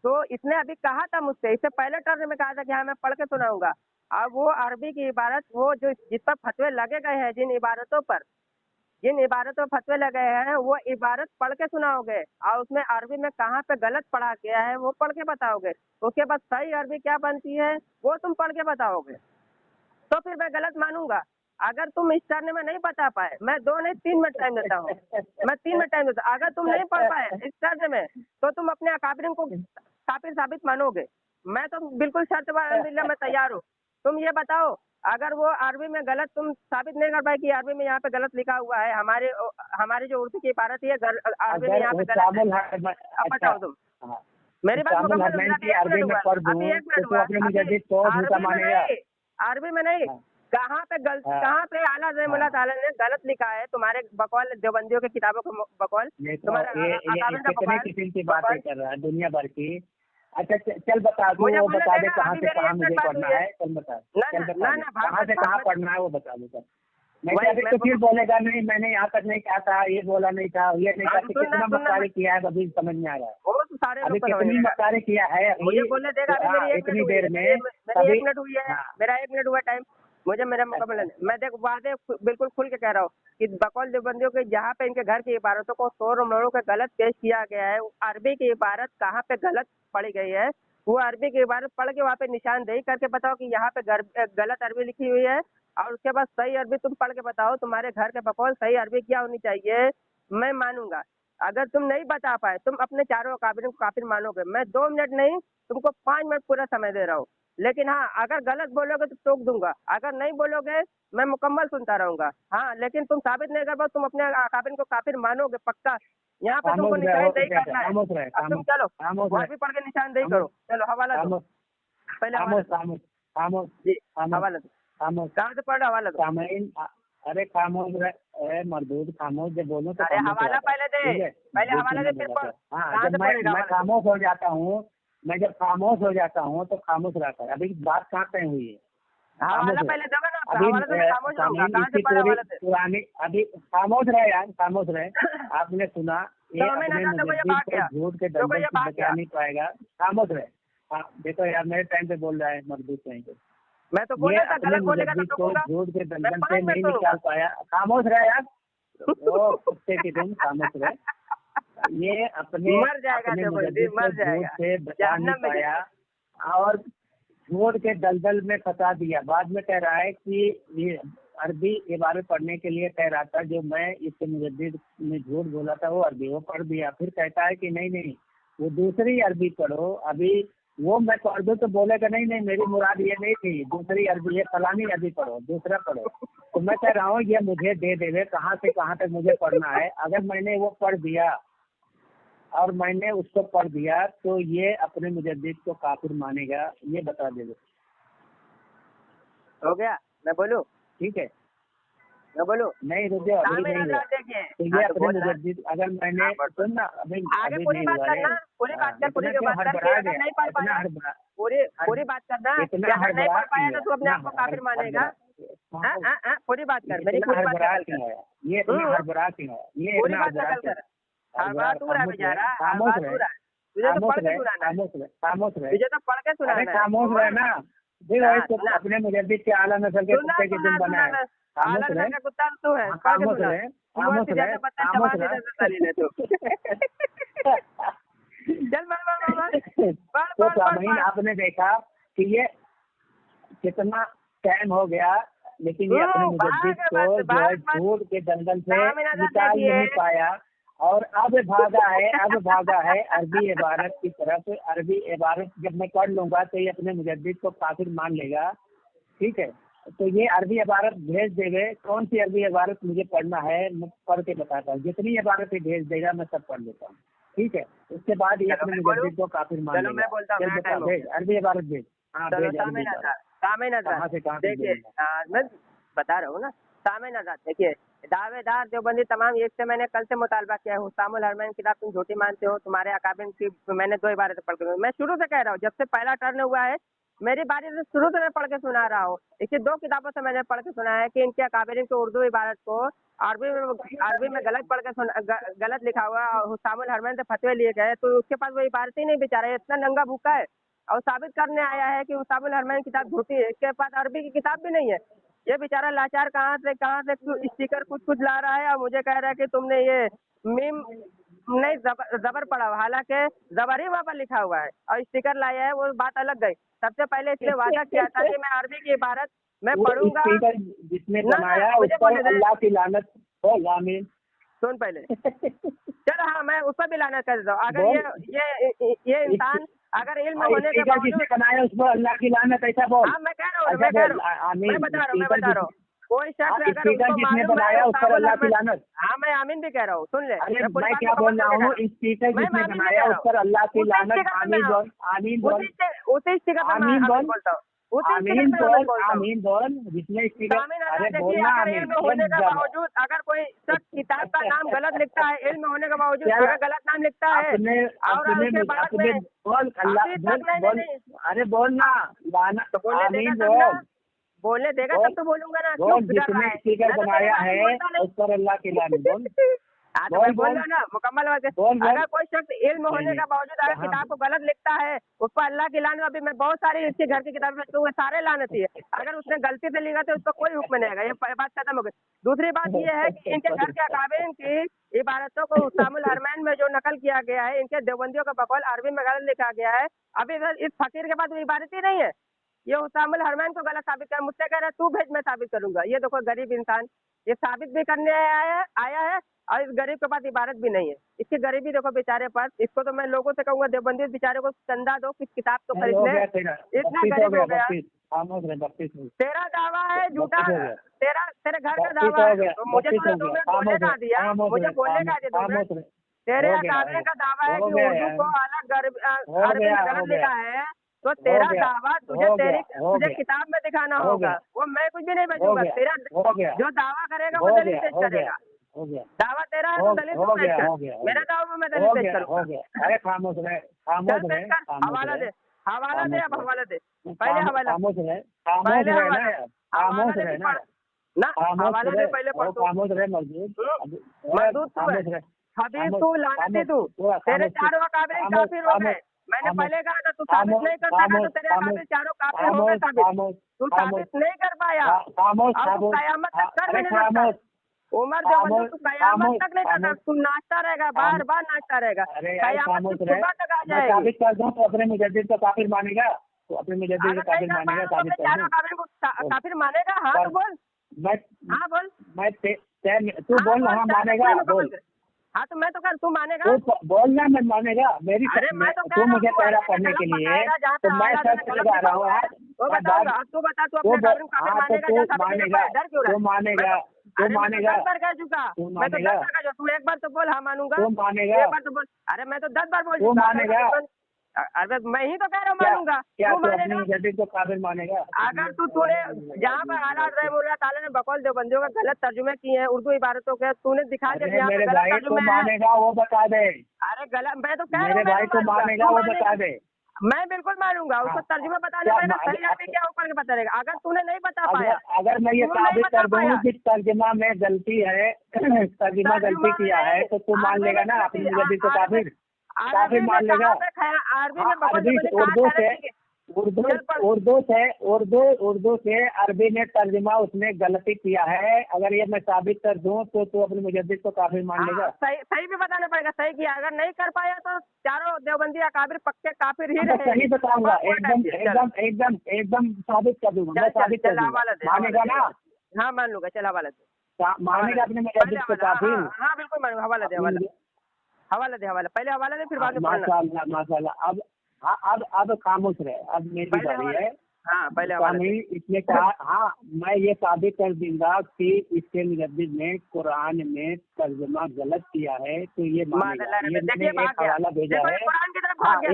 तो इसने अभी कहा था मुझसे, इससे पहले टर्न में कहा था कि हाँ मैं पढ़ के सुनाऊंगा। अब वो अरबी की इबारत, वो जो जिस पर फतवे लगे गए हैं, जिन इबारतों पर फतवे लगे हैं, वो इबारत पढ़ के सुनाओगे और उसमें अरबी में कहाँ पे गलत पढ़ा गया है वो पढ़ के बताओगे। उसके बाद सही अरबी क्या बनती है वो तुम पढ़ के बताओगे, तो फिर मैं गलत मानूंगा। अगर तुम इस टर्न में नहीं बता पाए, मैं 2 नहीं 3 मिनट टाइम देता हूँ, मैं 3 मिनट टाइम देता हूँ। अगर तुम नहीं पढ़ पाए इस टर्न में तो तुम अपने अकाबिरीन को काफिर साबित मानोगे। मैं तो बिल्कुल शर्त वाला मैं तैयार हूँ। तुम ये बताओ, अगर वो अरबी में गलत तुम साबित नहीं कर पाए कि अरबी में यहाँ पे गलत लिखा हुआ है, हमारी जो उर्दू की इबारत है अरबी में यहाँ पे गलत है, अब बताओ तुम। हाँ, मेरी बात हुतामुल मुकम्मल हरमैन की अभी अरबी में पढ़ दूं अभी 1 मिनट तो हुआ, अपने मुजद्दिद को झूठा मानेगा। अरबी में नहीं, हाँ, कहाँ पे हाँ, कहाँ पे आला रहमतुल्लाह ताला ने गलत लिखा है? तुम्हारे बकौल देवबंदियों की किताबों को बकौल, ये तो तुम्हारे ये अकाबिर का कितने बकौल किस्म की बातें बकौल। कर रहा है दुनिया भर की। अच्छा चल बता दू, मुझे वो बोलने बता दे देगा, कहाँ अभी से मेरी कहाँ 1 मुझे मिनट बात पढ़ना हुई है। है, चल बता, ना चल ना बता ना दे ना कहाँ से कहाँ भागवत पढ़ना है वो बता दे। नहीं वही अभी मैं तो फिर बोलूँ। बोलेगा नहीं मैंने यहाँ तक नहीं कहा था, ये बोला नहीं था, ये नहीं हाँ, था, तो सुनना कितना सुनना मक्कारी किया है अभी समझ में आ रहा है। वो तो सारे अभी लोग को समझ कितनी में आएगा। मक्कारी किया है मुझे अभी। बोलने देगा, अभी मेरी 1 मिनट इतनी हुई देर है, में मेरी तभी 1 मिनट हुई है, हाँ मेरा 1 मिनट हुआ टाइम। मुझे मेरा मुकम्मल है। मैं देख वादे बिल्कुल खुल के कह रहा हूँ कि बकौल देवबंदियों के जहाँ पे इनके घर की इबारतों को तोड़ मरोड़ के गलत पेश किया गया है, अरबी की इबारत कहाँ पे गलत पढ़ी गई है, वो अरबी की इबारत पढ़ के वहाँ पे निशानदेही करके बताओ कि यहाँ पे गलत अरबी लिखी हुई है, और उसके बाद सही अरबी तुम पढ़ के बताओ। तुम्हारे घर के बकौल सही अरबी क्या होनी चाहिए, मैं मानूंगा। अगर तुम नहीं बता पाए, तुम अपने चारों काबिरों को काफिर मानोगे। मैं 2 मिनट नहीं, तुमको 5 मिनट पूरा समय दे रहा हूँ। लेकिन हाँ, अगर गलत बोलोगे तो टोक दूंगा, अगर नहीं बोलोगे मैं मुकम्मल सुनता रहूंगा। हाँ, लेकिन तुम साबित नहीं कर पाओ, तुम अपने काबिर को काफिर मानोगे पक्का। यहाँ पे तुमको खामोश रहे हो निशानदेही करना है। खामोश रहे अब तुम चलो खामोश वहाँ रहे भी पढ़ के निशानदेही करो। चलो हवाला दो, खामोश पहले हवाला खामोश दो खामोश खामोश जी, खामोश हवाला दो। खामोश कहाँ से पढ़ रहे हो? हवाला दो। सामयीन अरे खामोश रहे मरदूद, खामोश जब बोलो तो अरे खामोश हवाला रहा पहले दे, ठीक है। पहले बीच हवाला में दे, फिर बोला पढ़। था। हाँ कहाँ जब से पढ़ेगा मैं हवाला? खामोश हो जाता हूँ, मैं जब खामोश हो जाता हूँ तो खामोश रहता है। अभी बात कहाँ तय हुई है? हवाला खामोश पहले रहे दोगे ना, अभी हवाला से मैं खामोश रहूंगा। सामयीन कहाँ से इसकी पढ़े पूरी हवाला से? पुरानी अभी खामोश रहे यार, खामोश रहे। आपने सुना ये तो हमें अपने ना देखो, ये मुजद्दिद भाग को गया, झूठ के देखो दलदल ये से भाग बचा गया। नहीं पाएगा। खामोश रहे। हाँ देखो यार मेरे टाइम पे बोल रहा है मरदूद कहीं पे। मैं तो ये बोला था अपने गलत बोलेगा तो मुजद्दिद को टोकूंगा। झूठ के मैं दलदल 5 से मिनट नहीं सुनूंगा। निकाल पाया। खामोश रहे यार, ओ कुत्ते की तुम खामोश रहे। ये अपने मर जाएगा अपने देवबंदी, मुजद्दिद को मर झूठ जाएगा, से बचा नहीं जहन्नम में पाया जाएगा। और झूठ के दलदल में फंसा दिया। बाद में कह रहा है कि ये अरबी इबारत पढ़ने के लिए कह रहा था, जो मैं इसके मुजद्दिद ने झूठ बोला था वो अरबी वो पढ़ दिया। फिर कहता है कि नहीं नहीं वो दूसरी अरबी पढ़ो, अभी वो मैं पढ़ दूँ तो बोलेगा नहीं नहीं मेरी मुराद ये नहीं थी, दूसरी अरबी, ये फलानी अरबी पढ़ो, दूसरा पढ़ो। तो मैं कह रहा हूँ ये मुझे दे देवे कहाँ से कहाँ तक मुझे पढ़ना है। अगर मैंने वो पढ़ दिया और मैंने उसको पढ़ दिया तो ये अपने मुजद्दिद को काफिर मानेगा, ये बता देवे। हो गया? मैं बोलूं? ठीक है मैं बोलूं? नहीं रुक जाओ, अभी सामने नहीं नजर हुआ। देखिए। तो ये हाँ, तो अपने बोल रहा है। मुजद्दिद अगर मैंने हाँ, बोल। सुन ना अभी आगे अभी पूरी नहीं बात हुआ रे। करना, पूरी बात कर, पूरी इतना क्यों बात कर कि हड़बड़ा अगर गया, नहीं पढ़ इतना पाया, हड़बड़ा पूरी बात करना कि इतना अगर नहीं हड़बड़ा पढ़ पाया क्यों तो है? तू अपने आप को काफिर मानेगा। पूरी बात कर, मेरी इतना पूरी बात हड़बड़ा कर। क्यों है? ये इतना हड़बड़ा क्यों है? ये पूरी इतना बात हड़बड़ा कर क्यों कर। है? हर बात तू रहा बेचारा, हर खामोश बात रहे तू रहा। तुझे तो खामोश पढ़ के रहे सुनाना है, खामोश रहे खामोश रहे। तुझे तो पढ़ के अरे सुनाना है। खामोश रहे ना, देखो ना, इसको ना। अपने मुजद्दिद के आला नस्ल के सुनना कुत्ते की सुनना तुम बना सुनना है। खामोश अलग रहे का कुत्ता तू है, पढ़ के खामोश सुना। रहे सुअर से ज्यादा बच्चा खामोश चबा रहे। दे दलील है तू। चल पढ़ तो पढ़ पढ़ सामयीन पढ़। आपने देखा कि ये कितना टाइम हो गया, लेकिन ये अपने मुजद्दिद को जो है झूठ के दंगल से निकाल नहीं पाया और अब भागा है अरबी इबारत की तरफ। अरबी इबारत जब मैं पढ़ लूंगा तो ये अपने मुजद्दिद को काफिर मान लेगा। ठीक है, तो ये अरबी इबारत भेज देवे। कौन सी अरबी इबारत मुझे पढ़ना है मैं पढ़ के बताता हूँ, जितनी इबारत भेज देगा मैं सब पढ़ लेता हूँ। ठीक है, उसके बाद ये अपने मुजद्दिद को काफिर मान लेगा। मैं बोलता हूँ, चल बता भेज, अरबी इबारत भेज। हाँ भेज अरबी इबारत। कहाँ से कहाँ तक देखिए, भेजना? बता रहा हूँ ना। सामीन आजाद देखिए, दावेदार देवबंदी तमाम एक से मैंने कल से मुतालबा किया है। हुस्सामुल हरमैन किताब तुम झूठी मानते हो, तुम्हारे अकाबिर की मैंने 2 इबारतें पढ़ के, मैं शुरू से कह रहा हूँ, जब से पहला टर्न हुआ है मेरी बारी से शुरू से मैं पढ़ के सुना रहा हूँ। इसकी 2 किताबों से मैंने पढ़ के सुना है कि इनके अकाबिर की उर्दू इबारत को अरबी में गलत पढ़ के गलत लिखा हुआ है और हुस्सामुल हरमैन से फतवे लिए गए, तो उसके पास वो इबारत ही नहीं बेचारा, इतना नंगा भूखा है और साबित करने आया है कि हुस्सामुल हरमैन किताब झूठी है। इसके पास अरबी की किताब भी नहीं है। ये बेचारा लाचार कहाँ से स्टिकर कुछ कुछ ला रहा है और मुझे कह रहा है कि तुमने ये मीम नहीं जबर पढ़ा हुआ, हालांकि जबर ही वहाँ पर लिखा हुआ है और स्टिकर लाया है, वो बात अलग गई। सबसे पहले इसने वादा किया था कि मैं अरबी की इबारत मैं पढ़ूंगा। जिसने बनाया उस पर अल्लाह की लानत हो। आमीन। सुन पहले चल, हाँ मैं उस पर भी लानत कर देता हूँ। अगर ये इंसान अगर इल्म होने के बावजूद जिसने बनाया उस पर अल्लाह की लानत, ऐसा बोल। हाँ मैं कह रहा हूँ, मैं बता रहा हूँ कोई शख्स अगर स्पीकर जिसने बनाया उस पर अल्लाह की लानत। हाँ मैं आमीन भी कह रहा हूँ, सुन ले। अरे मैं क्या बोल रहा हूँ, स्पीकर जिसने बनाया उस पर अल्लाह की लानत। आमीन बोल, आमीन बोल, उसी स्टिकर पर आमीन बोल, बोलता हूँ, आमीन बोल, आमीन बोल, जिसने स्पीकर। अरे बोलना आमीन। इल्म होने के बावजूद अगर कोई शख्स किताब का नाम गलत लिखता है, इल्म होने के बावजूद अगर गलत नाम लिखता है अपने बोल अल्लाह बोल। अरे बोलना आमीन बोल। बोलने देगा तब तो बोलूंगा ना। बोल, जिसने स्पीकर बनाया है उस पर अल्लाह की लानत। बोल बोल ना मुकम्मल बात। अगर कोई शख्स इल्म होने के बावजूद अगर किताब को गलत लिखता है उस पर अल्लाह की लानत। अभी मैं बहुत सारी इसके घर की किताबें में सारे लानती है। अगर उसने गलती से लिखा तो उसका कोई हुक्म नहीं आएगा। ये बात खत्म हो गई। दूसरी बात ये है कि इनके घर के अकाबिर की इबारतों को हुस्सामुल हरमैन में जो नकल किया गया है, इनके देवबंदियों का बकौल अरबी में गलत लिखा गया है। अभी इस फकीर के पास वो इबारत ही नहीं है। ये हुस्सामुल हरमैन को गलत साबित कर, मुझसे कह रहा है तू भेज मैं साबित करूंगा। ये देखो गरीब इंसान ये साबित भी करने आया है और इस गरीब के पास इबारत भी नहीं है। इसकी गरीबी देखो बेचारे पास। इसको तो मैं लोगों से कहूंगा देवबंदी बेचारे को चंदा दो, कुछ किताब तो खरीद ले। इतना गरीब हो गया। तेरा दावा है झूठा, तेरे घर का दावा है, तो मुझे तुमने बोलने का दिया, मुझे बोलने का दिया तुमने। तेरे अकाबिर का दावा है कि उर्दू को अलग अरबी में गलत लिखा है, तो तेरा दावा तुझे किताब में दिखाना होगा। वो मैं कुछ भी नहीं भेजूंगा। तेरा जो दावा करेगा वो दलील पेश करेगा। दावा तेरा है तो दलील पेश कर। मेरा दावा मैं दलील पेश करूंगा। अरे खामोश रहे, खामोश रहे। हवाला दे, हवाला दे, अब हवाला दे। पहले हवाला, खामोश रहे, पहले खामोश रहे ना, हवाला दे पहले पढ़। खामोश रहे मजदूर, मजदूर तू हबीब, तू लानती, तू तेरे चारों अकाबिर काफिर हो गए। मैंने पहले कहा था तू साबित नहीं कर सका तो तेरे अकाबिर चारों काफिर हो गए साबित। तू साबित नहीं कर पाया और तू कयामत तक कर भी नहीं सकता। उमर देवबंदी तू कयामत तक नहीं करता। तू नाचता रहेगा, बार बार नाचता रहेगा, कयामत की सुबह तक आ जाएगी। साबित कर दूं तो अपने मुजद्दिद को काफिर मानेगा, तो अपने मुजद्दिद को काफिर मानेगा। साबित कर दूं काफिर मानेगा। हाँ तो बोल, हाँ बोल, मैं तू बोल, हाँ मानेगा बोल। हाँ तो मैं तो कर, तू मानेगा बोलना, मैं मानेगा। मेरी तू मुझे पैरा करने के लिए तो मैं सर्च लगा रहा हूँ। तू बता, तू अपने काफिर मानेगा, डर क्यों रहा? तू मानेगा, तू मानेगा। 10 बार कह चुका मैं तो 10 बार कह चुका। तू एक बार तो बोल हाँ मानूंगा। तू मानेगा, एक बार तो बोल। अरे मैं तो 10 बार बोल तू मानेगा। अरे मैं ही तो कह रहा हूँ मानूंगा। क्या तू अपनी मुजद्दिद को काफिर मानेगा? अगर तूने जहाँ पर हालात रहे मौला ताला ने बकौल देवबंदियों का गलत तर्जुमे किए हैं उर्दू इबारतों के, तूने दिखा दिया मेरे भाई को मानेगा वो बता दे। अरे गलत, मैं तो कह रहा हूँ मेरे भाई को मानेगा वो बता दे। मैं बिल्कुल मानूंगा। उसको तर्जुमा बताने पड़ेगा, सही आदमी क्या ऊपर के बता रहेगा। अगर तूने नहीं बता पाया, अगर मैं ये साबित कर दूँ कि तर्जुमा में गलती है, तर्जुमा गलती किया है, तो तू मान लेगा ना अपनी मुजद्दिद को काफिर मान लेगा। उर्दू से अरबी में तर्जुमा उसने गलती किया है। अगर ये मैं साबित कर दूं तो तू अपने मुजद्दिद को काफिर मान लेगा। सही भी बताना पड़ेगा, सही किया। अगर नहीं कर पाया तो चारों देवबंदी अकाबिर पक्के काफिर ही रहे। सही बताऊंगा, एकदम एकदम एकदम एकदम साबित कर दूंगा, मैं साबित कर दूंगा। मानेगा ना? हाँ मान लूंगा। चल हवाला दे, मानेगा अपने मुजद्दिद को काफिर? हाँ बिल्कुल मानूंगा। हवाला दे, हवाला दे, हवाला पहले हवाला दे, फिर बाद में माशाल्लाह माशाल्लाह। अब खामोश रहे, अब मेरी बारी है। हाँ पहले इसने कहा, हाँ मैं ये साबित कर दूंगा कि इसके मुजद्दिद ने कुरान में तर्जुमा गलत किया है, तो ये मानेगा। ये मैंने एक हवाला भेजा है।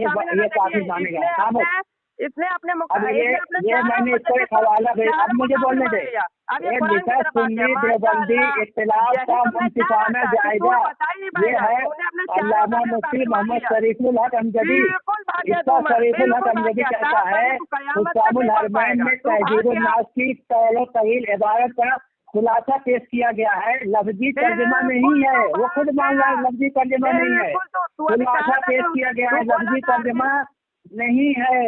ये काफिर मानेगा। इसने अपने अब ये मैंने इसको एक हवाला भेजा, अब मुझे बोलने दे। ये लिखा सुन्नी देवबंदी इख्तिलाफ का मुंसिफाना जायजा, ये है अल्लामा मुफ्ती मोहम्मद शरीफुल हक अमजदी। इसका शरीफुल हक अमजदी कहता है हुक्कामुल हरमैन में तहजीरुन नास की तौल तवील इबारत का खुलासा पेश किया गया है, लफ्जी तर्जुमा नहीं है। वो खुद मान रहा है लफ्जी तर्जुमा नहीं है, खुलासा पेश किया गया है, लफ्जी तर्जुमा नहीं है।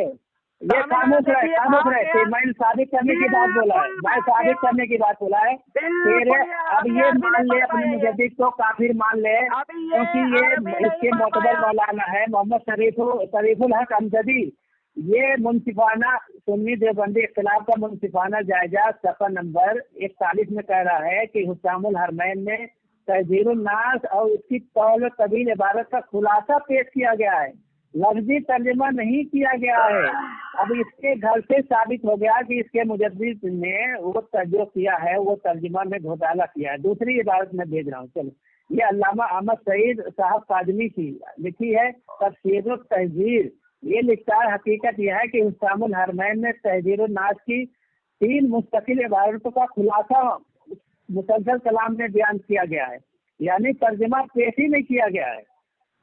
ये खामोश रहे। मैंने साबित करने की बात बोला है, मैं साबित करने की बात बोला है तेरे। अब ये मान ले अपने मुजद्दिद को काफिर मान ले, क्योंकि ये इसके मोतबर मौलाना है मोहम्मद शरीफुल हक अमजदी। ये मुंसिफाना सुन्नी देवबंदी इख्तिलाफ का मुंसिफाना जायजा सफ़ा नंबर 41 में कह रहा है कि हुक्कामुल हरमैन में तहजीरुन नास और उसकी तौल तवील इबारत का खुलासा पेश किया गया है, लफ्जी तर्जुमा नहीं किया गया है। अब इसके घर से साबित हो गया कि इसके मुजद्दिद ने वो तर्जुमा किया है, वो तर्जुमा में घोटाला किया है। दूसरी इबारत में भेज रहा हूँ, चलो। ये अल्लामा अहमद सईद साहब कादमी की लिखी है तफसीरुत तहजीर। ये लिखता है हकीकत यह है कि हुक्कामुल हरमैन में तहजीरुन नास की 3 मुस्तकिल इबारतों का खुलासा मुसलसल कलाम में बयान किया गया है, यानी तर्जुमा पेश ही नहीं किया गया है।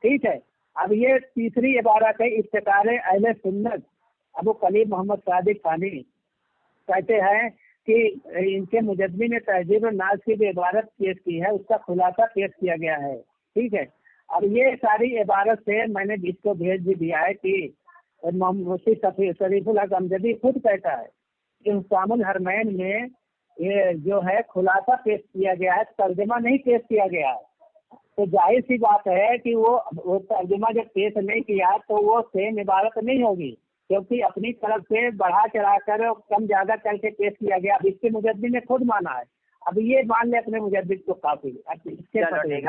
ठीक है। अब ये तीसरी इबारत है इफ्तिकार अहले सुन्नत अबू कलीम मोहम्मद सादिक खानी कहते हैं कि इनके मुजद्दिद ने तहजीरुन नास की जो इबारत पेश की है उसका खुलासा पेश किया गया है। ठीक है। अब ये सारी इबारत से मैंने इसको भेज भी दिया है कि मुफ्ती शरीफुल हक अमजदी खुद कहता है कि हुक्कामुल हरमैन में ये जो है खुलासा पेश किया गया है, तर्जुमा नहीं पेश किया गया है। तो जाहिर सी बात है कि वो तर्जुमा जब पेश नहीं किया तो वो सेम इबारत नहीं होगी, क्योंकि अपनी तरफ से बढ़ा चढ़ा कर कम ज्यादा करके पेश किया गया। अब इसके मुजद्दिद ने खुद माना है। अब ये मान ले अपने मुजद्दिद को काफी, इसके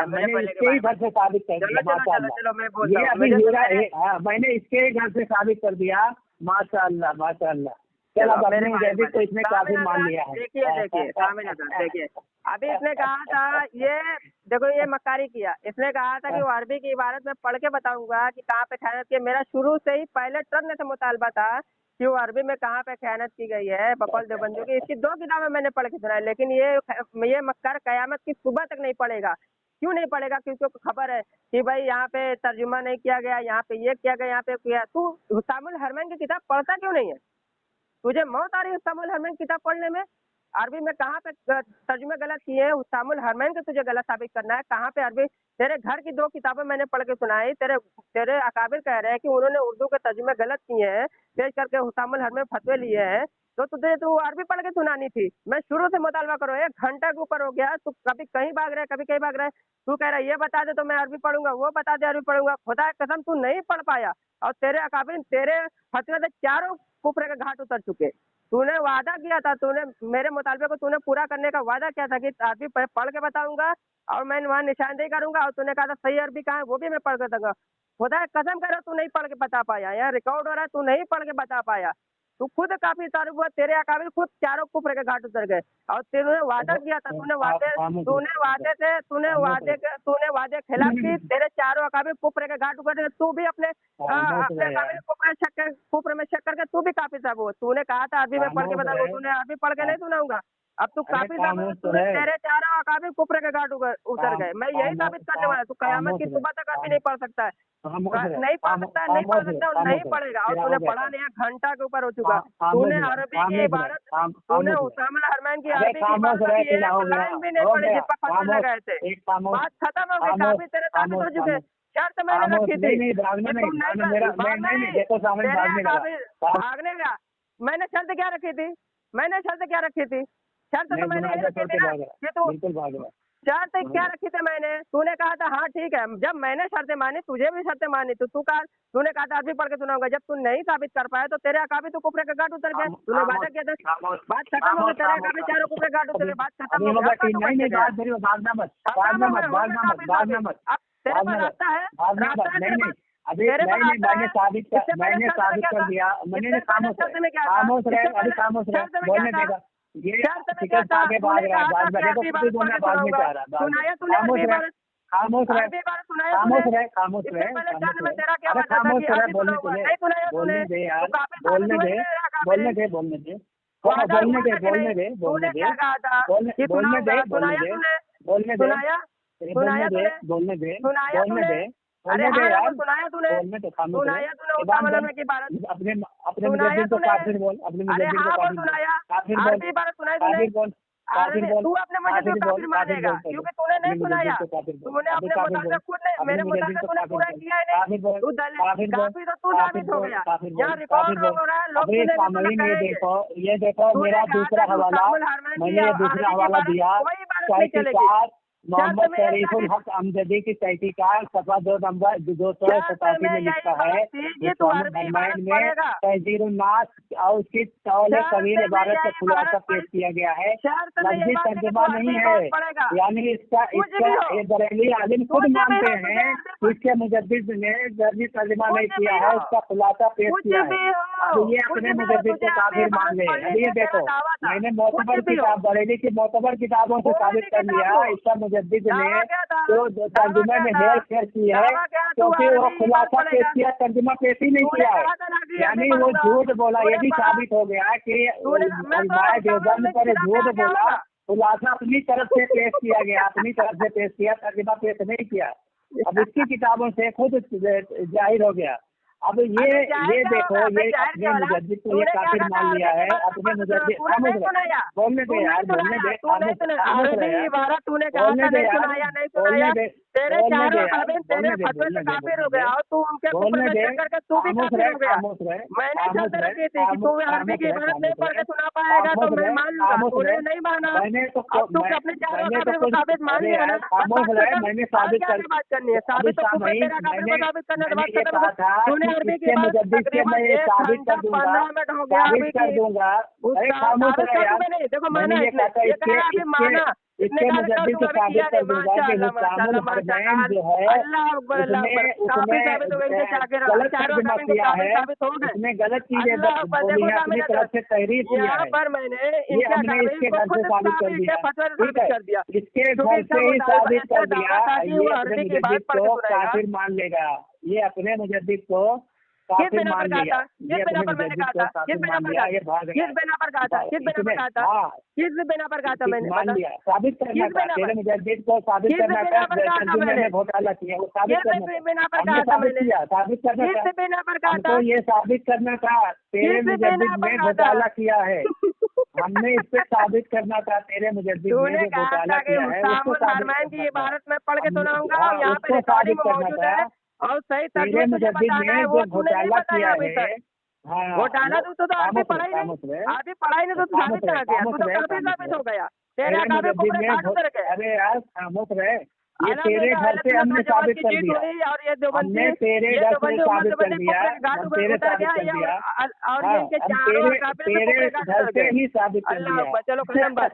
मैंने इसके ही घर से साबित कर दिया माशाअल्लाह। ये अभी हीरा मैंने इसके घर से साबित कर दिया माशाअल्लाह माशाअल्लाह। चलो अपने मुजद्दिद को इसने काफी मान लिया है। देखिए अभी इसने कहा था, ये देखो ये मक्कारी किया। इसने कहा था कि वो अरबी की इबारत में पढ़ के बताऊंगा कि कहाँ पे खयानत की। मेरा शुरू से ही पहले टर्न से मुतालबा था कि वो अरबी में कहाँ पे खयानत की गई है बकौल देवबंदियों की। इसकी 2 किताबें मैंने पढ़ के सुनाई, लेकिन ये मक्कार कयामत की सुबह तक नहीं पढ़ेगा। क्यों नहीं पढ़ेगा? क्योंकि उसको खबर है कि भाई यहाँ पे तर्जुमा नहीं किया गया, यहाँ पे ये किया गया, यहाँ पे किया। तू हुक्कामुल हरमैन की किताब पढ़ता क्यों नहीं है? तुझे मौत आ रही है हुक्कामुल हरमैन की किताब पढ़ने में? अरबी में कहाँ पे तर्जुमे गलत किए हैं? हुक्कामुल हरमैन के तुझे गलत साबित करना है। कहाँ पे अरबी? तेरे घर की 2 किताबें मैंने पढ़ के सुनाई। तेरे अकाबिर कह रहे हैं कि उन्होंने उर्दू के तर्जुमे गलत किए हैं, पेश करके हुक्कामुल हरमैन फतवे लिए हैं। तो तुझे तो अरबी पढ़ के सुनानी थी। मैं शुरू से मुतालबा करो, 1 घंटा के ऊपर हो गया। तू कभी कहीं भाग रहा है, कभी कहीं भाग रहा है। तू कह रहा है ये बता दे तो मैं अरबी पढ़ूंगा, वो बता दे अरबी पढ़ूंगा। खुदा की कसम तू नहीं पढ़ पाया। और तेरे अकाबिर तेरे फतवे से चारों कुफर के घाट उतर चुके। तूने वादा किया था, तूने मेरे मुतालबे को तूने पूरा करने का वादा किया था कि अरबी पढ़ के बताऊंगा और मैं वहाँ निशानदेही करूंगा। और तूने कहा था सही अरबी कहाँ है वो भी मैं पढ़ के दूंगा। खुदा कसम कर रहा तू नहीं पढ़ के बता पाया। यहाँ रिकॉर्ड हो रहा है, तू नहीं पढ़ के बता पाया। तू खुद काफी तारुफ हुआ, तेरे अकाबिर खुद चारों कुफर के घाट उतर गए। और तूने वादा किया था, तूने वादे खिलाफ की। तेरे चारों अकाबिर कुफर के घाट उतर गए। तू भी अपने अकाबिर कुफर में शक करके तू भी काफी साबित हुआ। तूने कहा था अरबी में पढ़ के बताऊंगा, तूने अरबी पढ़ के नहीं सुनाऊंगा। अब तू काफी तेरे चारों अकाबिर कुफर के घाट उतर गए। मैं यही साबित करने वाला। तू कयामत की सुबह तक अरबी नहीं पढ़ सकता है, नहीं पढ़ सकता और नहीं पढ़ेगा। और तूने पढ़ा नहीं, घंटा के ऊपर हो चुका। तूने अरबी की इबारत, तूने हुक्कामुल हरमैन की अरबी की इबारत लाइन भी नहीं पढ़ी जिस पर फतवे लगाए थे। बात खत्म हो गई, काफी तेरे साबित हो चुके। शर्त मैंने रखी थी भागने का। मैंने शर्त क्या रखी थी? शर्त तो मैंने ये रखी थी ना कि तू शर्त क्या रखी थी मैंने? तूने कहा था हाँ ठीक है। जब मैंने शर्तें मानी, तुझे भी शर्तें मानी, तो तूने कहा था अरबी पढ़ के सुनाऊंगा। जब तू नहीं साबित कर पाया तो तेरे अकाबी तो कुफर के घाट उतर गए। तूने वादा किया था, बात खत्म हो गई। तेरे अकाबी चारों कुफर के घाट उतर गए, बात खत्म हो गई। अब तेरे पास रास्ता है, मैंने साबित कर दिया। मैंने खामोश रहे बोलने देगा। ये आगे भाग रहा है, बाद में चाह रहा। खामोश रहे, अभी बार सुनाया खामोश तूने? रहे, खामोश इससे रहे, पहले खामोश जन्म में रहे। तेरा क्या अरे बताता खामोश कि रहे, अभी बोलने सुना हुआ दे, नहीं सुनाया बोलने तूने? दे यार, तो काफी साल बोलने हुए दे, तेरा काफी बोलने दे, बोलने दे, वादा बोलने हुआ दे, था कि बोलने नहीं? दे, बोलने तूने दे, क्या कहा था कि बोलने दे, सुनाऊंगा? बोलने सुनाया दे, तूने? बोलने दे, सुनाया? बोलने सुनाया दे, तूने? बोलने दे, सुनाया बोलने तूने? दे, अरे बोलने दे हाँ ना, यार, वो सुनाया तूने? बोलने तो खामोश रहे। सुनाया तूने ईमान उस्ताद बोल, में की बात? अपने अपने सुनाया मुजद्दिद को तूने? काफिर बोल, अपने अरे मुजद्दिद को हाँ वो काफिर बोल, सुनाया। काफिर बोल, अरबी बार सुनाई तूने? काफिर बोल, काफिर अरबी बोल, तू अपने मुझे काफिर तो बोल, काफिर काफिर मानेगा बोल पहले, क्योंकि तूने अपने नहीं सुनाया। मुजद्दिद को काफिर बोल, तूने अभी अपने काफिर बोल, मुताबिक खुद ने अपने मेरे मुजद्दिद मुताबिक को तूने काफिर पूरा बोल, किया ही नहीं। काफिर बोल, तू काफिर बोल, काफी तो तू काफिर साबित हो बोल, गया। काफिर यहाँ बोल, रिकॉर्ड काफिर बोल। हो रहा है, लोग अबे सुनेंगे तो सामयीन कहेंगे ये देखो तूने मेरा कहा दूसरा था कि हवाला, उस्तामुल हरमैन की मैंने ये दूसरा अरबी की हवाला इबारत दिया, कोई इबारत नहीं चलेगी। तहकीकात मोहम्मद शर्त में यही शरीफुल साबित हक अमजदी की तहकीकात सफा 2 नंबर 287 में यही लिखा बात है थी कि तू इस्लामुल अरबी हरमैन इबारत में पढ़ेगा। तहजीरुन्नास और उसकी तौले शर्त कबीर में इबारत का यही खुलासा इबारत पेश किया गया है। शर्त में यही लफ्जी बात है कि तर्जुमा तू नहीं अरबी है, बहुत पढ़ेगा। यानी इसका कुछ इसका भी हो। ये बरेली आलिम खुद कुछ भी मानते हो, तुझे हैं अरबी इसके मुजद्दिद ने लफ्जी तर्जुमा नहीं कुछ किया भी है, हो। इसका खुलासा पेश कुछ किया भी है। हो। अब ये कुछ अपने भी हो, मुजद्दिद तुझे को अरबी काफिर मान इबारत ले। पढ़ने अब ये से तेरा देखो, दावा था। मैंने कुछ मोतबर भी हो। किताब बरेली की मोतबर किताबों से कौन साबित सी कर लिया, किताब हो? इसका मुजद्दिद ने दावा क्या था? जो तर्जुमे में हेर फेर की है दावा क्या? तू क्योंकि वो अरबी खुलासा इबारत पेश पढ़ेगा। किया, तर्जुमा पेश ही नहीं तूने किया है। कहा था ना कि अरबी यानी वो पढ़ूंगा। झूठ बोला, ये तूने भी पढ़ा। साबित हो गया कि तूने मैं तो उलमाए उस्ताद देवबंद में पर किताब झूठ क्या बोला, होगा? खुलासा अपनी तरफ से पेश किया गया, अपनी तरफ से पेश किया, तर्जुमा पेश नहीं किया। अब इसकी किताबों से खुद जाहिर हो गया। अब ये देखो, ये अपने मुजद्दिद को ये काफिर मान लिया है, अपने मुजद्दिद खामोश रहे, बोलने दे यार, बोलने दे, खामोश रहे यार, इबारत तूने कहा बोलने था दे नहीं यार, सुनाया नहीं बोलने सुनाया। दे, तेरे बोलने दे चारों यार, काबिल तेरे बोलने दे, फतवे से बोलने दे, काफिर हो बोलने गया दे, और तू उनके कुफर बोलने में दे, चल करके तू भी खामोश काफिर रहे, हो गया। खामोश रहे, मैंने खामोश शर्त रहे, रखी थी कि तू अरबी की इबारत नहीं पढ़ के सुना पाएगा तो मैं मान लूंगा। तूने नहीं माना। मैंने तो अब तू अपने चारों मैंने तो काबिल को कुछ, साबित मान अरे लिया ना। यार खामोश रहे, मैंने साबित क्या कर, बात करनी है? साबित तो तू तेरा काबिल को साबित करने के बाद मैंने ये खत्म कहा हो। था तूने कि अरबी की इसके इबारत मुजद्दिद से तकरीबन मैं ये 1 साबित घंटा कर दूंगा, 15 मिनट हो गया साबित अरबी कर की। दूंगा। अरे उसका खामोश साबित रहे कर यार, दूंगा नहीं। देखो मैंने माना ये इसने, कहा था ये कह रहा है अभी माना इसके मुजद्दिद को साबित कर दूंगा कि हुस्सामुल हरमैन जो है उसने साबित हो गई गलत तर्जुमा किया है, उसने गलत चीजें बोली है, अपनी तरफ से तहरीर किया यहाँ है। पर मैंने ये हमने इसके घर से साबित कर दिया, ठीक है, कर दिया। इसके घर से ही साबित कर दिया। ये अपने मुजद्दिद को काफिर मान लेगा, ये अपने मुजद्दिद को काफिर मान लिया, ये अपने मुजद्दिद को काफिर मान लिया, ये भाग किस बिना पर कहा था? किस बिना पर कहा था? हाँ, किस बिना पर कहा था मैंने? मान लिया, साबित करना किस था, बिना तेरे पर? मुजद्दिद को साबित किस करना बिना था, पर कहा था तर्जुमे मैंने? में घोटाला किया, वो साबित किस करना बिना पर हमने कहा था साबित मैंने? किया, साबित करना था, किस बिना पर कहा हमको था? ये साबित करना था तेरे किस मुजद्दिद बिना पर ने कहा था? घोटाला किया है, हमने इस पे साबित करना था तेरे मुजद्दिद ने तूने जो कहा घोटाला था कि किया है उसको हुस्सामुल साबित हरमैन की करना था। इबारत में पढ़ के सुनाऊंगा हाँ, और यहाँ पे उसको रिकॉर्डिंग साबित करना मौजूद है था, और सही तेरे तर्जुमे तुझे मुजद्दिद बताना ने है, जो वो तूने नहीं घोटाला बताया किया अभी है, तक। हाँ, घोटाला तो आधी पढ़ाई नहीं, आधी पढ़ाई नहीं तो तू साबित कहाँ गया? तू तो काफी साबित हो गया। तेरे तेरे काबिल मुजद्दिद कुफर ने काट करके। अरे यार खामोश रहे, ये अला तेरे बेटा, घर से हमने साबित कर दिया, और ये देवबंदी हमने तेरे घर से साबित कर दिया, घाट हम ऊपर तेरे उतर साबित गया कर दिया, और हाँ, इनके हम चारों तेरे काबिल से तेरे कुफर घाट घर उतर से गए। ही साबित कर अल्लाह दिया। चलो खत्म बात।